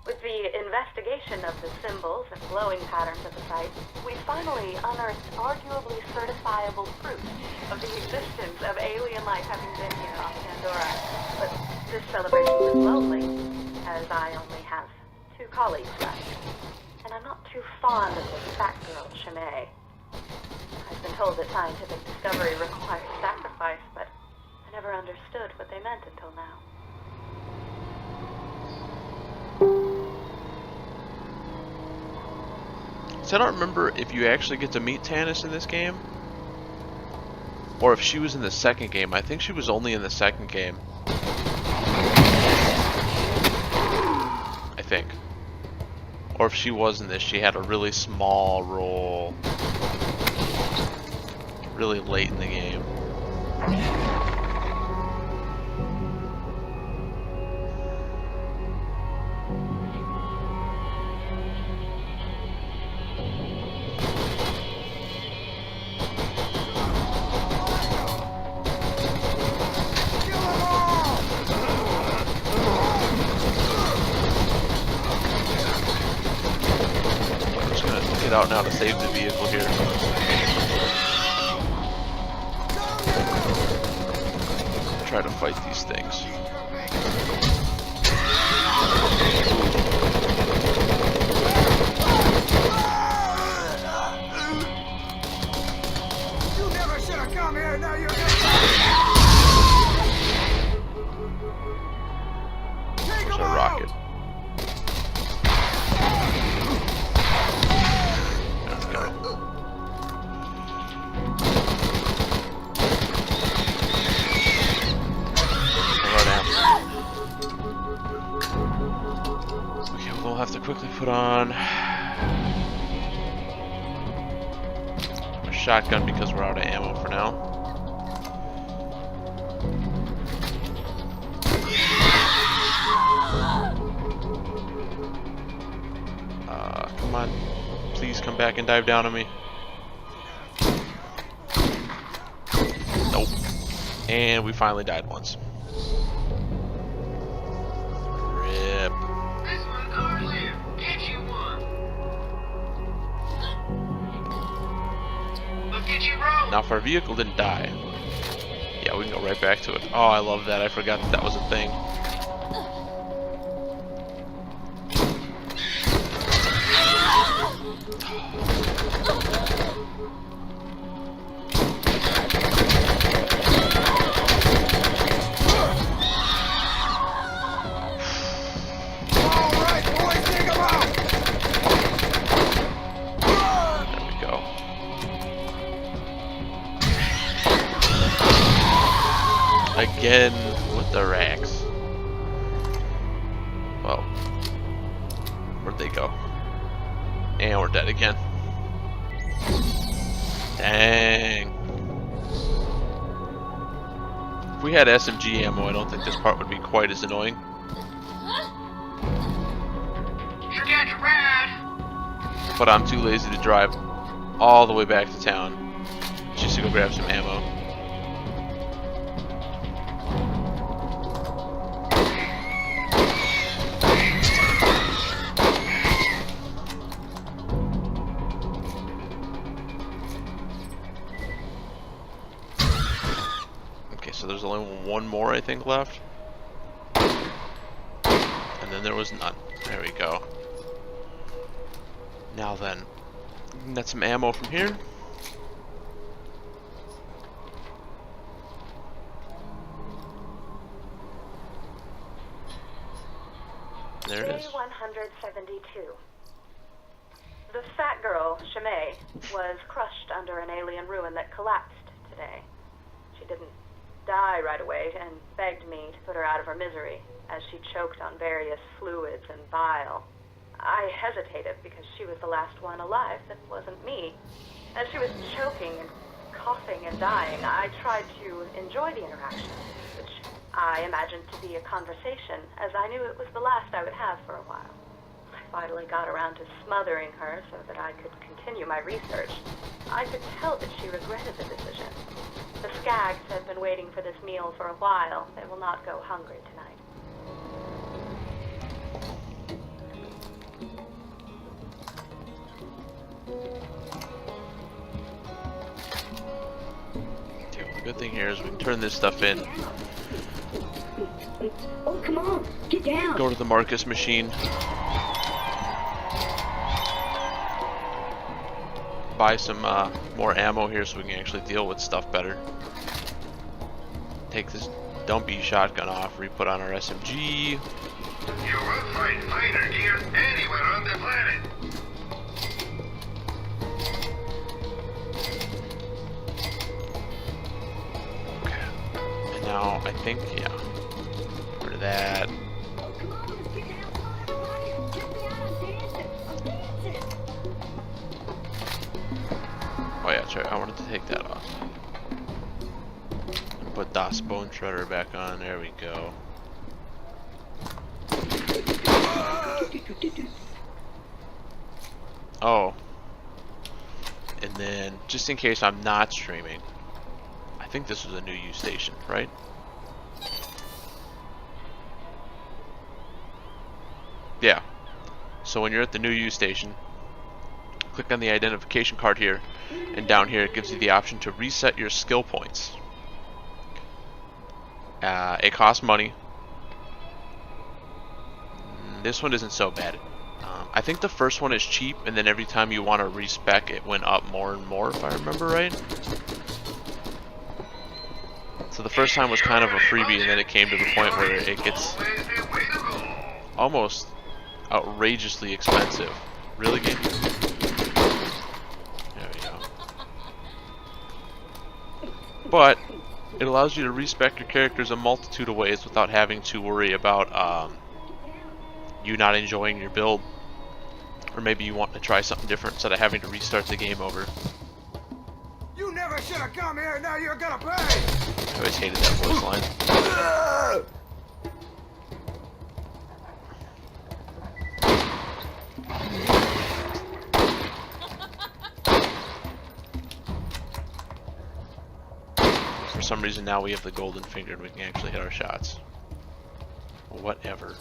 With the investigation of the symbols and glowing patterns of the site, we finally unearthed arguably certifiable proof of the existence of alien life having been here on Pandora. But this celebration was lonely, as I only have 2 colleagues left. And I'm not too fond of this fat girl, Shanae. I've been told that scientific discovery requires sacrifice, but I never understood what they meant until now. So I don't remember if you actually get to meet Tannis in this game, or if she was in the second game. I think she was only in the second game. I think. Or if she was in this, she had a really small role really late in the game. Out now to save the vehicle here. Try to fight these things. You never should have come here. Now you're There's a rocket. We'll have to quickly put on a shotgun because we're out of ammo for now. Come on. Please come back and dive down on me. Nope. And we finally died once. Rip. Now if our vehicle didn't die, yeah, we can go right back to it. Oh, I love that. I forgot that that was a thing. Again with the racks. Well, where'd they go? And we're dead again. Dang. If we had SMG ammo, I don't think this part would be quite as annoying. But I'm too lazy to drive all the way back to town just to go grab some ammo. Okay, so there's only one more I think left. And then there was none. There we go. Now then, get some ammo from here. There it is. Day 172. The fat girl, Shimei, was crushed under an alien ruin that collapsed today. She didn't die right away and begged me to put her out of her misery as she choked on various fluids and bile. I hesitated because she was the last one alive that wasn't me. As she was choking and coughing and dying, I tried to enjoy the interaction, which I imagined to be a conversation, as I knew it was the last I would have for a while. I finally got around to smothering her so that I could continue my research. I could tell that she regretted the decision. The Skags have been waiting for this meal for a while. They will not go hungry tonight. The good thing here is we can turn this stuff in. Oh, come on, get down. Go to the Marcus machine. Buy some more ammo here so we can actually deal with stuff better. Take this dumpy shotgun off, re-put on our SMG. You will find finer gear anywhere on the planet. Now, I think, yeah. Rid of that. Oh yeah, that's right. I wanted to take that off. And put Das Bone Shredder back on. There we go. Oh. And then, just in case I'm not streaming, I think this was a new use station, right? Yeah. So when you're at the new use station, click on the identification card here, and down here it gives you the option to reset your skill points. It costs money. This one isn't so bad. I think the first one is cheap, and then every time you want to respec, it went up more and more, if I remember right. So the first time was kind of a freebie, and then it came to the point where it gets almost outrageously expensive. Really, game? There we go. But it allows you to respec your characters a multitude of ways without having to worry about you not enjoying your build, or maybe you want to try something different instead of having to restart the game over. You never should have come here. Now you're gonna pay. I always hated that voice line. For some reason now we have the golden finger and we can actually hit our shots. Whatever.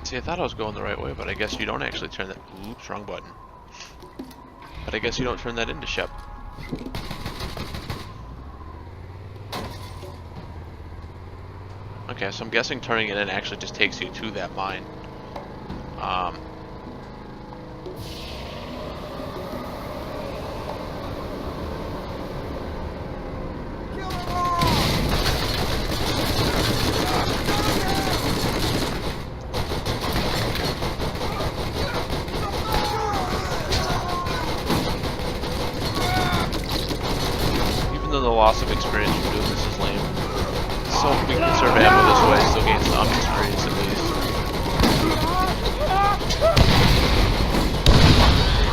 See, I thought I was going the right way, but I guess you don't actually turn that. Oops, wrong button. But I guess you don't turn that into Shep. Okay, so I'm guessing turning it in actually just takes you to that mine. Even though the loss of experience from doing this is lame, so we can conserve ammo this way, still gain some experience at least.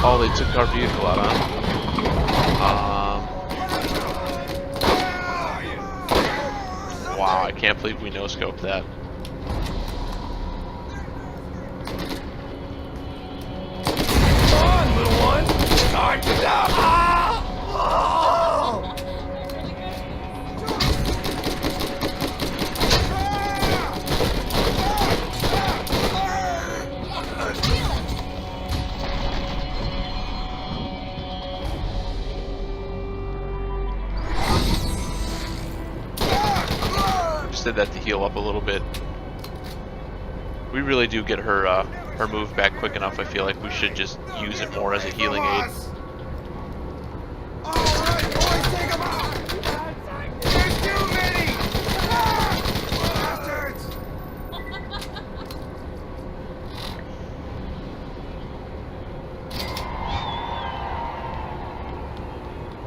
Oh, they took our vehicle out, huh? Wow, I can't believe we no-scoped that. Come on, little one! Time to die! Just did that to heal up a little bit. We really do get her her move back quick enough. I feel like we should just use it more as a healing aid. Alright, boys, take 'em out! There's too many! Bastards!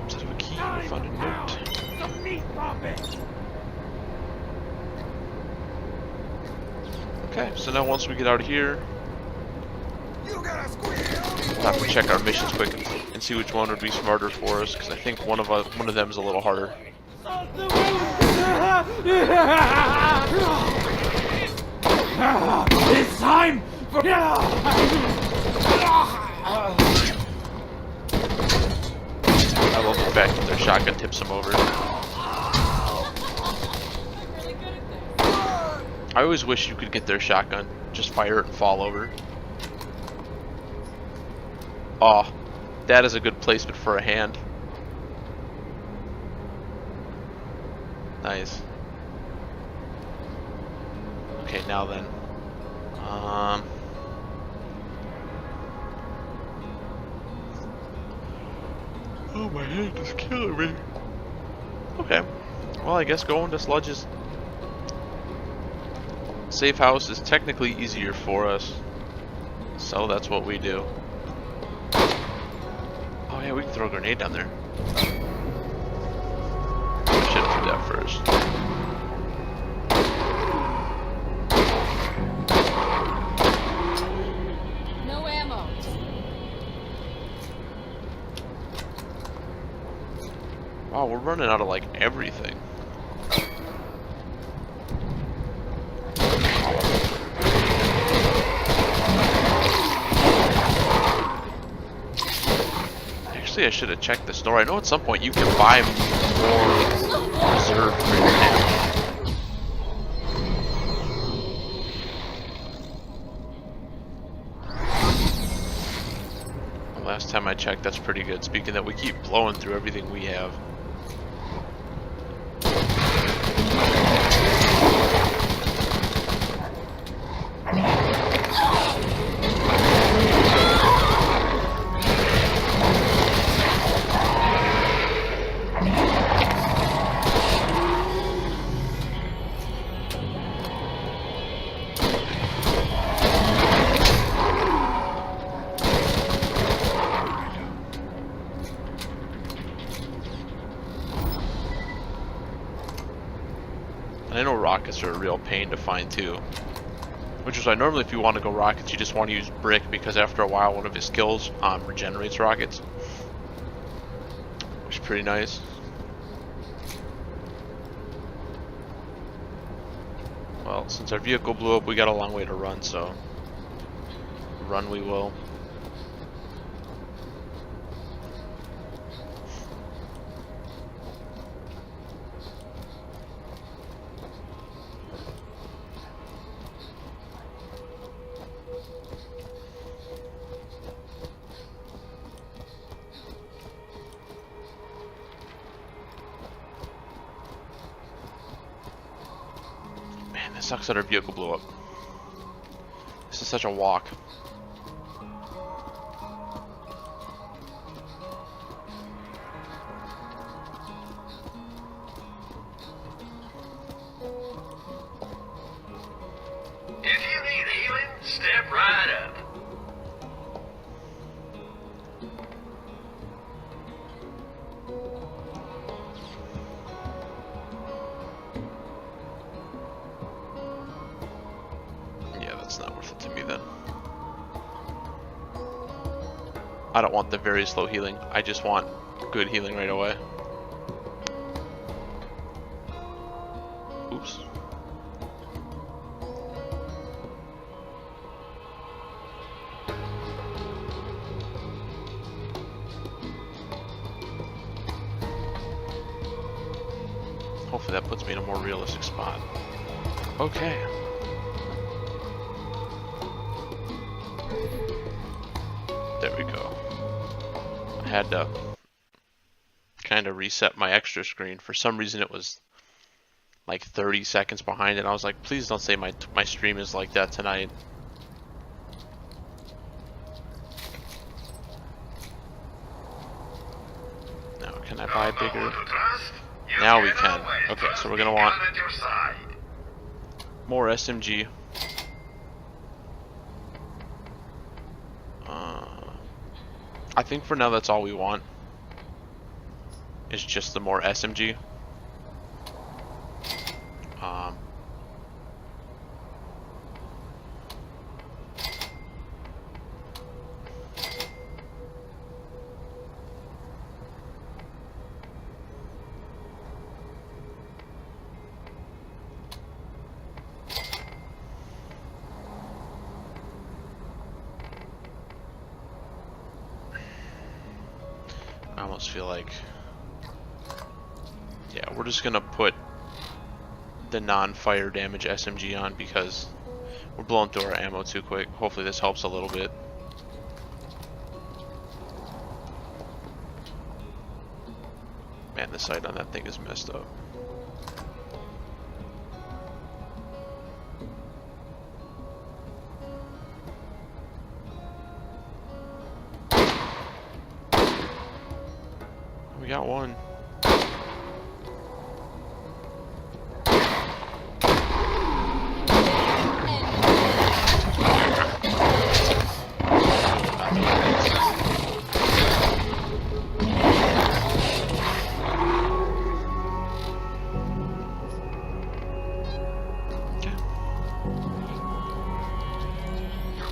Instead of a key, we found a note. Some meat bombing! Okay, so now once we get out of here, You gotta squeal! we'll have to check our missions quick and see which one would be smarter for us, because I think one of them is a little harder. It's time for... I love the fact that their shotgun tips them over. I always wish you could get their shotgun, just fire it and fall over. Oh, that is a good placement for a hand. Nice. Okay, now then. Oh, my hand is killing me. Okay. Well, I guess going to Sludge's safe house is technically easier for us. So that's what we do. Oh yeah, we can throw a grenade down there. I should have threw that first. No ammo. Wow, we're running out of like everything. Actually, I should have checked the store. I know at some point you can buy more reserve for your ammo. Last time I checked, that's pretty good. Speaking that, we keep blowing through everything we have. And I know rockets are a real pain to find too. Which is why normally if you want to go rockets, you just want to use Brick, because after a while one of his skills regenerates rockets. Which is pretty nice. Well, since our vehicle blew up, we got a long way to run, so run we will. It sucks that our vehicle blew up. This is such a walk. If you need healing, step right up. Yeah, that's not worth it to me then. I don't want the very slow healing. I just want good healing right away. Oops. Hopefully that puts me in a more realistic spot. Okay. There we go. I had to kind of reset my extra screen. For some reason it was like 30 seconds behind and I was like, please don't say my stream is like that tonight. Now can I buy bigger? Now we can. Okay, so we're gonna want more SMG. I think for now that's all we want. Is just the more SMG. I almost feel like, yeah, we're just gonna put the non-fire damage SMG on because we're blowing through our ammo too quick. Hopefully this helps a little bit. Man, the sight on that thing is messed up. We got one.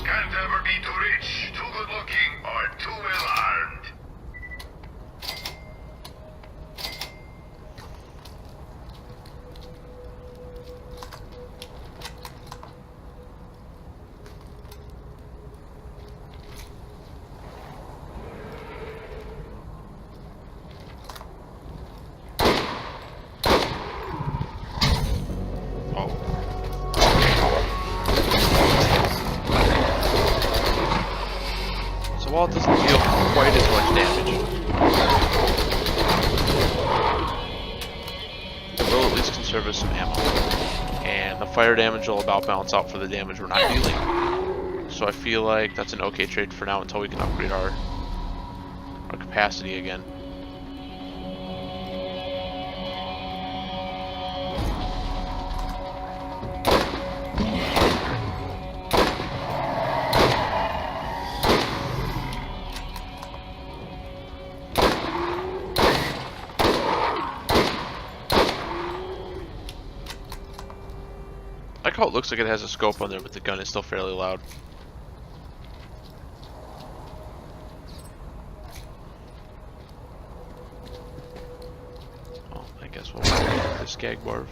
Can't ever be too rich, too good looking, or too well armed. So while it doesn't deal quite as much damage, it will at least conserve us some ammo. And the fire damage will about balance out for the damage we're not dealing. So I feel like that's an okay trade for now until we can upgrade our capacity again. I like how it looks like it has a scope on there, but the gun is still fairly loud. Oh, I guess we'll get this gag barf.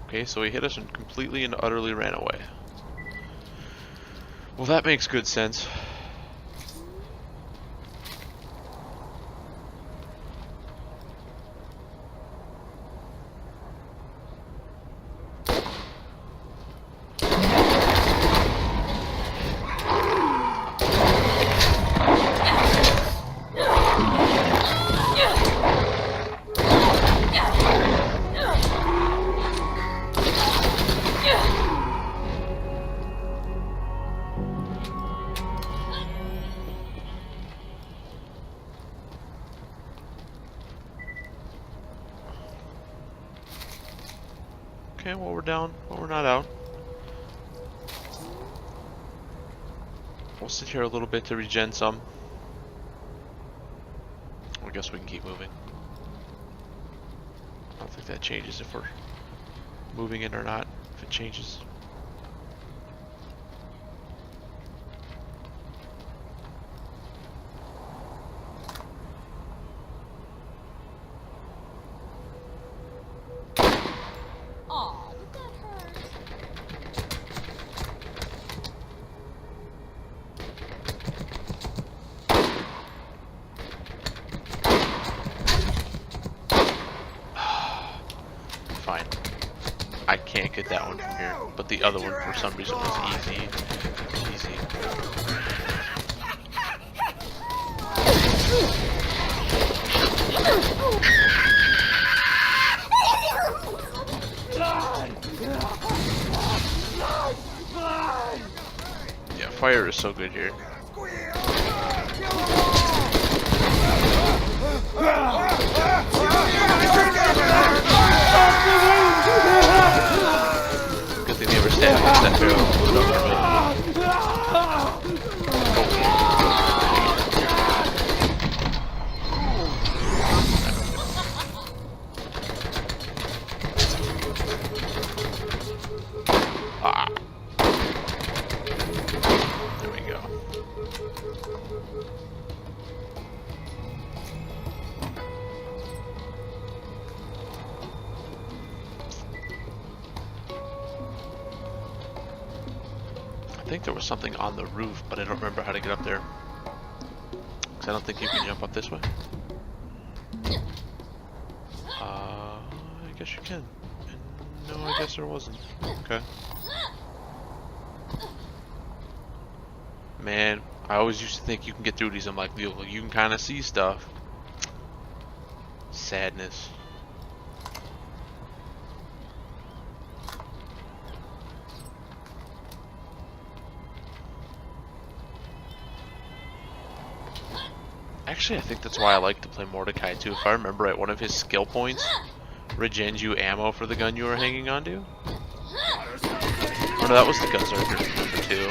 Okay, so he hit us and completely and utterly ran away. Well, that makes good sense. Okay, well we're down. Well, we're not out. We'll sit here a little bit to regen some. I guess we can keep moving. I don't think that changes if we're moving in or not. If it changes. Aw, did that hurt? Fine. I can't get that one from here, but the other one for some reason was easy. Easy. Yeah, fire is so good here. Good thing they were standing against that barrel. Ah. There we go. I think there was something on the roof, but I don't remember how to get up there. Because I don't think you can jump up this way. I guess you can. And no, I guess there wasn't. Okay. Man, I always used to think you can get through these. I'm like, you can kind of see stuff. Sadness. Actually, I think that's why I like to play Mordecai too. If I remember right, one of his skill points regens you ammo for the gun you were hanging on to. Or no, that was the Gunzerker number 2.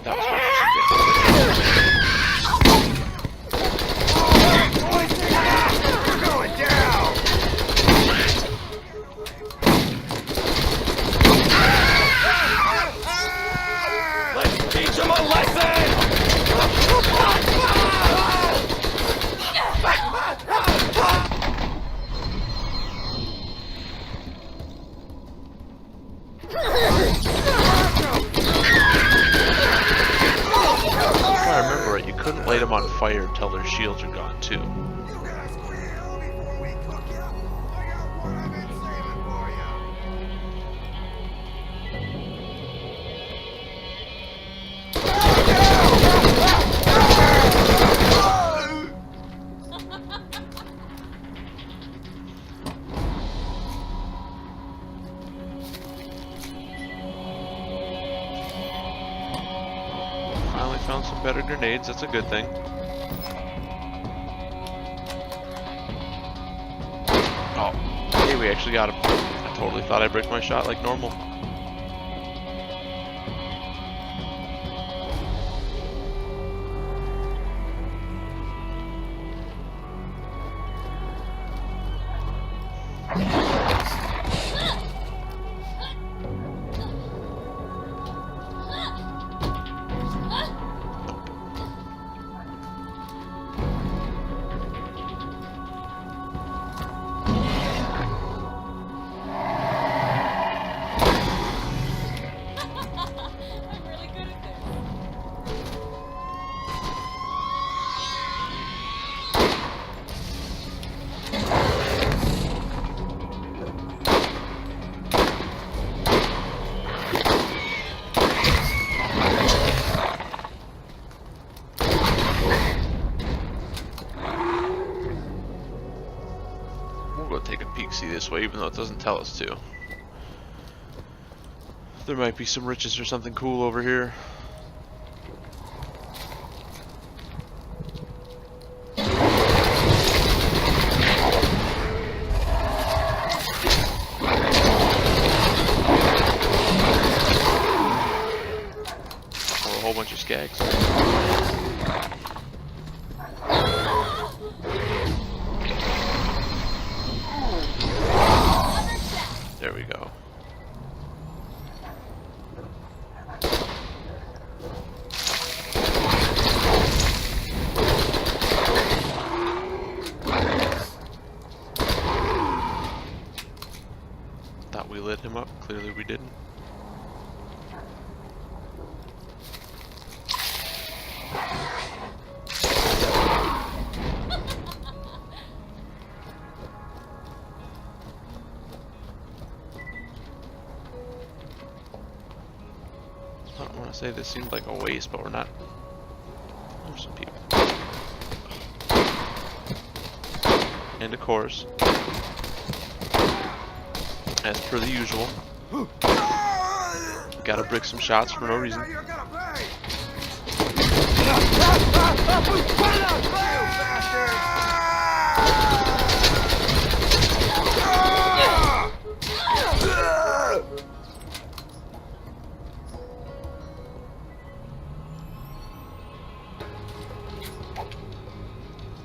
That was what light them on fire until their shields are gone too. Finally found some better grenades, that's a good thing. Oh, hey, we actually got him. I totally thought I bricked my shot like normal. We'll go take a peek-see this way, even though it doesn't tell us to. There might be some riches or something cool over here. Or a whole bunch of skags. There we go. Thought we lit him up. Clearly we didn't. I don't want to say this seemed like a waste, but we're not. There's some people. And of course, as per the usual, gotta brick some shots for no reason.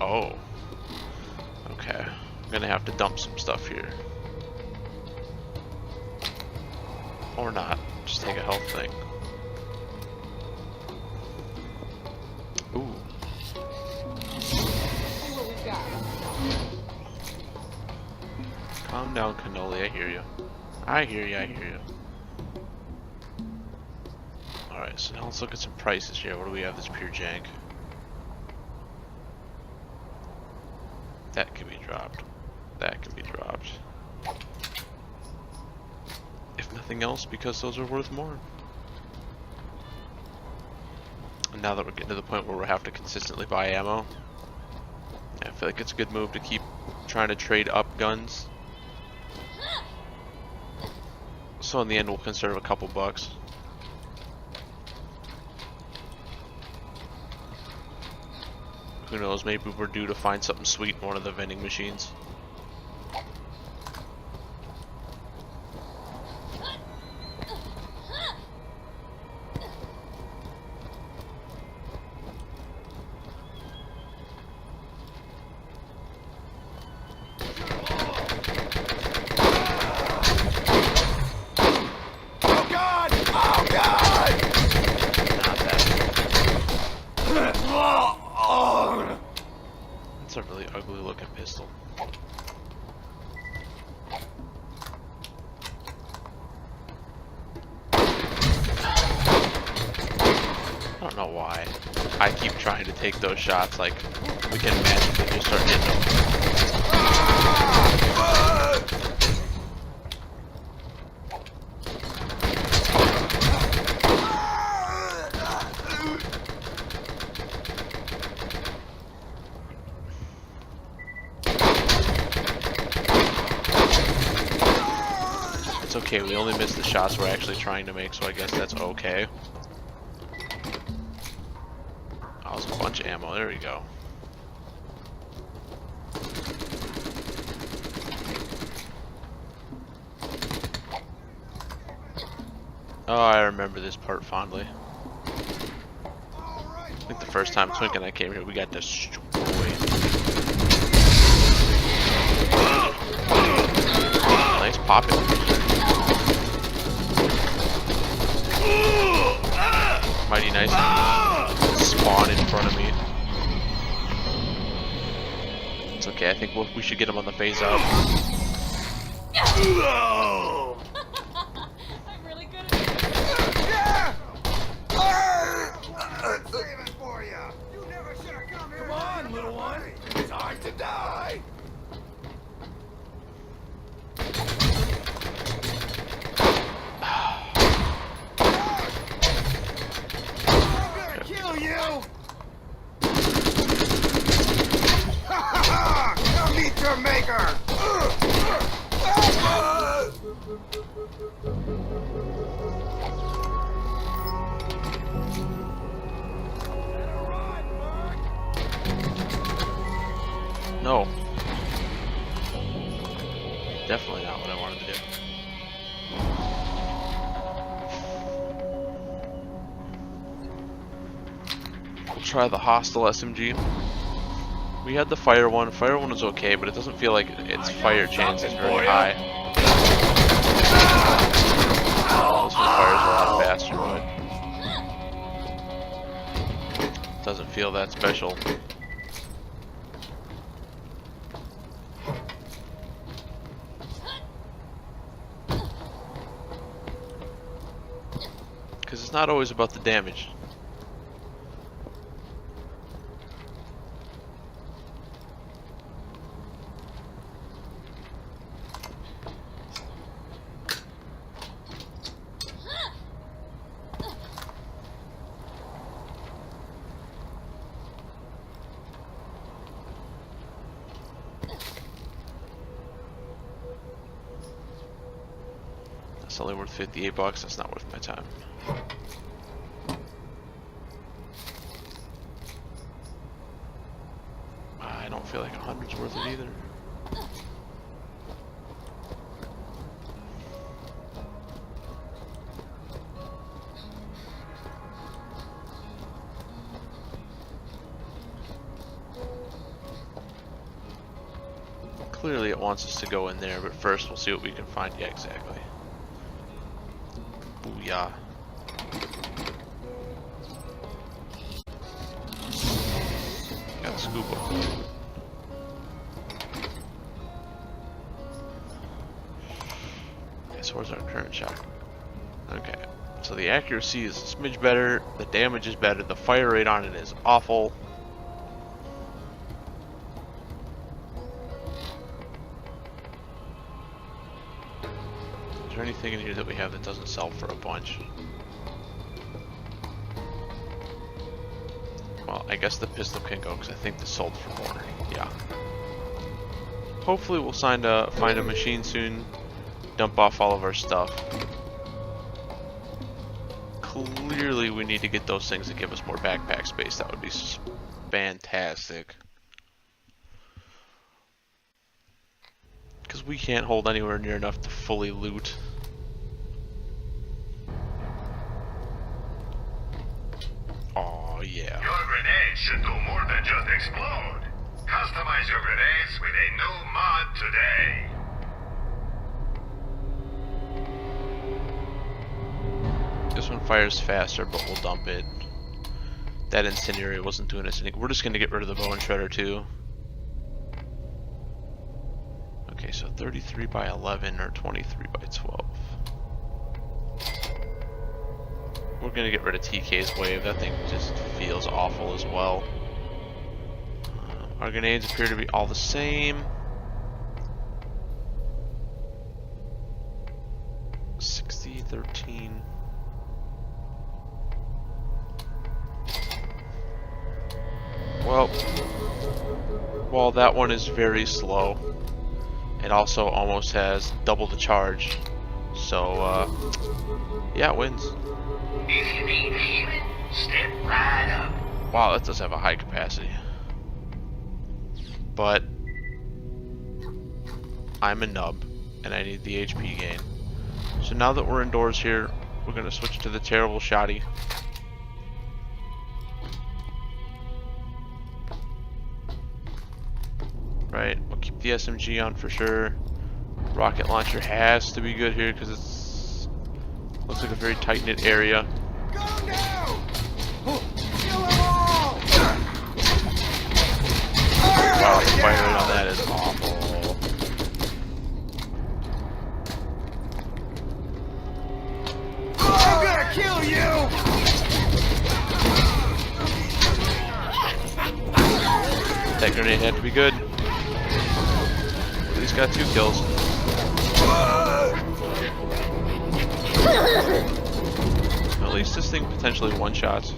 Oh. Okay. I'm gonna have to dump some stuff here. Or not. Just take a health thing. Ooh. Calm down, Cannoli. I hear you. I hear you. I hear you. Alright, so now let's look at some prices here. What do we have that's pure jank? That can be dropped. That can be dropped. If nothing else, because those are worth more. And now that we're getting to the point where we have to consistently buy ammo, I feel like it's a good move to keep trying to trade up guns. So in the end, we'll conserve a couple bucks. Who knows, maybe we're due to find something sweet in one of the vending machines. That's a really ugly looking pistol. I don't know why. I keep trying to take those shots like we can magically just start hitting them. It's okay, we only missed the shots we're actually trying to make, so I guess that's okay. Oh, there's a bunch of ammo, there we go. Oh, I remember this part fondly. I think the first time Twink and I came here, we got destroyed. Nice popping. Mighty nice to spawn in front of me. It's okay, I think we should get him on the phase out. I'm really good at it. Saving for you. You never should have come here. Come on, little one. It's hard to die. Kill you! Come meet your maker! No. Definitely not what I wanted to do. We'll try the hostile SMG. We had the fire one. Fire one was okay, but it doesn't feel like its fire chance is very high. This one fires a lot faster, but doesn't feel that special. Because it's not always about the damage. That's only worth 58 bucks. That's not worth my time. I don't feel like 100's worth it either. Clearly it wants us to go in there, but first we'll see what we can find. Yeah, exactly. Booyah. Got a scuba. Okay, so where's our current shot? Okay, so the accuracy is a smidge better, the damage is better, the fire rate on it is awful. Is there anything in here that we have that doesn't sell for a bunch? Well, I guess the pistol can go because I think this sold for more. Yeah. Hopefully we'll find a machine soon, dump off all of our stuff. Clearly we need to get those things that give us more backpack space. That would be fantastic. Because we can't hold anywhere near enough to fully loot. Oh yeah. Your grenade should do more than just explode. Customize your grenades with a new mod today. This one fires faster, but we'll dump it. That incendiary wasn't doing us anything. We're just going to get rid of the bow and shredder too. Okay, so 33 by 11 or 23 by 12. We're going to get rid of TK's wave. That thing just feels awful as well. Our grenades appear to be all the same. 60, 13. Well, that one is very slow. It also almost has double the charge. So, yeah, it wins. If you need healing, step right up. Wow, that does have a high capacity. But I'm a nub, and I need the HP gain. So now that we're indoors here, we're going to switch to the terrible shotty. Right, we'll keep the SMG on for sure. Rocket launcher has to be good here because it's looks like a very tight-knit area. Go now! Kill them all! Wow, the fire rate on that is awful. I'm gonna kill you! That grenade had to be good. At least got 2 kills. At least this thing potentially one-shots.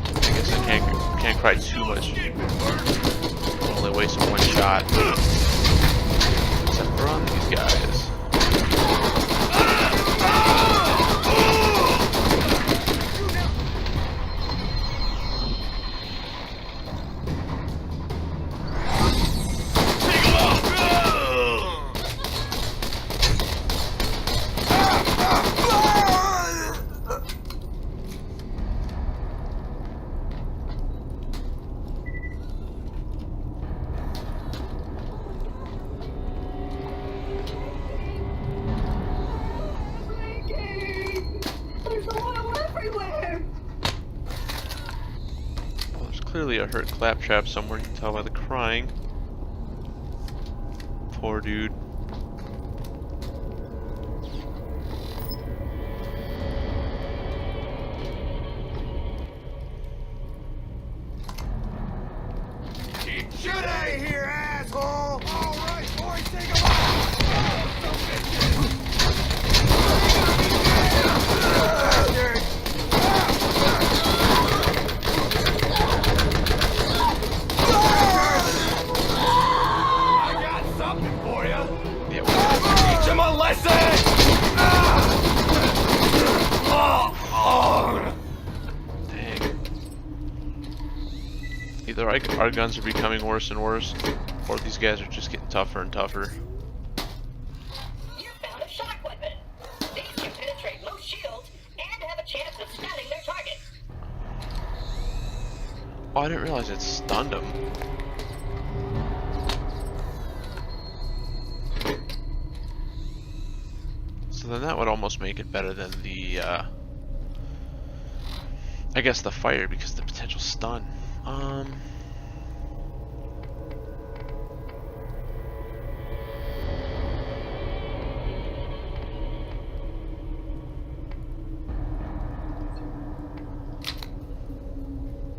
I guess I can't cry too much. Only wasting 1 shot. Except for on these guys. clearly a hurt claptrap somewhere, you can tell by the crying. Poor dude. Shoot out of here, asshole! All right, boys, take him out! I got something for you. Yeah, we gotta Teach him a lesson! dang. Either our guns are becoming worse and worse, or these guys are just getting tougher and tougher. You found a shock weapon. These can penetrate most shields and have a chance of stunning their target. Oh, I didn't realize it stunned him. So then that would almost make it better than the, I guess the fire, because the potential stun.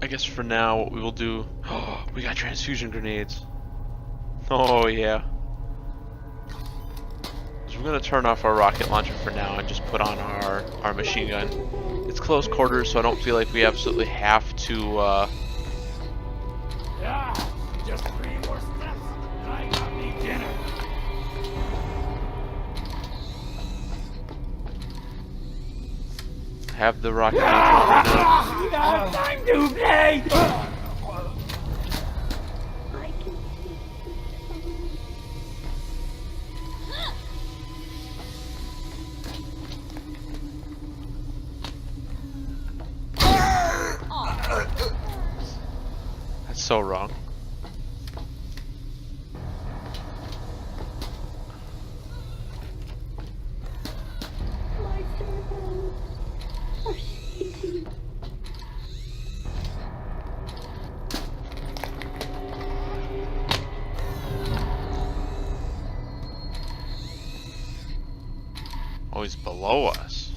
I guess for now what we will do, we got transfusion grenades. Oh yeah. So we're gonna turn off our rocket launcher for now and just put on our machine gun. It's close quarters, so I don't feel like we absolutely have to Just 3 more steps, and I got me dinner. have the rocket launcher for now. Time to play! That's so wrong. Oh, he's below us.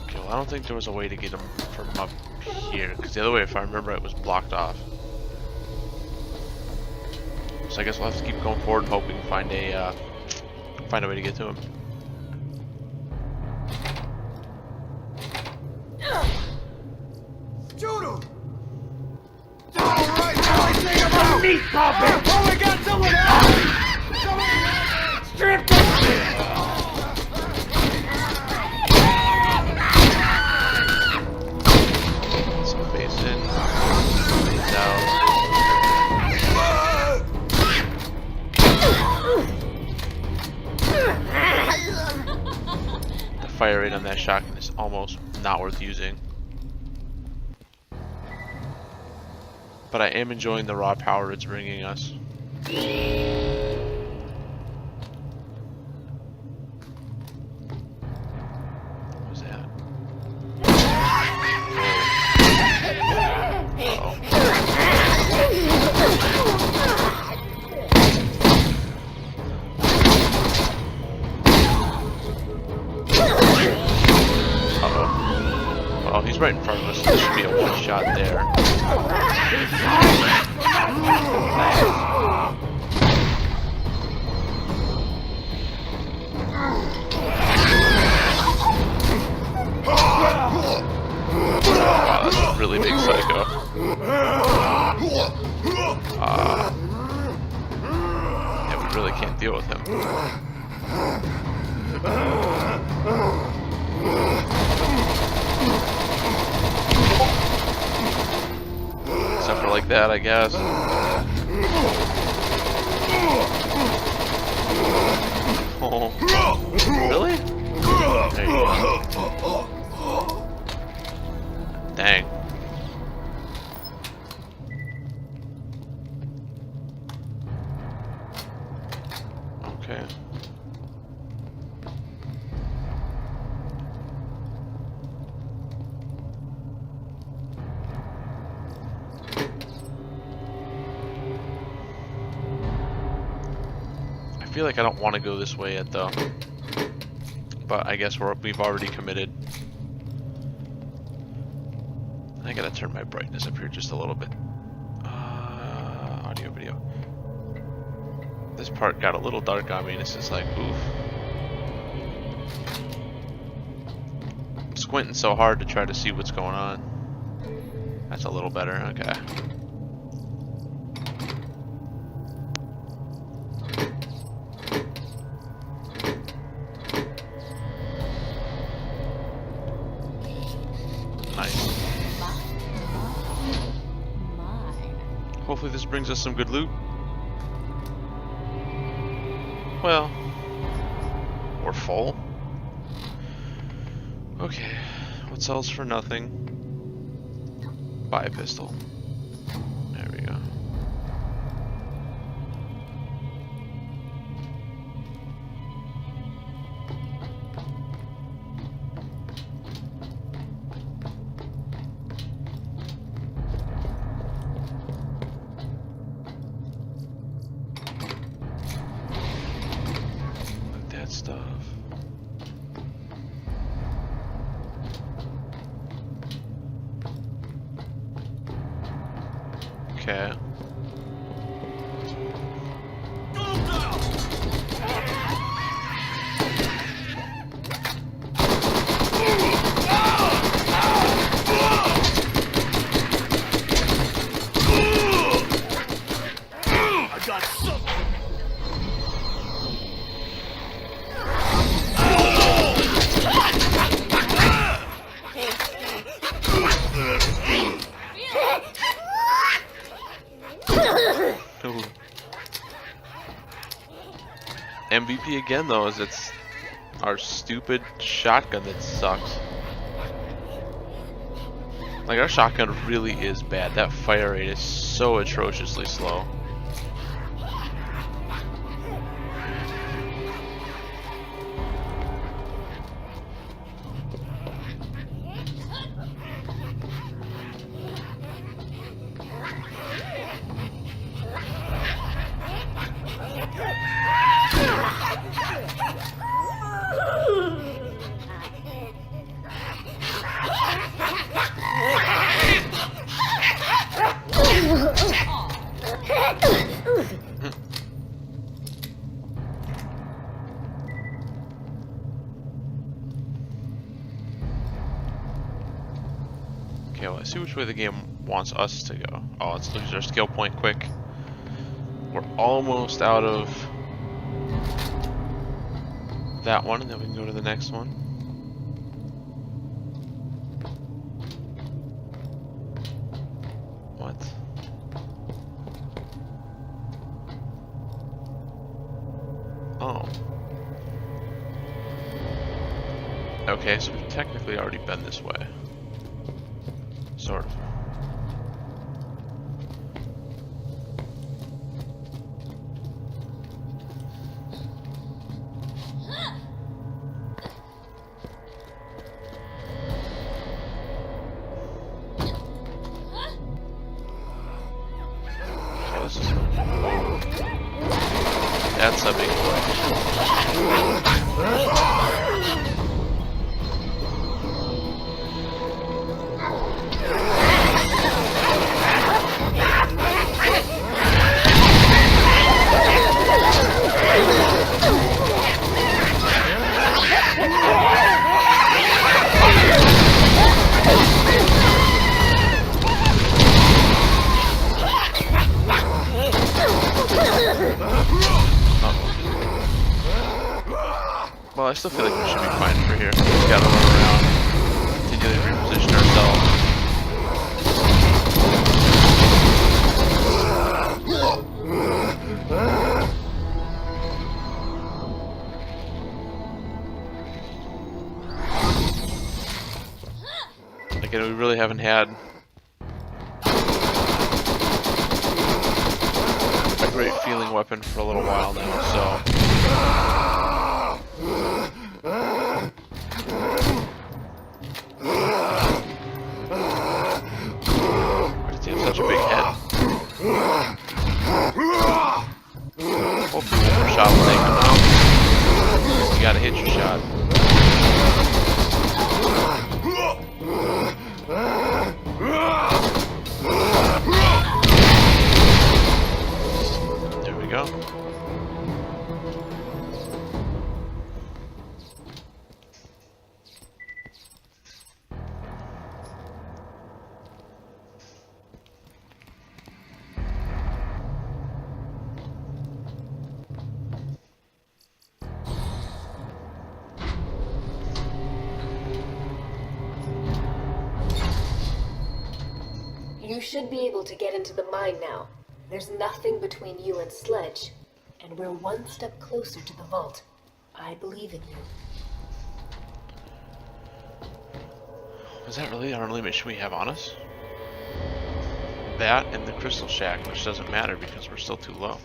Okay, well, I don't think there was a way to get him from up here, because the other way, if I remember, it was blocked off. So I guess we'll have to keep going forward and hope we can find a way to get to him. Shoot him! Alright, now I think about meat puppet! Oh, we got someone else! Strip So face in, face out. The fire rate on that shotgun is almost not worth using. But I am enjoying the raw power it's bringing us. What was that? Uh-oh. Oh, he's right in front of us. This should be a one shot there. Wow, that's a really big psycho. Yeah, we really can't deal with him. Except for like that, I guess. Oh. Really? There you go. Dang. Okay. feel like I don't want to go this way yet, though. But I guess we've already committed. I gotta turn my brightness up here just a little bit. Audio, video. This part got a little dark on me, and it's just like, oof. I'm squinting so hard to try to see what's going on. That's a little better, okay. Hopefully this brings us some good loot. Well, we're full. Okay, what sells for nothing? Buy a pistol. There we go. Stuff. Okay. I got something. MVP again though, is it's our stupid shotgun that sucks. Like, our shotgun really is bad. That fire rate is so atrociously slow. Okay, well, I see which way the game wants us to go. Oh, let's lose our skill point quick. We're almost out of that one, and then we can go to the next one. What? Oh. Okay, so we've technically already been this way. Sort of. Oh, this is... That's a big boy. Well, I still feel like we should be fine for here. We just gotta run around, continually reposition ourselves. Again, we really haven't had a great feeling weapon for a little while now, so... Why does he have such a big head? Hopefully one more shot will take him. gotta hit your shot. There we go. You should be able to get into the mine now. There's nothing between you and Sledge, and we're one step closer to the vault. I believe in you. Is that really our only mission we have on us? That and the Crystal Shack, which doesn't matter because we're still too low.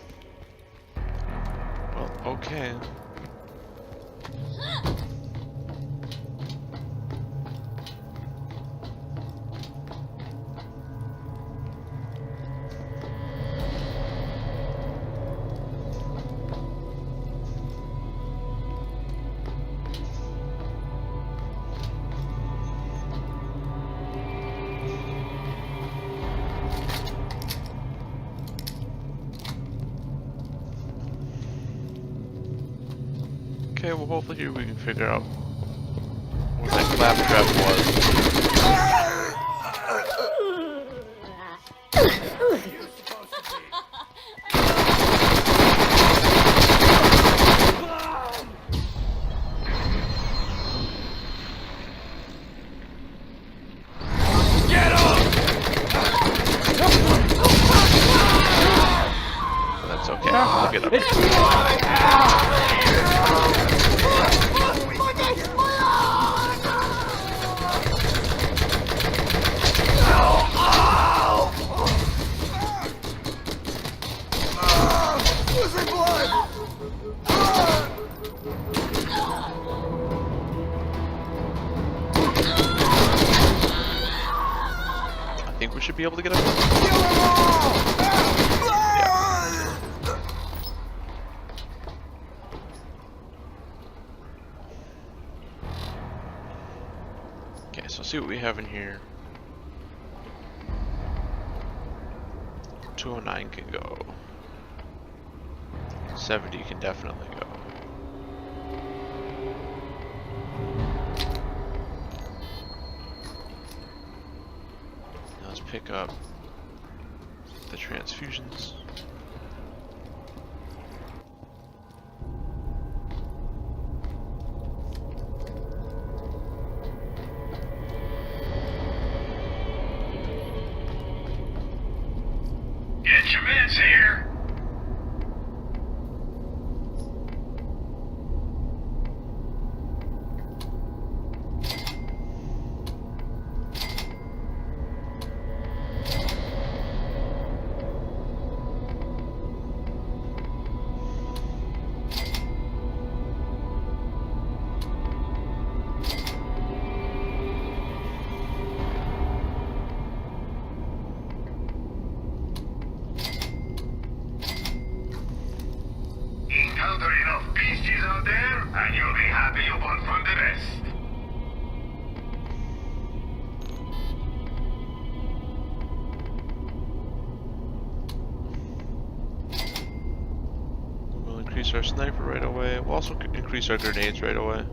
Well, okay. Okay, well hopefully here we can figure out what that claptrap was. That's okay, I'll get up. I think we should be able to get up. Yeah. Okay, so see what we have in here. 209 can go. 70 can definitely go. Now let's pick up the transfusions. Get your meds here. Encounter enough beasties out there, and you'll be happy you bought from the rest. We'll increase our sniper right away. We'll also increase our grenades right away.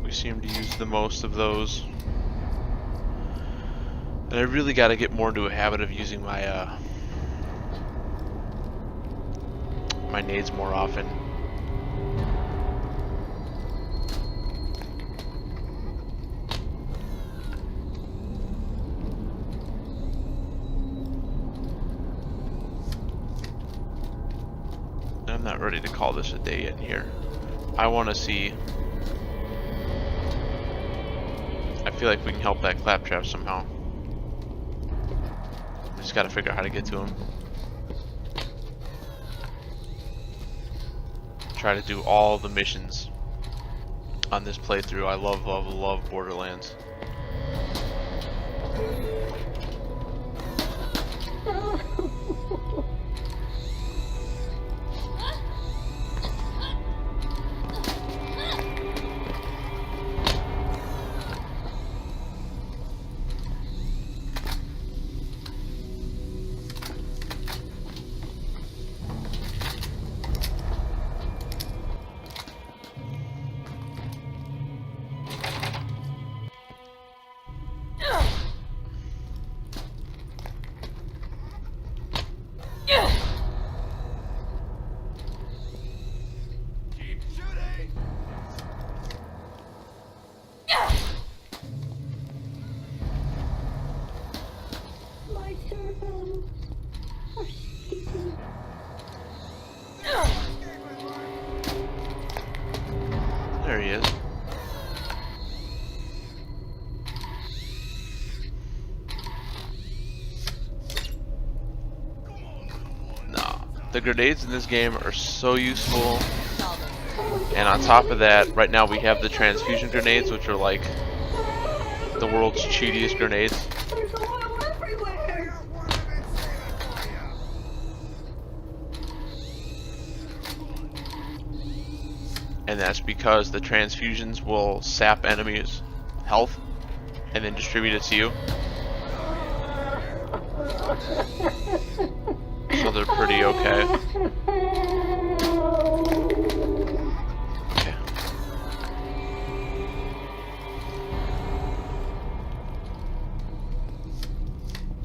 We seem to use the most of those. And I really got to get more into a habit of using my my nades more often. I'm not ready to call this a day yet here. I want to see. I feel like we can help that claptrap somehow. Just gotta figure out how to get to him. Try to do all the missions on this playthrough. I love, love, love Borderlands. There he is. Nah, the grenades in this game are so useful. And on top of that, right now we have the transfusion grenades, which are like the world's cheatiest grenades. There's oil everywhere! And that's because the transfusions will sap enemies' health and then distribute it to you. So they're pretty okay. Okay.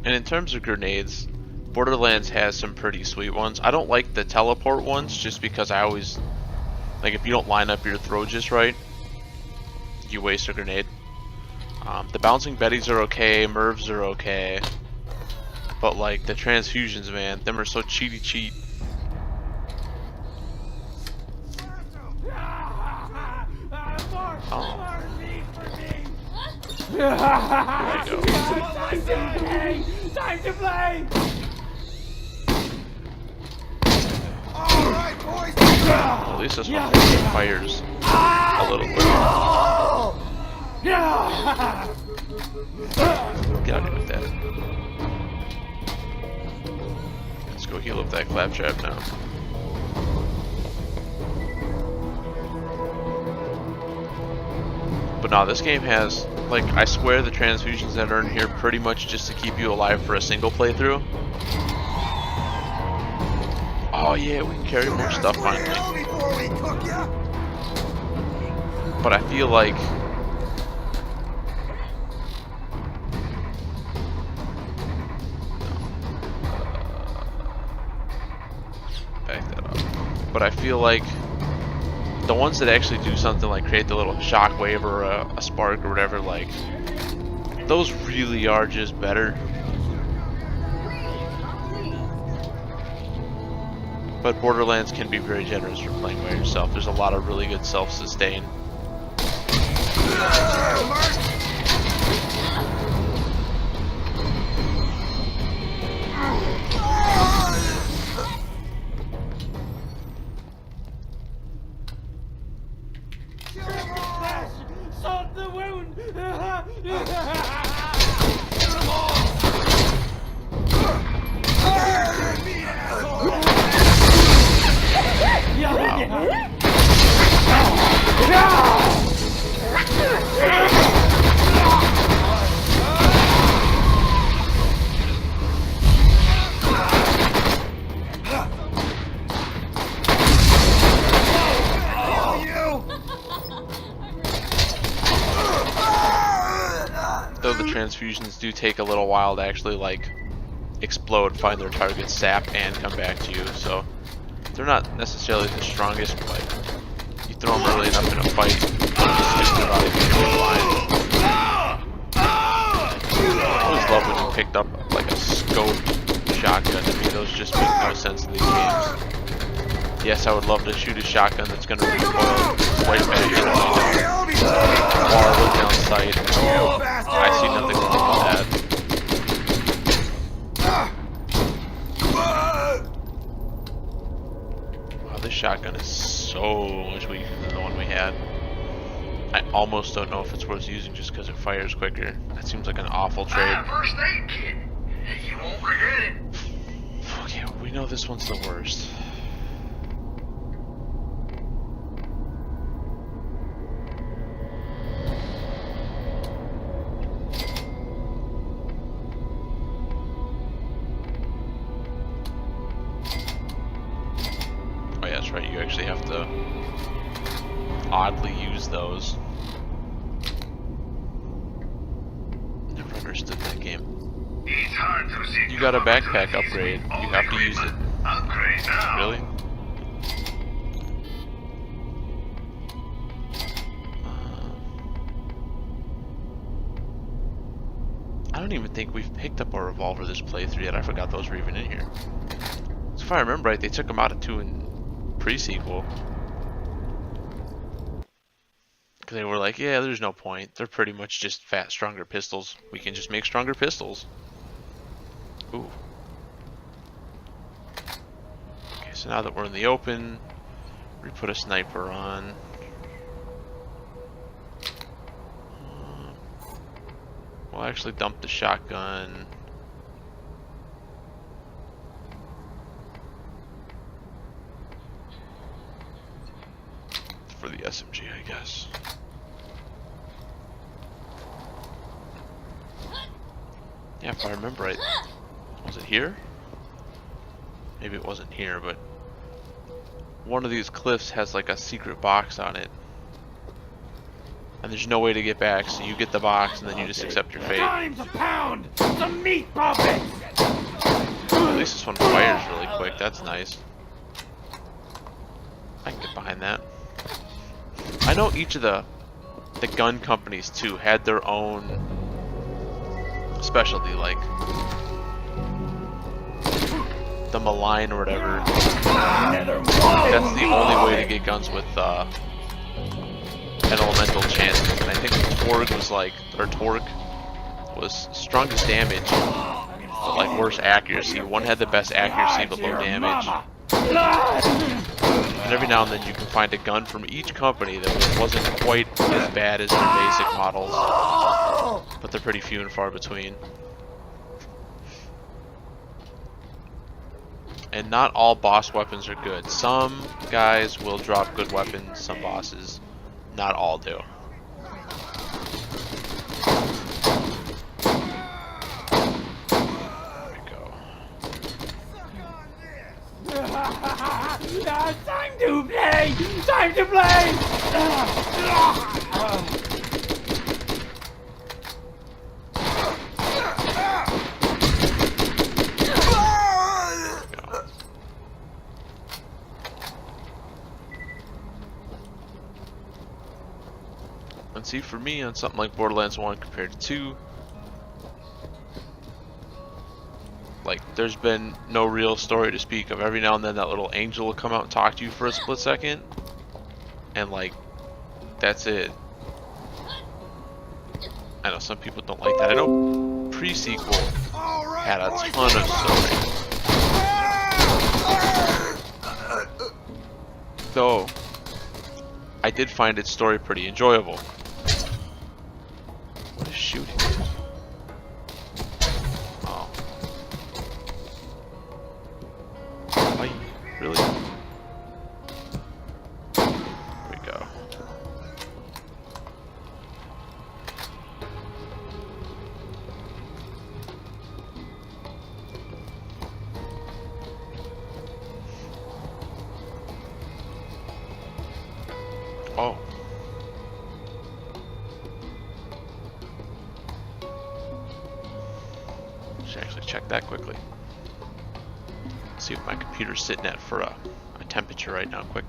And in terms of grenades, Borderlands has some pretty sweet ones. I don't like the teleport ones just because I always, like, if you don't line up your throw just right, you waste a grenade. The bouncing betties are okay, Mervs are okay, but like the transfusions, man, them are so cheaty cheat. Oh. There you go. Time to play! Well, at least this one fires a little quicker. Get out of here with that. Let's go heal up that claptrap now. But no, this game has, like, I swear the transfusions that are in here pretty much just to keep you alive for a single playthrough. Oh yeah, we can carry more stuff finally. But I feel like back that up. But I feel like the ones that actually do something like create the little shockwave or a spark or whatever, like, those really are just better. But Borderlands can be very generous for playing by yourself. There's a lot of really good self-sustain. Salt the wound! Though the transfusions do take a little while to actually, like, explode, find their target, sap, and come back to you, so they're not necessarily the strongest, but you throw them early enough in a fight, I always love when you picked up like a scope shotgun. I mean, those just make no sense in these games. Yes, I would love to shoot a shotgun that's going to recoil right back at me or look down sight. I see nothing wrong with that. Wow, this shotgun is so much weaker than the one we had. I almost don't know if it's worth using just because it fires quicker. That seems like an awful trade. First aid kit. You won't regret it. Okay, we know this one's the worst. Oh yeah, that's right, you actually have to oddly use those. Never understood that game. It's hard to see. You got a backpack upgrade. You have to use it. Upgrade now. Really? I don't even think we've picked up our revolver this playthrough yet. I forgot those were even in here. Let's If I remember right, they took them out of 2 in pre-sequel. Because they were like, yeah, there's no point. They're pretty much just fat, stronger pistols. We can just make stronger pistols. Ooh. Okay, so now that we're in the open, we put a sniper on. We'll actually dump the shotgun. For the SMG, I guess. Yeah, if I remember right. Was it here? Maybe it wasn't here, but one of these cliffs has like a secret box on it. And there's no way to get back, so you get the box and then you just accept your fate. Time's a pound! Some meat puppets! At least this one fires really quick, that's nice. I can get behind that. I know each of the gun companies too had their own specialty, like the Malign or whatever. That's the only way to get guns with an elemental chances, and I think Torgue was like, or Torque was strongest damage, but like worse accuracy. One had the best accuracy but low damage. And every now and then you can find a gun from each company that wasn't quite as bad as their basic models, but they're pretty few and far between. And not all boss weapons are good. Some guys will drop good weapons, some bosses. Not all do. There we go. Time to play! Time to play! And see, for me, on something like Borderlands 1 compared to 2, like, there's been no real story to speak of. Every now and then that little angel will come out and talk to you for a split second, and like, that's it. I know some people don't like that. I know pre-sequel had a ton of story. Though, I did find its story pretty enjoyable. What is shooting? Oh. Why? Really? There we go. Oh. Should actually check that quickly. See what my computer's sitting at for a temperature right now, quick.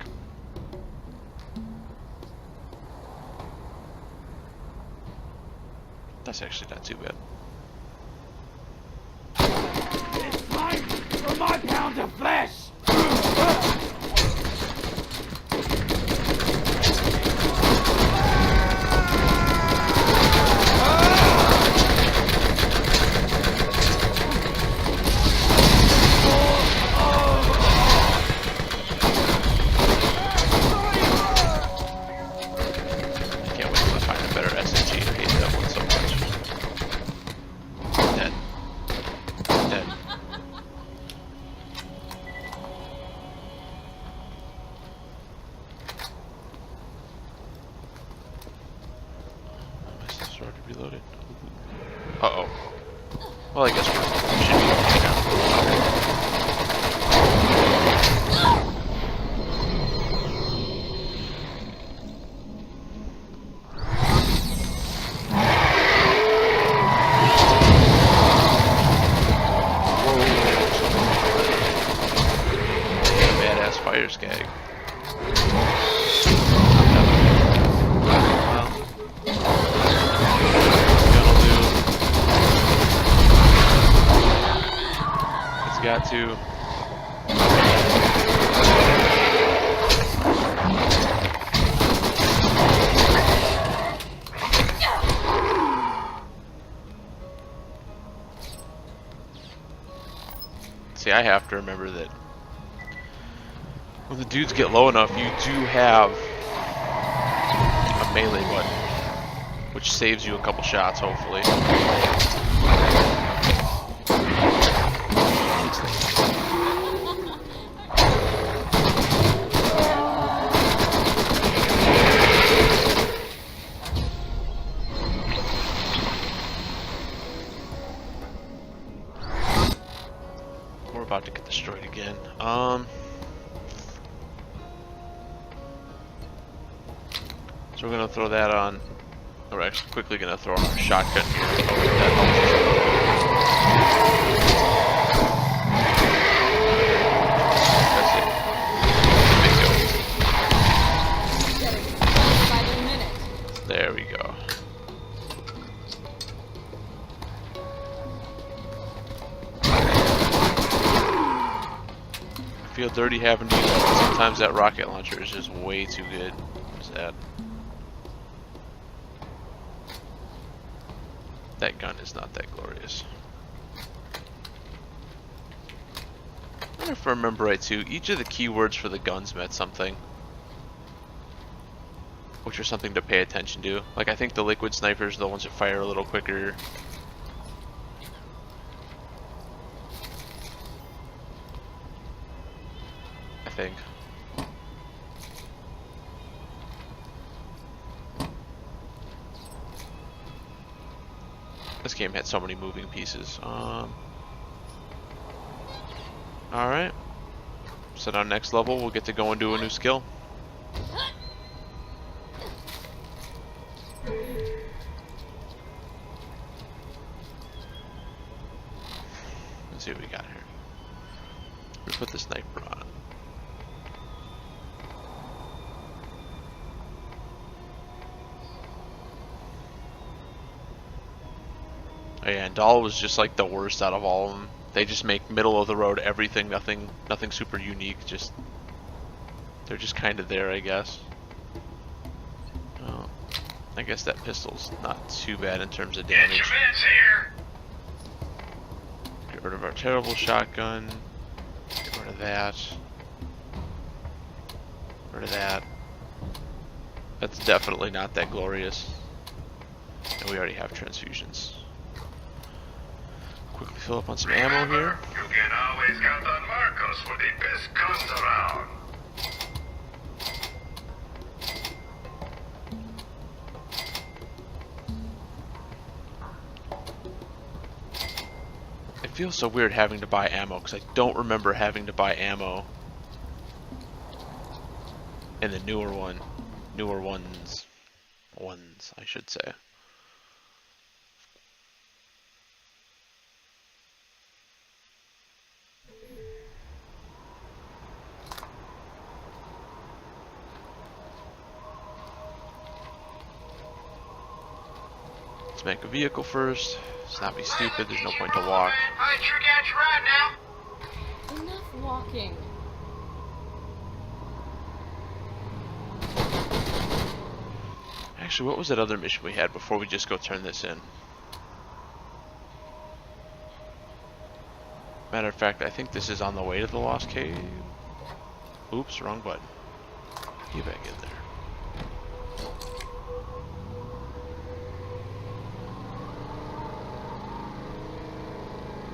That's actually not too bad. It's time for my pound of flesh! Can't wait till I find a better SMG. I hate that one so much. Dead. Dead. My stuff's already reloaded. Uh-oh. Well, I guess we should be okay now. Badass fire skag. Well, gonna do. It's got to. I have to remember that when the dudes get low enough, you do have a melee button, which saves you a couple shots, hopefully. We're about to get destroyed again. So we're gonna throw that on. We're actually quickly gonna throw on our shotgun here. That helps. That's it. Bingo. There we go. I feel dirty having to use it. Sometimes that rocket launcher is just way too good. What's that? That gun is not that glorious. I wonder if I remember right too, each of the keywords for the guns meant something. Which are something to pay attention to. Like I think the liquid snipers are the ones that fire a little quicker. I think. This game had so many moving pieces. Alright. So on next level we'll get to go and do a new skill. Let's see what we got here. Let's put the sniper on. Oh yeah, and Dahl was just like the worst out of all of them. They just make middle of the road everything, nothing super unique. Just they're just kind of there, I guess. Oh, I guess that pistol's not too bad in terms of damage. Get rid of our terrible shotgun. Get rid of that. Get rid of that. That's definitely not that glorious. And we already have transfusions. Quickly fill up on some ammo here. You can always count on Marcos when the best comes around. It feels so weird having to buy ammo because I don't remember having to buy ammo in the newer ones, I should say. Let's make a vehicle first. Let's not be stupid. There's no point to walk. I sure got you right now. Enough walking. Actually, what was that other mission we had before we just go turn this in? Matter of fact, I think this is on the way to the Lost Cave. Oops, wrong button. Get back in there.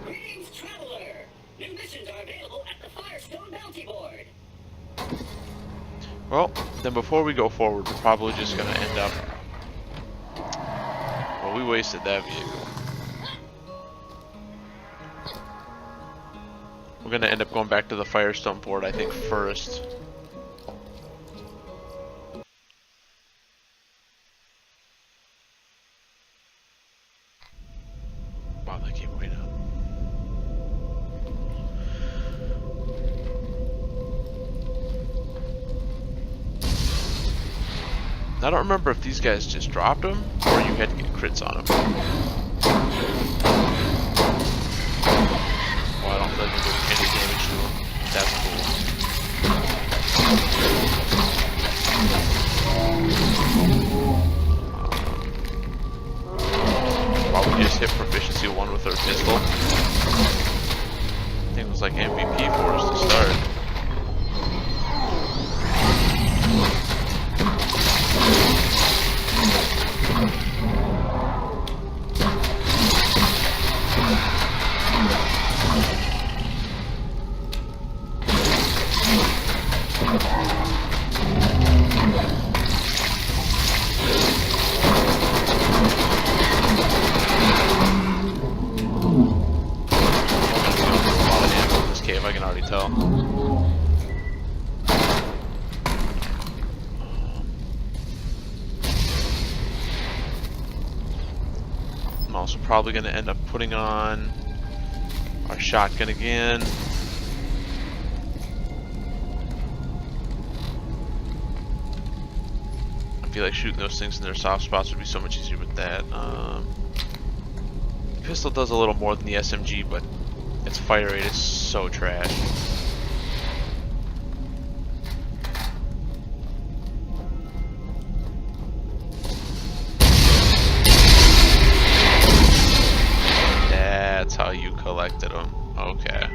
Greetings, traveler! New missions are available at the Firestone Bounty Board. Well, then before we go forward, we're probably just going to end up... Well, we wasted that vehicle. We're going to end up going back to the Firestone board, I think, first. Wow, that came way down. I don't remember if these guys just dropped them or you had to get crits on them. Well, I don't feel like you're doing any damage to them. That's cool. Wow, we just hit proficiency 1 with our pistol. I think it was like MVP I can already tell. I'm also probably going to end up putting on our shotgun again. I feel like shooting those things in their soft spots would be so much easier with that. Pistol does a little more than the SMG, but its fire rate is so trash. That's how you collected them. Okay.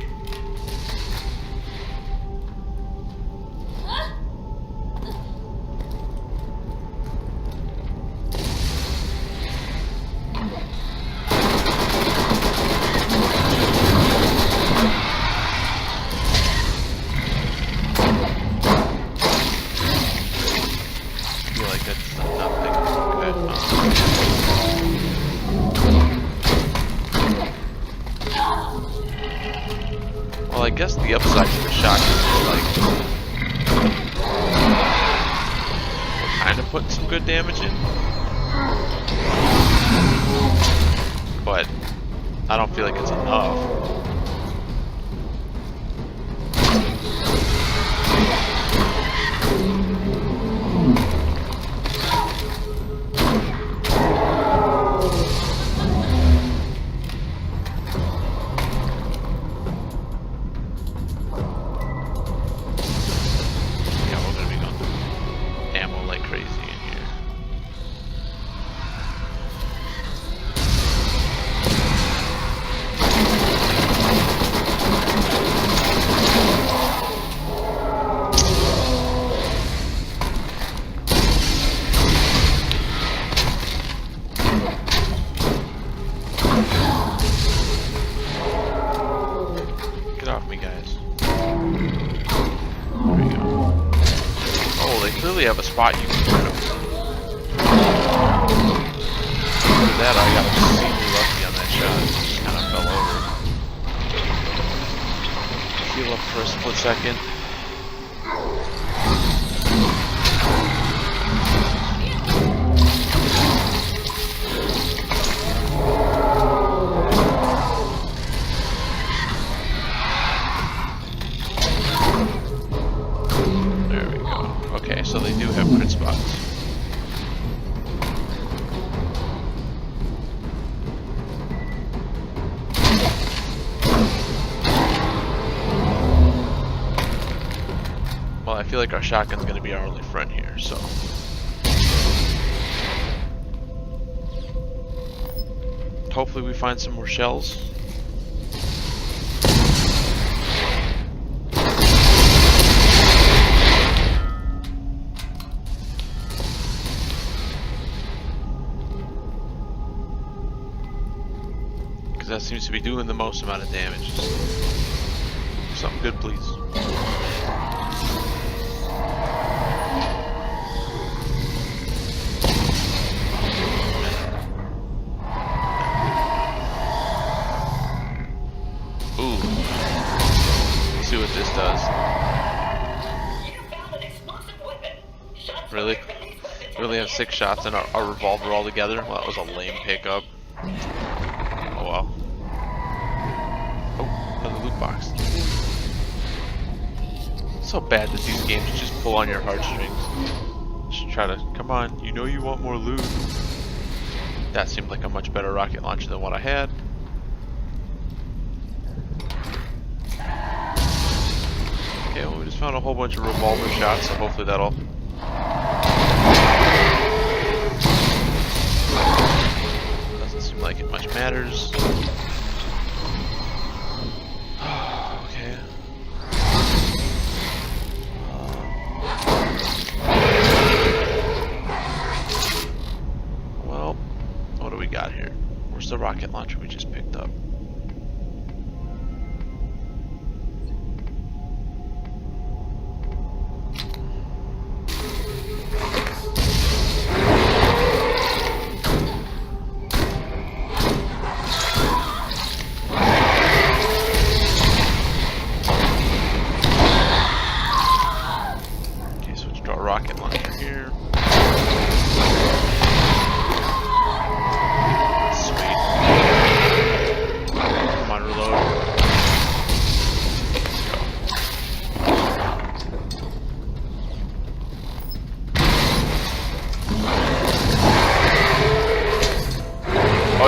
Well, I guess the upside to the shotgun is like we're kind of putting some good damage in, but I don't feel like it's enough. Have a spot you can get them. After that, I got extremely lucky on that shot. It just kind of fell over. Heal up for a split second. So they do have crit spots. Well, I feel like our shotgun's going to be our only friend here, so. Hopefully we find some more shells. That seems to be doing the most amount of damage. Something good, please. Ooh. Let's see what this does. Really? We only have 6 shots in our revolver altogether? Well, that was a lame pickup. Oh well. Another loot box. It's so bad that these games just pull on your heartstrings. Just try to, come on, you know you want more loot. That seemed like a much better rocket launcher than what I had. Okay, well we just found a whole bunch of revolver shots, so hopefully that'll... Doesn't seem like it much matters. Okay. Well, what do we got here? Where's the rocket launcher we just picked up?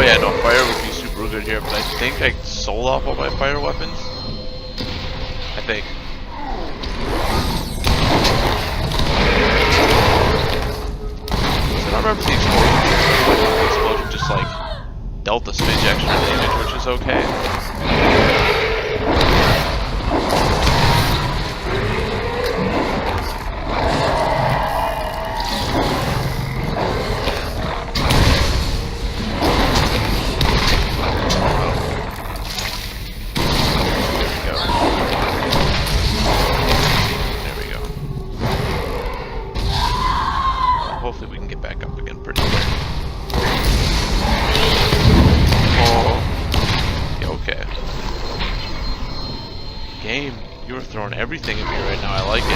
Oh yeah, no, fire would be super good here, but I think I sold off all my fire weapons. I think. I don't remember the explosion just like dealt a smidge extra damage, which is okay. Hopefully we can get back up again pretty quick. Oh. Yeah, okay. Game, you're throwing everything at me right now. I like it.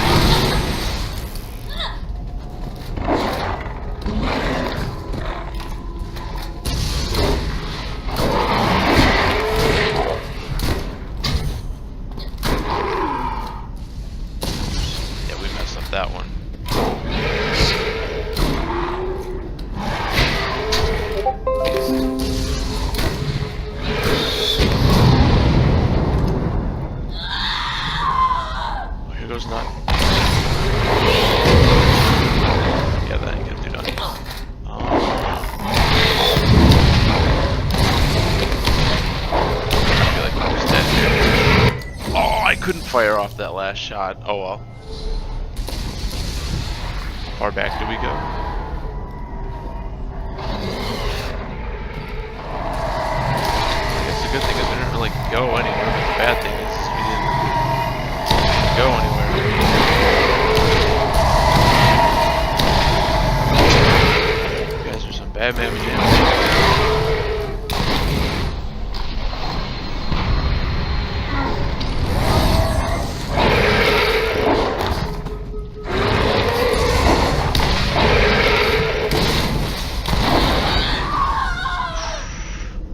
Yeah, we messed up that one. Not. Yeah, that ain't gonna do nothing. I feel like I'm just dead here. Oh, I couldn't fire off that last shot. Oh well. How far back do we go? It's a good thing is we didn't really go anywhere, but the bad thing is we didn't go anywhere. You guys are some bad mamma jams.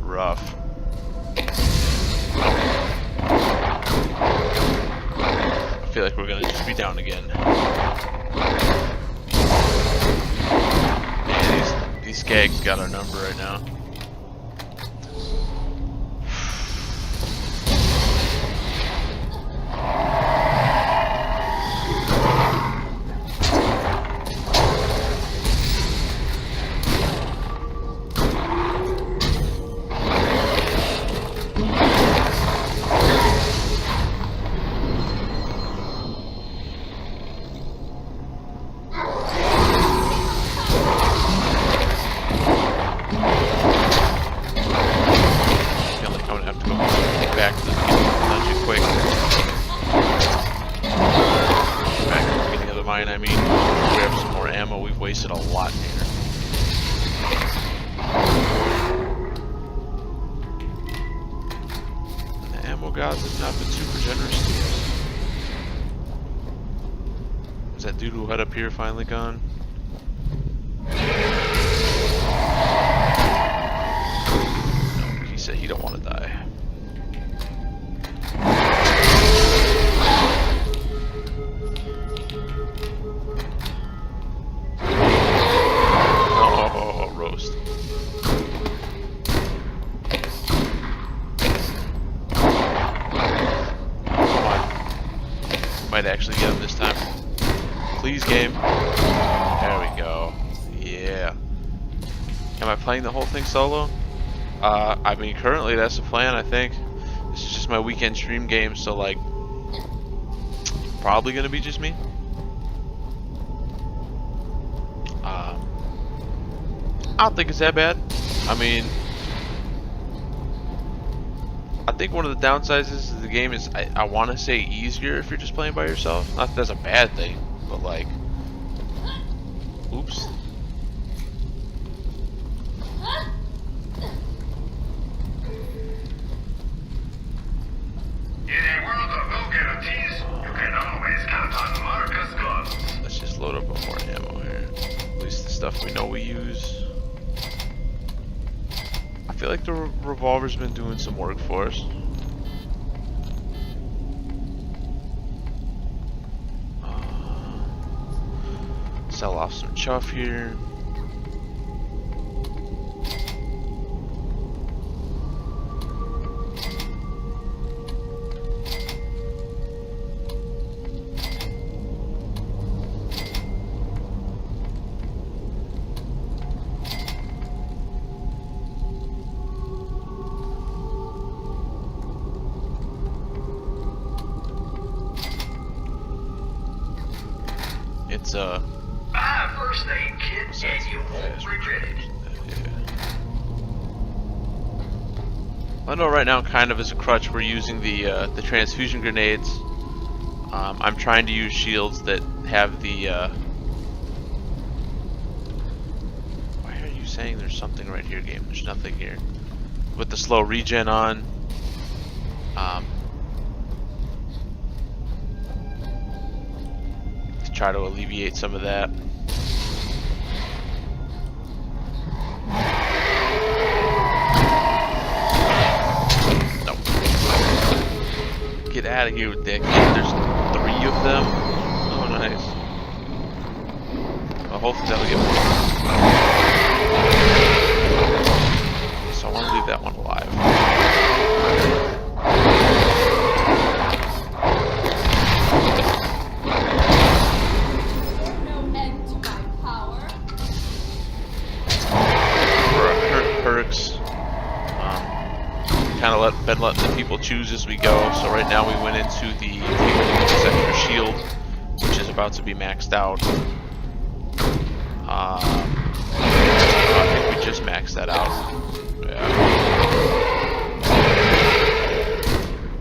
Rough. I feel like we're gonna just be down again. Man, these skags got our number right now. I mean, grab some more ammo. We've wasted a lot here. And the ammo gods have not been super generous to us. Is that dude who had up here finally gone? No, he said he don't want to die. Might actually get him this time. Please, game. There we go. Yeah. Am I playing the whole thing solo? I mean, currently that's the plan, I think. This is just my weekend stream game, so like, probably gonna be just me. I don't think it's that bad. I mean, I think one of the downsides is the game is, I want to say, easier if you're just playing by yourself. Not that that's a bad thing, but like, oops. In a world of no guarantees, you can always count on Marcus Guns. Let's just load up on more ammo here. At least the stuff we know we use. I feel like the revolver's been doing some work for us. Sell off some chuff here. It's First aid kit, and you won't regret it. I know right now, kind of as a crutch, we're using the transfusion grenades. I'm trying to use shields that have the. Why are you saying there's something right here, game? There's nothing here. With the slow regen on. To try to alleviate some of that. Get out of here with that kid. There's 3 of them. Oh, nice. Well, hopefully that'll get more. So I want to leave that one alive. No end to my power. For our perks, kind of been letting the people choose as we go. So right now we went into the extra shield, which is about to be maxed out. I think we just maxed that out. Yeah.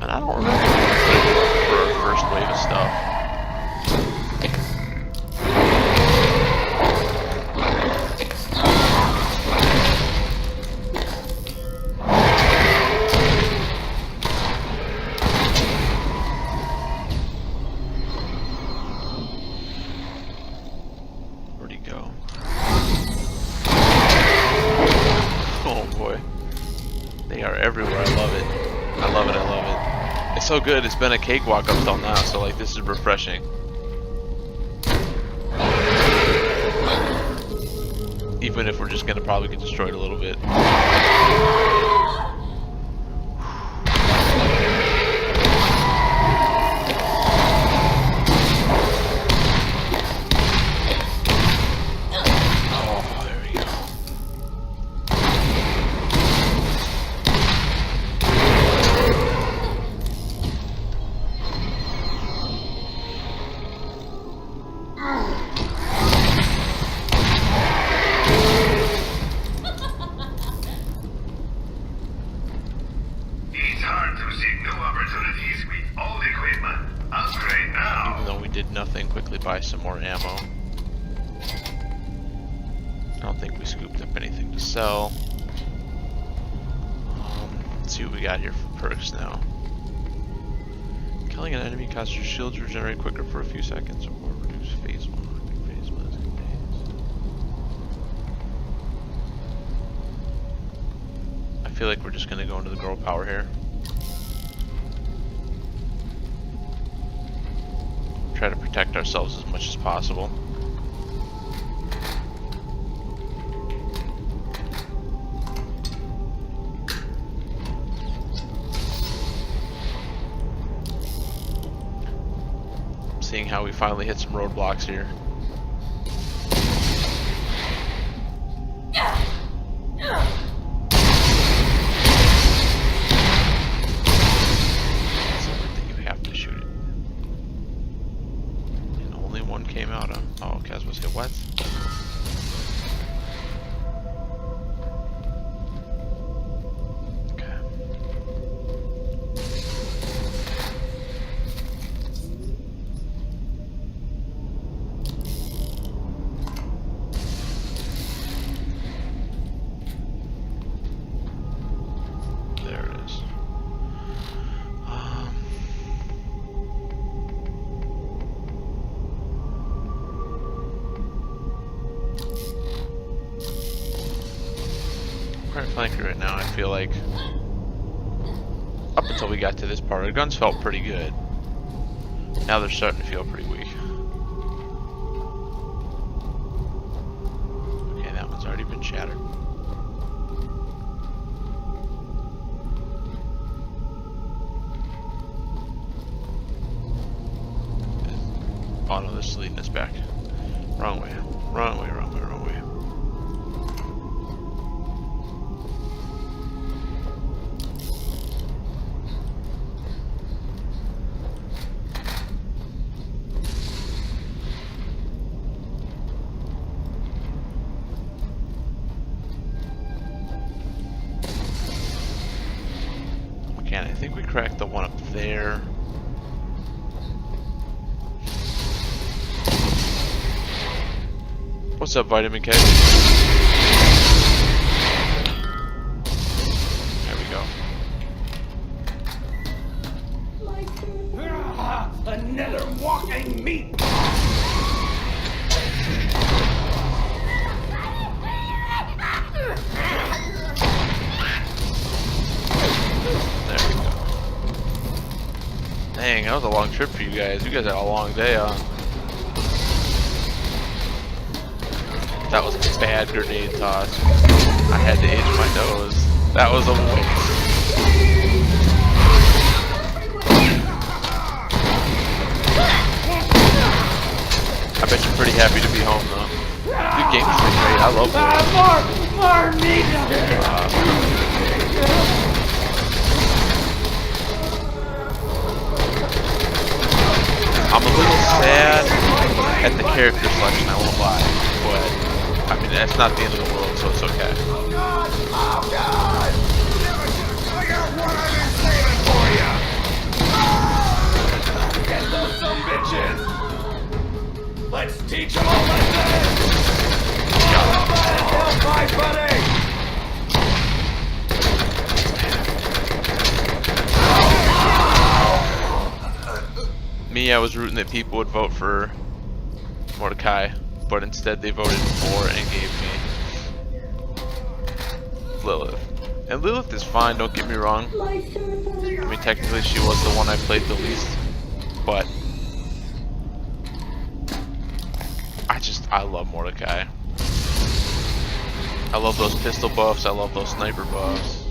And I don't remember what we put it for our first wave of stuff. So good, it's been a cakewalk up till now, so like this is refreshing. Even if we're just gonna probably get destroyed a little bit. Buy some more ammo. I don't think we scooped up anything to sell. Let's see what we got here for perks now. Killing an enemy causes your shield to regenerate quicker for a few seconds or reduce phase 1. Phase 1 is days. I feel like we're just gonna go into the girl power here. Try to protect ourselves as much as possible. Seeing how we finally hit some roadblocks here. Came out on. Oh, okay, I was supposed to say what? Okay. There it is. Flanker right now. I feel like up until we got to this part, our guns felt pretty good. Now they're starting to feel pretty weak. Okay, that one's already been shattered. Oh no, this is leading us back. Wrong way. Wrong way, wrong way, wrong way. What's up, Vitamin K? There we go. Another walking meat. There we go. Dang, that was a long trip for you guys. You guys had a long day on. That was a bad grenade toss. I had to itch my nose. That was a waste. I bet you're pretty happy to be home though. Dude, game's been great. I love Lilth. More meat. I'm a little sad at the character selection, I won't lie, but I mean that's not the end of the world, so it's okay. Oh God! I got what I've been saving for you. Get those some bitches. Let's teach them a lesson. Help my buddy. Me, I was rooting that people would vote for Mordecai, but instead they voted for and gave me Lilith. And Lilith is fine, don't get me wrong. I mean, technically she was the one I played the least, but I love Mordecai. I love those pistol buffs, I love those sniper buffs.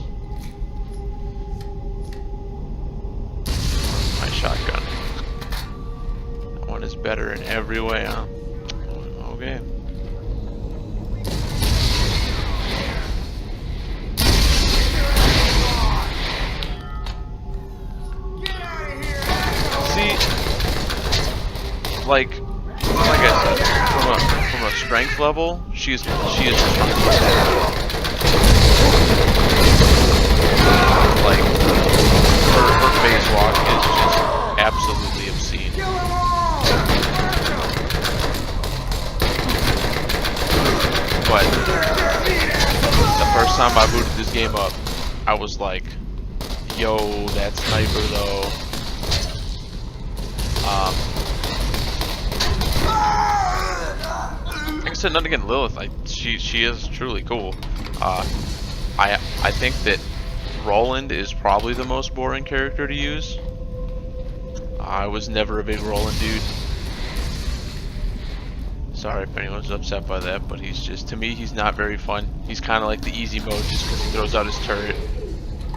My shotgun. That one is better in every way, huh? Okay. See, like I said, from a strength level, she is strong. Like her phase walk is just absolutely obscene. But the first time I booted this game up, I was like, yo, that sniper though. Like I said, nothing against Lilith. She is truly cool. I think that Roland is probably the most boring character to use. I was never a big Roland dude. Sorry if anyone's upset by that, but he's just, to me, he's not very fun. He's kind of like the easy mode just because he throws out his turret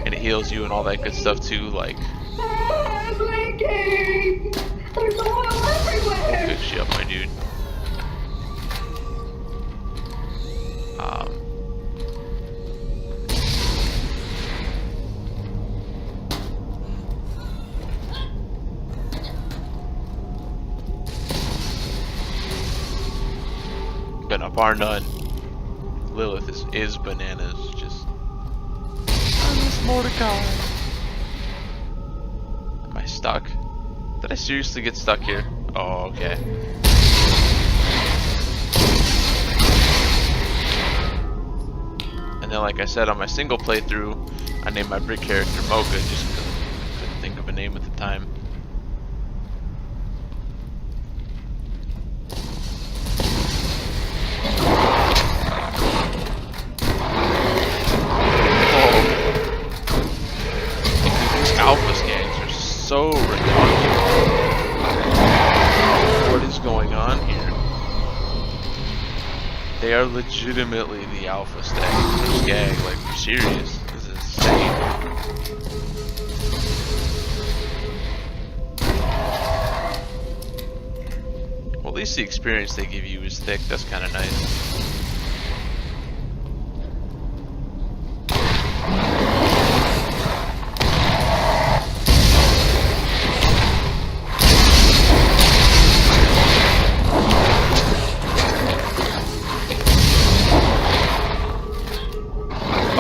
and it heals you and all that good stuff too. Like, I'm leaking! There's oil everywhere! I'll fix you up, my dude. Gonna bar none. Lilith is bananas. Just I miss Mordecai. Am I stuck? Did I seriously get stuck here? Oh, okay. And then, like I said, on my single playthrough, I named my brick character Mocha just because I couldn't think of a name at the time. Alpha scans are so redundant. What is going on here? They are legitimately the alpha skag, like for serious. This is insane. Well, at least the experience they give you is thick. That's kind of nice.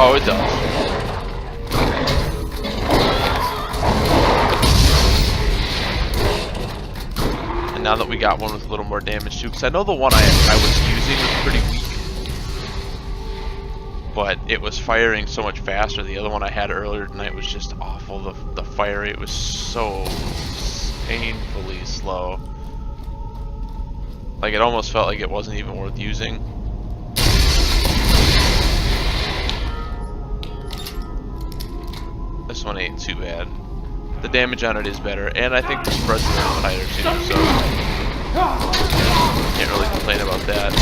Oh, it does. And now now that we got one with a little more damage too, because I know the one I was using was pretty weak, but it was firing so much faster. The other one I had earlier tonight was just awful. The fire rate was so painfully slow. Like, it almost felt like it wasn't even worth using. This one ain't too bad. The damage on it is better, and I think the spread's a little tighter too, so can't really complain about that.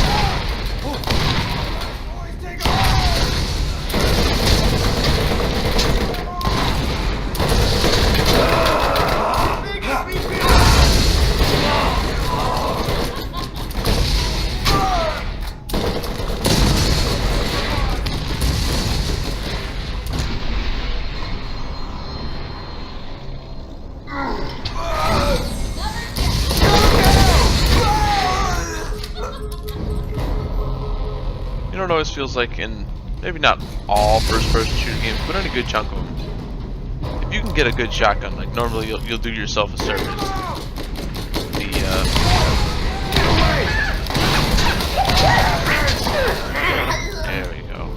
You know, it always feels like in, maybe not all first-person shooter games, but in a good chunk of them, if you can get a good shotgun, like normally you'll do yourself a service. There we go.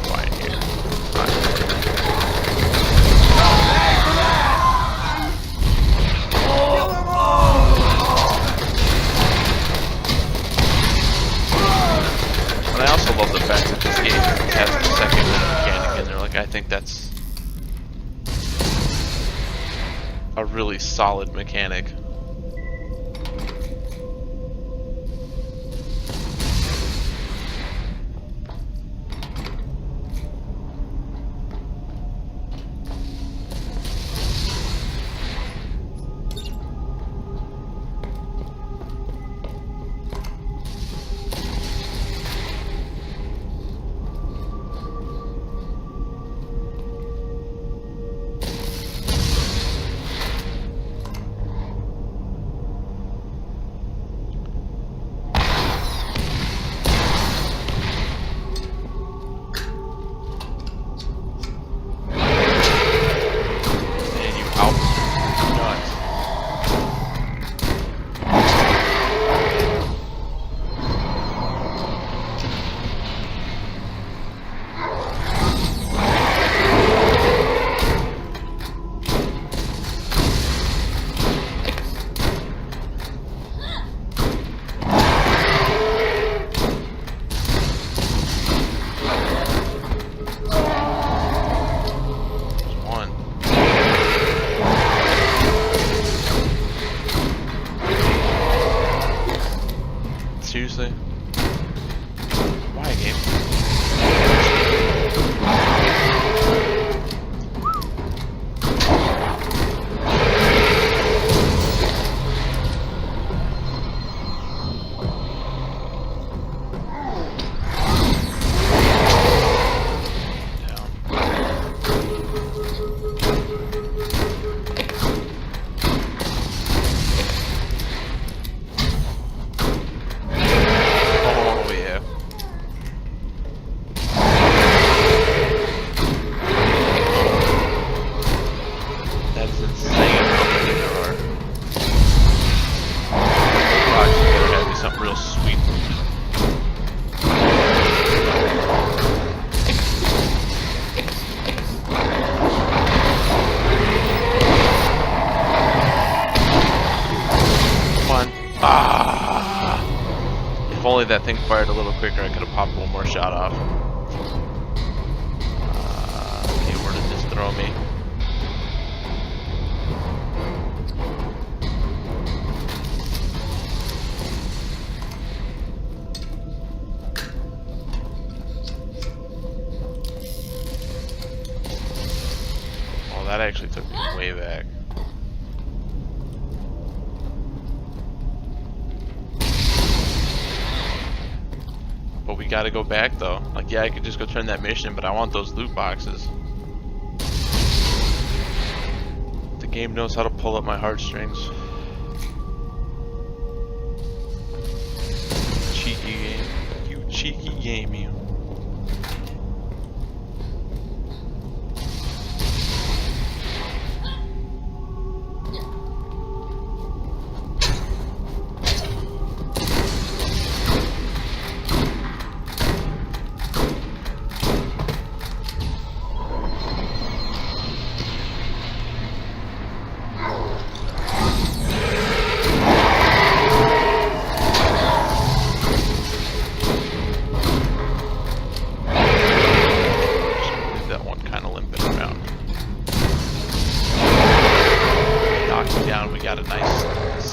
Fine here. But I also love the fact that this game has the second mechanic in there. Like, I think that's a really solid mechanic. Seriously? Why, game? If only that thing fired a little quicker, I could have popped one more shot off. Okay, where did this throw me? Oh, that actually took me way back. But we gotta go back though. Like, yeah, I could just go turn that mission, but I want those loot boxes. The game knows how to pull up my heartstrings. Cheeky game. You cheeky game, you.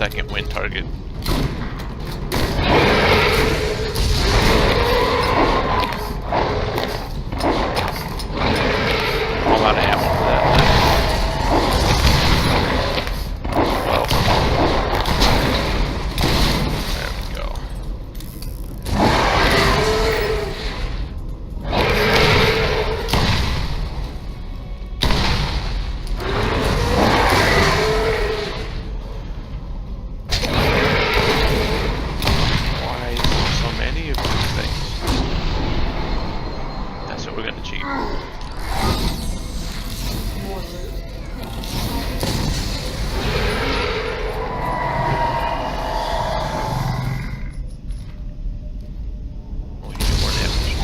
second win target. I'm out of ammo for that. Well, there we go. Why is there so many of these things? That's what we're gonna cheat. Oh, you do more damage.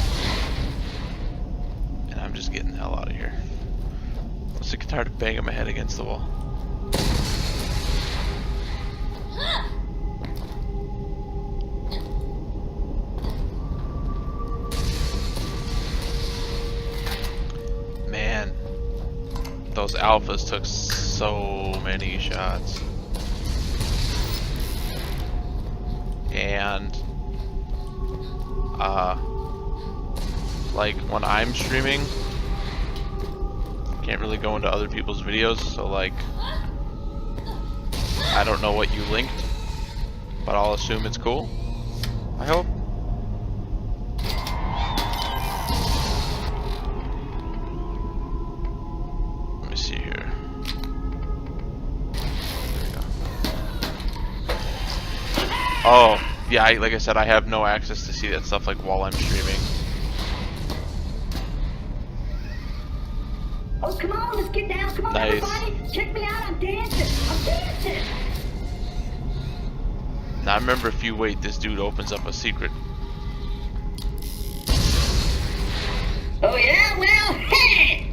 And I'm just getting the hell out of here. I'm sick and tired of banging my head against the wall. Man, those alphas took so many shots. And like when I'm streaming, can't really go into other people's videos, so like I don't know what you linked, but I'll assume it's cool. I hope. Let me see here. There we go. Oh, yeah, like I said, I have no access to see that stuff like while I'm streaming. Oh, come on, let's get down. Come on, Nice. everybody. Check me out. I'm dancing. I'm dancing. Now I remember if you wait, this dude opens up a secret. Oh, yeah? Well, hey!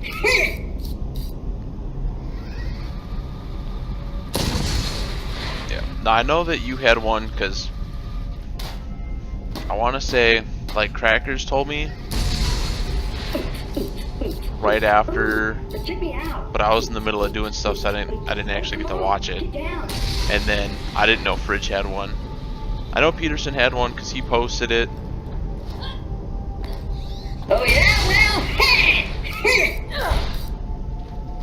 Yeah. Now I know that you had one because I want to say, like, Crackers told me right after, Check me out. but I was in the middle of doing stuff, so I didn't actually get to watch it. Get down. And then I didn't know Fridge had one. I know Peterson had one because he posted it. Oh, yeah? Well, hey!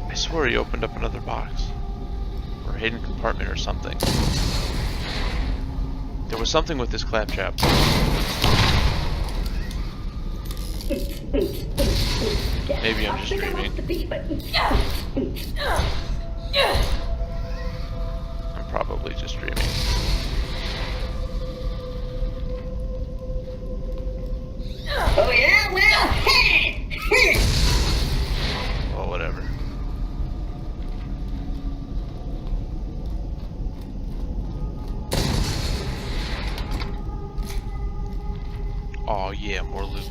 I swear he opened up another box or a hidden compartment or something. There was something with this claptrap. Maybe I'm just dreaming. I'm probably just dreaming. Oh, yeah? Well, hey! Well, whatever. Oh yeah, more loot.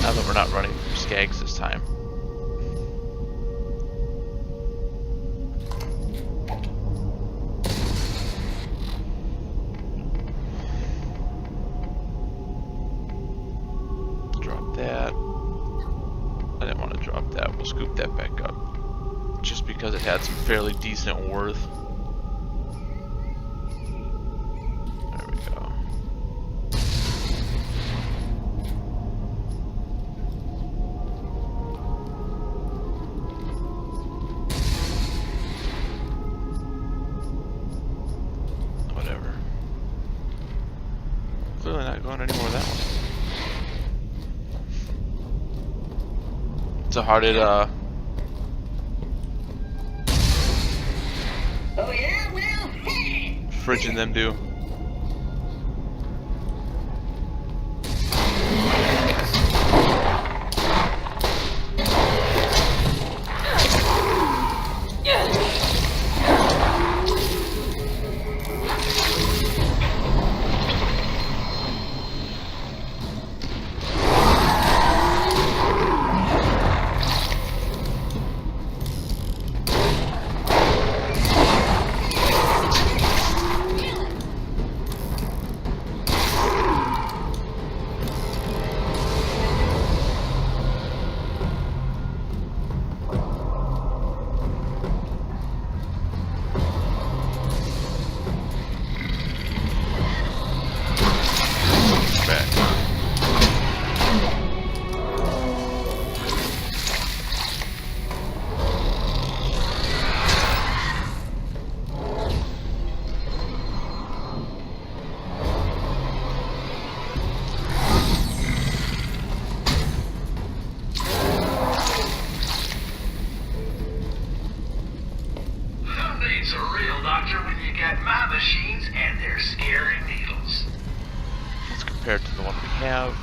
Now that we're not running from skags this time. Drop that. I didn't want to drop that. We'll scoop that back up. Just because it had some fairly decent worth. There we go. Whatever. Clearly not going anymore that way. So how did Oh, yeah? Well, hey! Fridge and them do? my machines and their scary needles. Let's compare it to the one we have.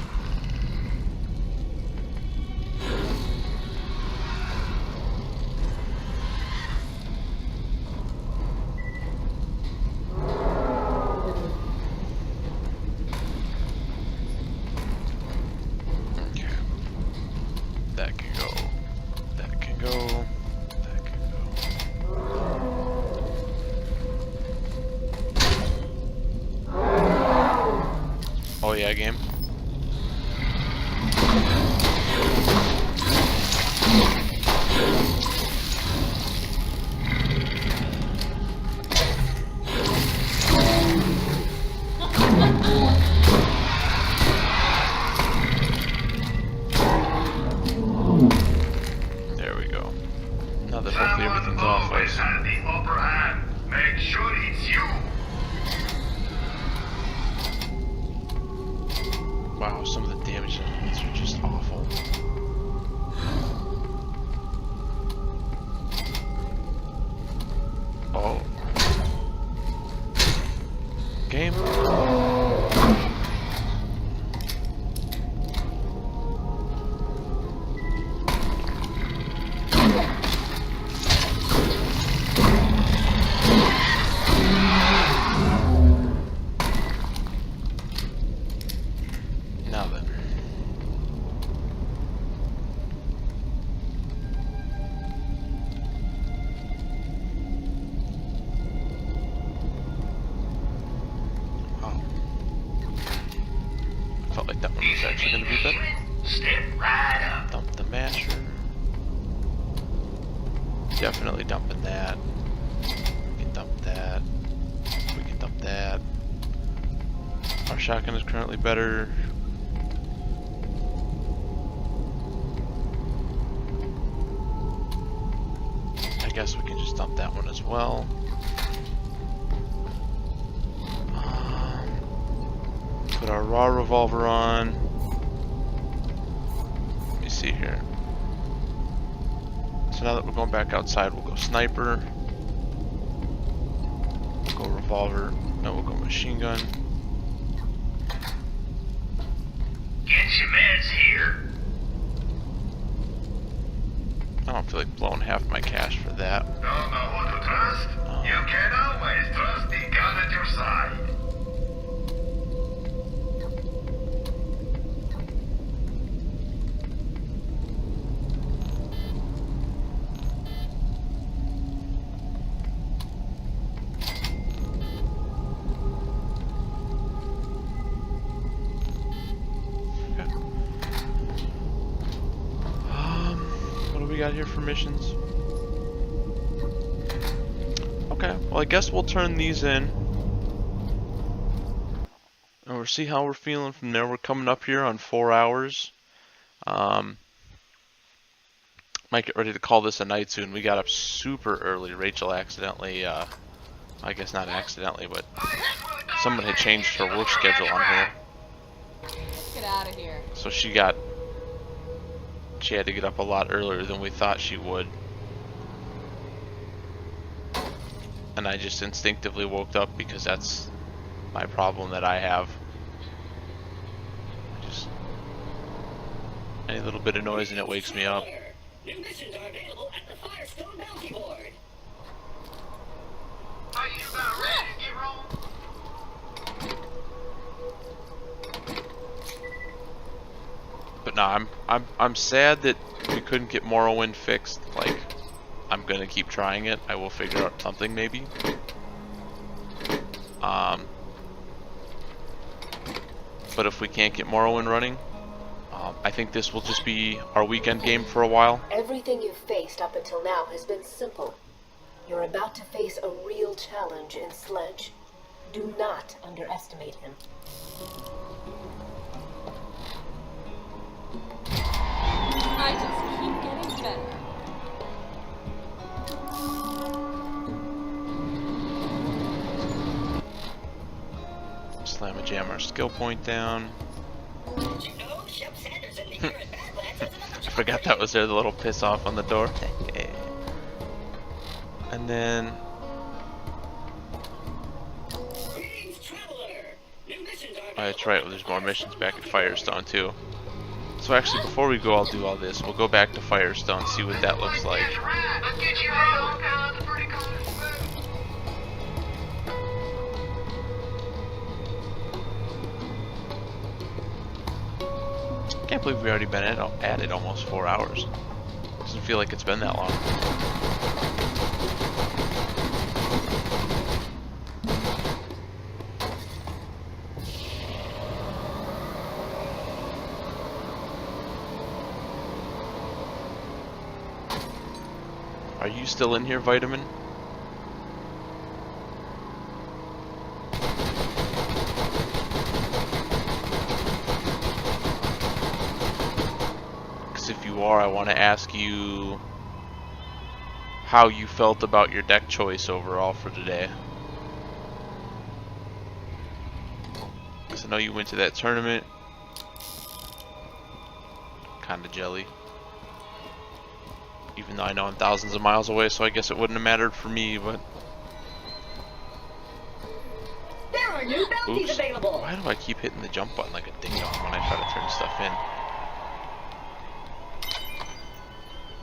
That can go. That can go. That can go. Oh yeah, game. There we go. Now that hopefully everything's off. Always has the upper hand. Make sure it's you. Wow, some of the damage elements are just awful. Oh. Game. Now then. Oh. Felt like that one was actually going to be better. Step right up. Dump the masher. Definitely dumping that. We can dump that. We can dump that. Our shotgun is currently better. I guess we can just dump that one as well. Put our raw revolver on. Let me see here. So now that we're going back outside, we'll go sniper. We'll go revolver. No, we'll go machine gun. Get your meds here. I don't feel like blowing half my cash for that. Don't know who to trust? You can always trust the gun at your side. What do we got here for missions? Okay, well I guess we'll turn these in. And we'll see how we're feeling from there. We're coming up here on 4 hours. Might get ready to call this a night soon. We got up super early. Rachel accidentally, I guess not accidentally, but someone had changed her work schedule on her. Get out of here. So she had to get up a lot earlier than we thought she would. And I just instinctively woke up because that's my problem that I have. Just any little bit of noise and it wakes me up. New missions are available at the Firestone Bounty Board. Are you about ready to get rolling? But no, I'm sad that we couldn't get Morrowind fixed. Like, I'm gonna keep trying it. I will figure out something maybe. But if we can't get Morrowind running, I think this will just be our weekend game for a while. Everything you've faced up until now has been simple. You're about to face a real challenge in Sledge. Do not underestimate him. I just keep getting better. Slam a jam our skill point down. I forgot that was there, the little piss off on the door. And then that's right. Well, there's more missions back at Firestone too. So actually, before we go, I'll do all this. We'll go back to Firestone, see what that looks like. I can't believe we already been at it almost 4 hours. Doesn't feel like it's been that long. Are you still in here, Vitamin? Because if you are, I want to ask you how you felt about your deck choice overall for today. Because I know you went to that tournament. Kinda jelly. Even though I know I'm thousands of miles away, so I guess it wouldn't have mattered for me, but... There are new bounties Oops. available. Why do I keep hitting the jump button like a ding-dong when I try to turn stuff in?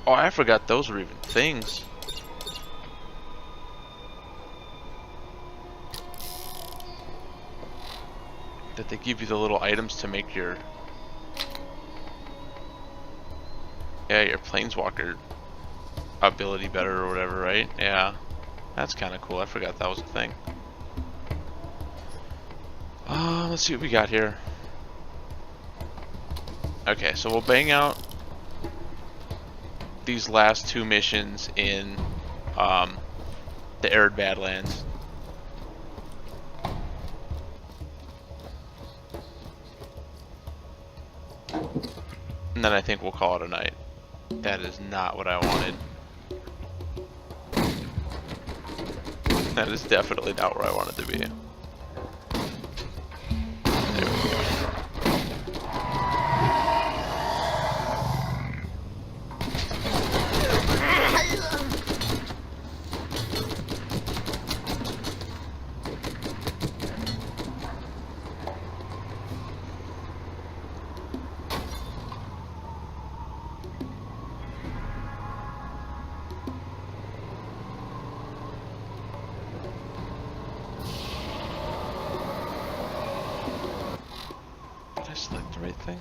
Oh, I forgot those were even things. That they give you the little items to make your... Yeah, your Planeswalker ability better or whatever, right? Yeah. That's kind of cool. I forgot that was a thing. Let's see what we got here. Okay, so we'll bang out these last 2 missions in the Arid Badlands. And then I think we'll call it a night. That is not what I wanted. That is definitely not where I wanted to be. There we go. Did I select the right thing?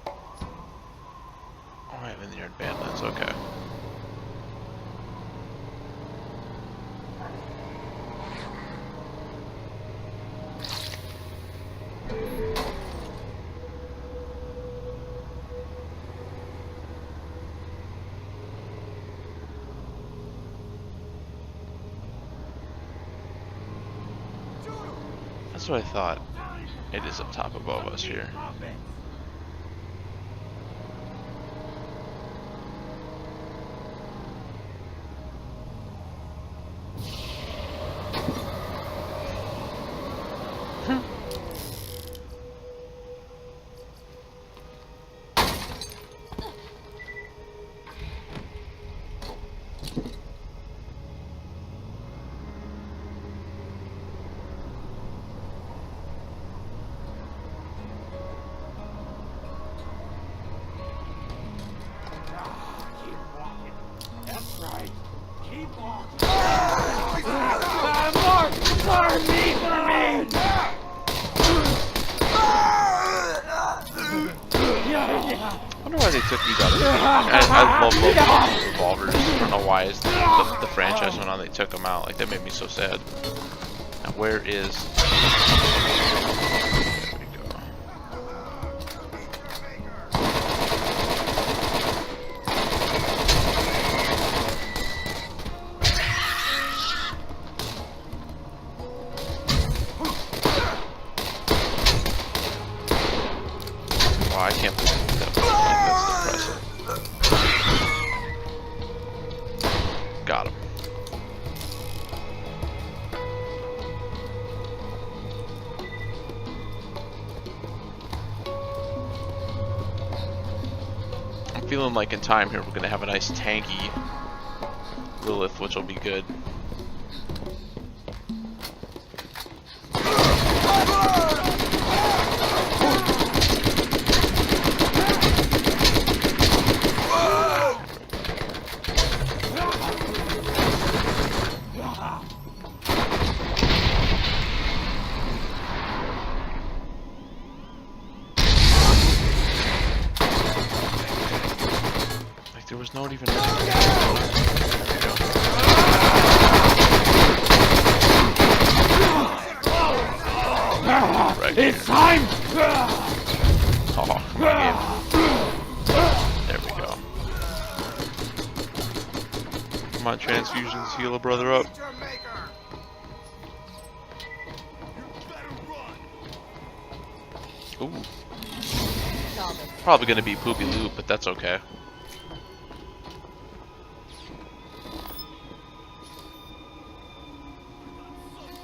Oh, I'm in the Arid Badlands, okay. That's what I thought. It is up top above us here. I wonder why they took these out of the game. I love these revolvers. I don't know why as the franchise went on they took them out. Like, that made me so sad. Now where is... There we go. Wow, I can't believe that. That's impressive. Got him. I'm feeling like in time here we're gonna have a nice tanky Lilith, which will be good. there was not even. Right here. It's time! Oh, yeah. There we go. Come on, transfusions, heal a brother up. Ooh. Probably gonna be poopy loot, but that's okay.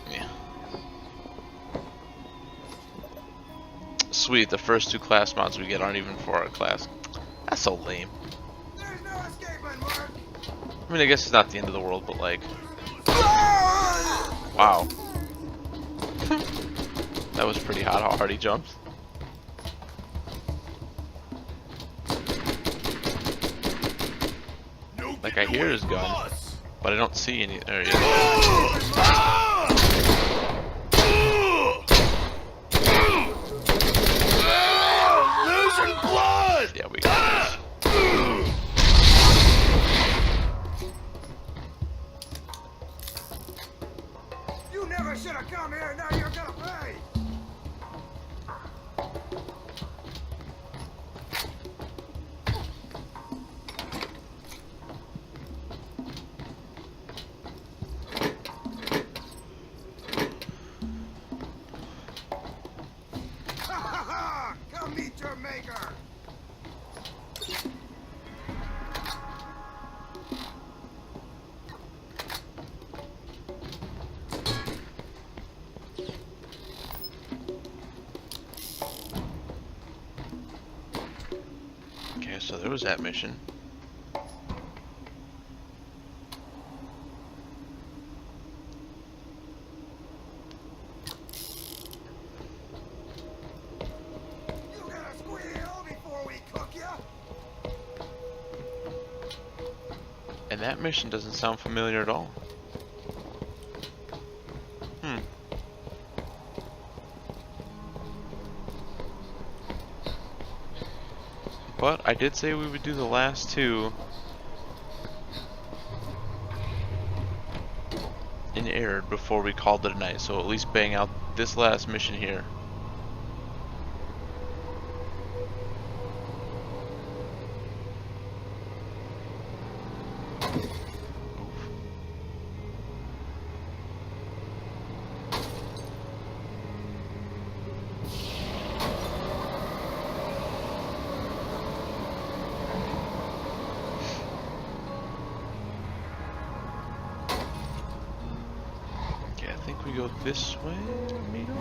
Yeah. Sweet, the first 2 class mods we get aren't even for our class. That's so lame. I mean, I guess it's not the end of the world, but like... Wow. That was pretty hot how hard he jumped. Like, I hear his gun, but I don't see any... There he is. Losing blood! Yeah, we got this. You never should have come here, now you're gonna pay! Come meet your maker! Okay, so there was that mission. And that mission doesn't sound familiar at all. But I did say we would do the last 2 in Arid before we called it a night, so at least bang out this last mission here. We go this way, Mito?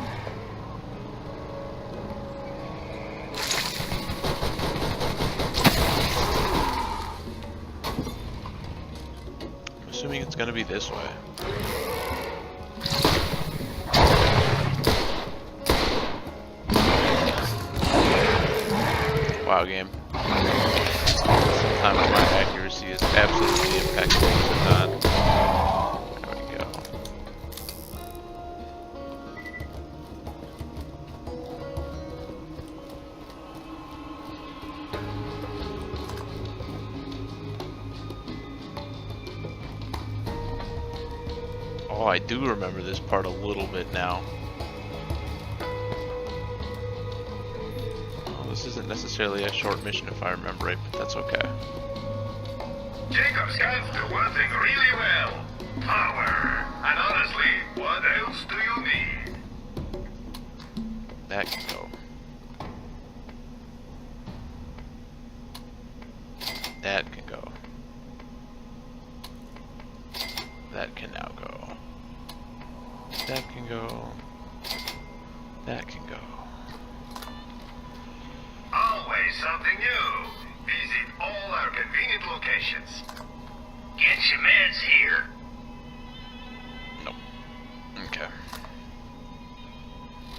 I'm assuming it's gonna be this way. Wow, game. Sometimes my accuracy is absolutely impeccable, is it not? Oh, I do remember this part a little bit now. Oh, this isn't necessarily a short mission if I remember right, but that's okay. Jacob's guns do one thing really well. Power. And honestly, what else do you need? That can go. That can go. That can now go. That can go. That can go. Always something new. Visit all our convenient locations. Get your meds here. Nope. Okay.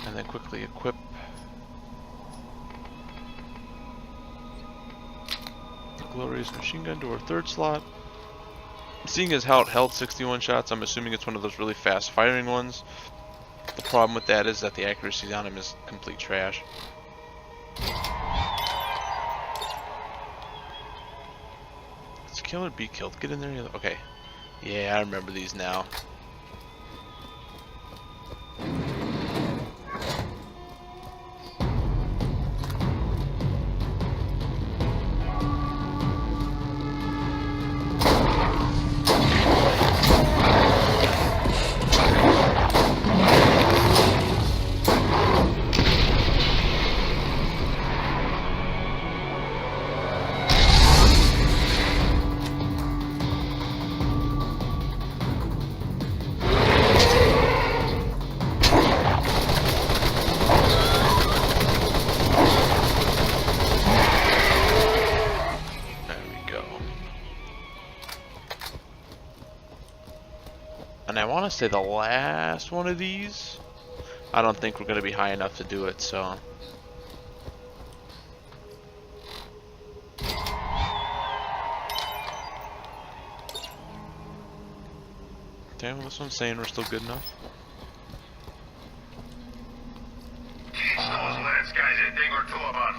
And then quickly equip the glorious machine gun to our 3rd slot. Seeing as how it held 61 shots, I'm assuming it's one of those really fast firing ones. The problem with that is that the accuracy on him is complete trash. kill or be killed? Get in there. Okay. Yeah, I remember these now. And I want to say the last one of these, I don't think we're going to be high enough to do it, so. Damn, this one's saying we're still good enough.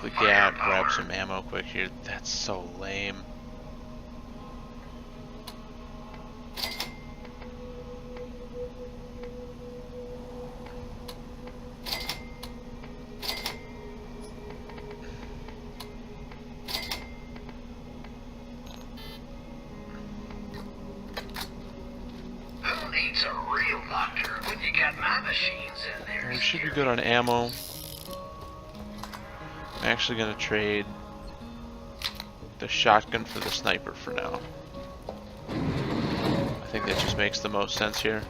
The gap, grab some ammo quick here. That's so lame. We should be good on ammo. I'm actually going to trade the shotgun for the sniper for now. I think that just makes the most sense here.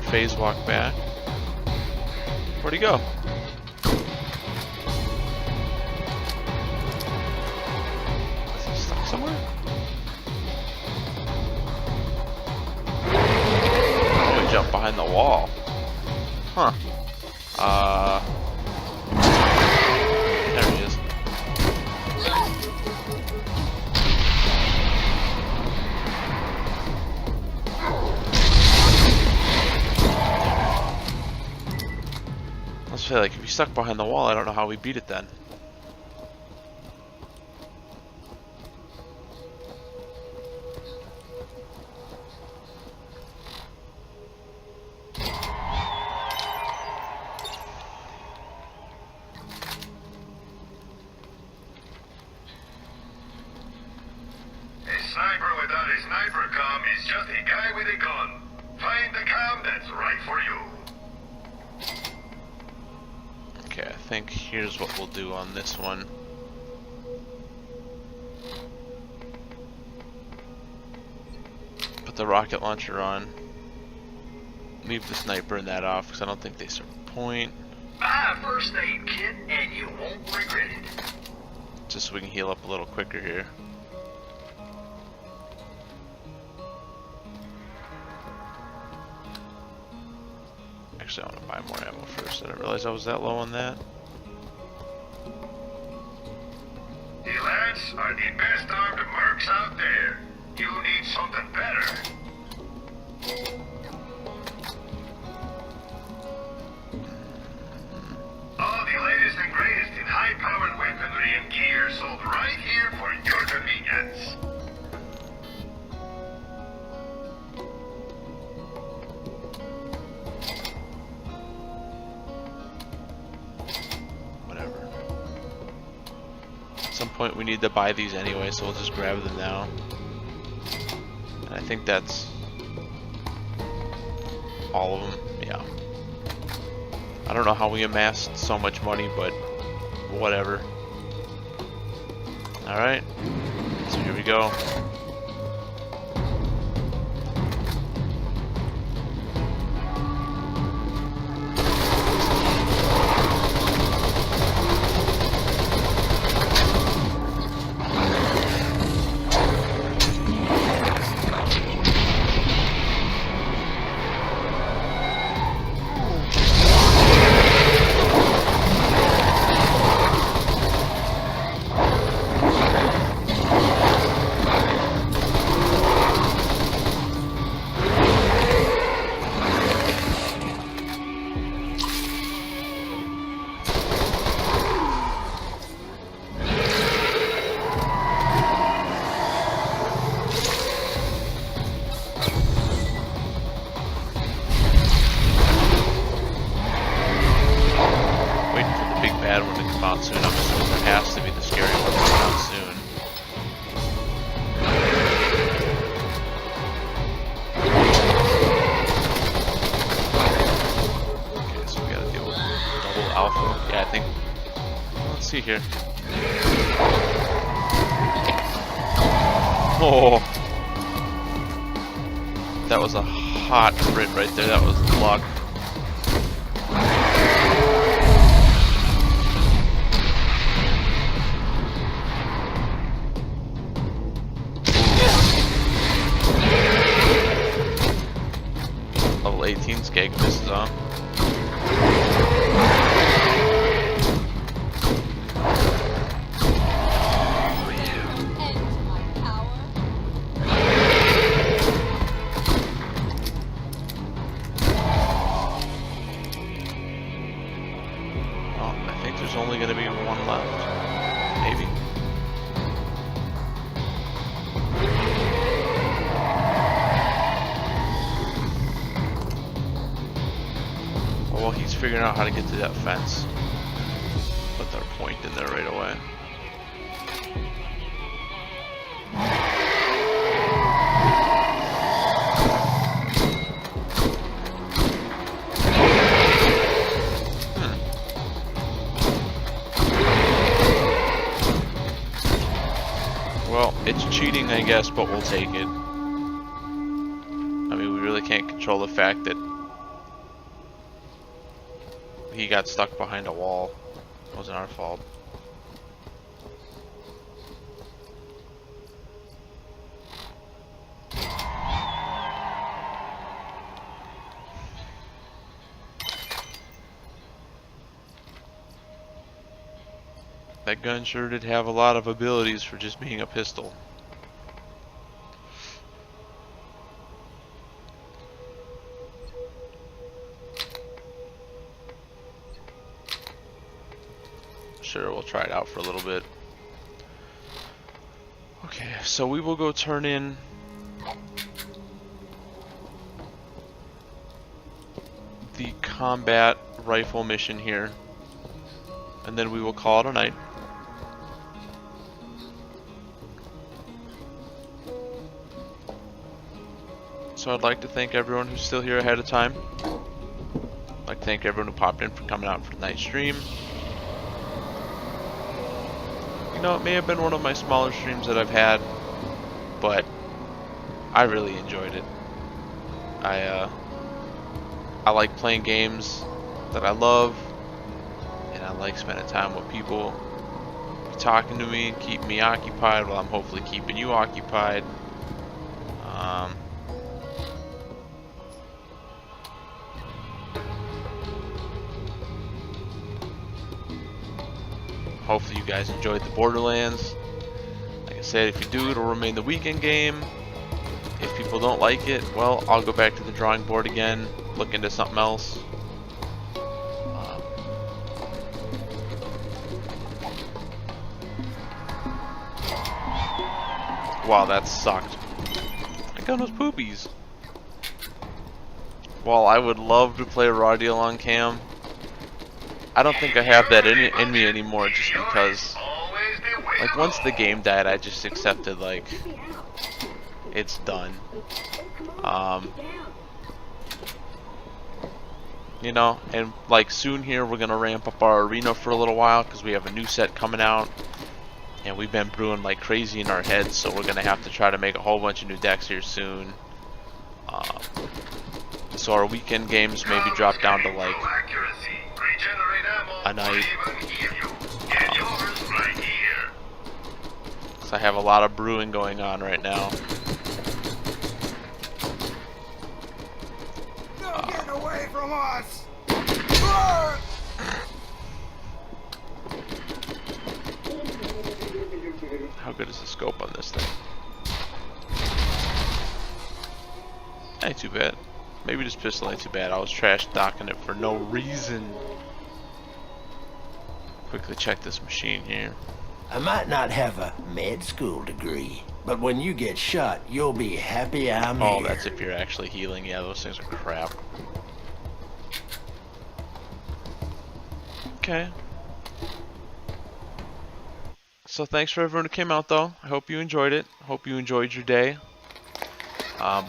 Phase walk back. Where'd he go? Is he stuck somewhere? Oh, he jumped behind the wall. Huh. There he is. Like, if he's stuck behind the wall, I don't know how we beat it then. A sniper without a sniper comm is just a guy with a gun. Find the comm that's right for you. Okay, I think here's what we'll do on this one. Put the rocket launcher on. Leave the sniper and that off because I don't think they serve a point. Buy a first aid kit and you won't regret it. Just so we can heal up a little quicker here. Actually, I want to buy more ammo first. I didn't realize I was that low on that. The lads are the best armed mercs out there. You need something better. All the latest and greatest in high-powered weaponry and gear sold right here for your convenience. At some point we need to buy these anyway, so we'll just grab them now. And I think that's all of them. Yeah. I don't know how we amassed so much money, but whatever. Alright, so here we go. Soon. I'm assuming there has to be the scary one coming out soon. Okay, so we gotta deal with double alpha. Yeah, I think. Let's see here. Oh, that was a hot crit right there. That was luck. Level 18 skeg misses on. I think there's only going to be one left. Maybe. Well, he's figuring out how to get to that fence. Put their point in there right away. Well, it's cheating, I guess, but we'll take it. I mean, we really can't control the fact that he got stuck behind a wall. It wasn't our fault. That gun sure did have a lot of abilities for just being a pistol. Sure, we'll try it out for a little bit. Okay, so we will go turn in the combat rifle mission here, and then we will call it a night. So I'd like to thank everyone who's still here ahead of time. I'd like to thank everyone who popped in for coming out for the night stream. You know, it may have been one of my smaller streams that I've had, but I really enjoyed it. I like playing games that I love, and I like spending time with people talking to me and keeping me occupied while I'm hopefully keeping you occupied. Hopefully you guys enjoyed the Borderlands. Like I said, if you do, it'll remain the weekend game. If people don't like it, well, I'll go back to the drawing board again, look into something else. Wow, that sucked. I got those poopies. While I would love to play a raw deal on cam, I don't think I have that in me anymore, just because, like, once the game died, I just accepted, like, it's done. You know, and like soon here we're gonna ramp up our arena for a little while because we have a new set coming out, and we've been brewing like crazy in our heads, so we're gonna have to try to make a whole bunch of new decks here soon. So our weekend games maybe drop down to like a night. So I have a lot of brewing going on right now. Get away from us! How good is the scope on this thing? Ain't too bad. Maybe this pistol ain't too bad. I was trash docking it for no reason. Quickly check this machine here. I might not have a med school degree, but when you get shot, you'll be happy I'm here. Oh, that's if you're actually healing. Yeah, those things are crap. Okay. So thanks for everyone who came out, though. I hope you enjoyed it. I hope you enjoyed your day.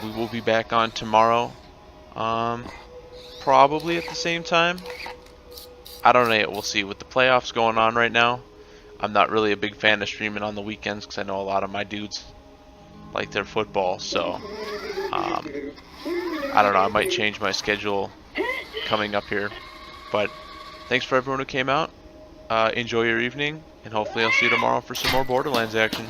We will be back on tomorrow. Probably at the same time. I don't know yet. We'll see. With the playoffs going on right now, I'm not really a big fan of streaming on the weekends because I know a lot of my dudes like their football. So, I don't know. I might change my schedule coming up here. But thanks for everyone who came out. Enjoy your evening, and hopefully I'll see you tomorrow for some more Borderlands action.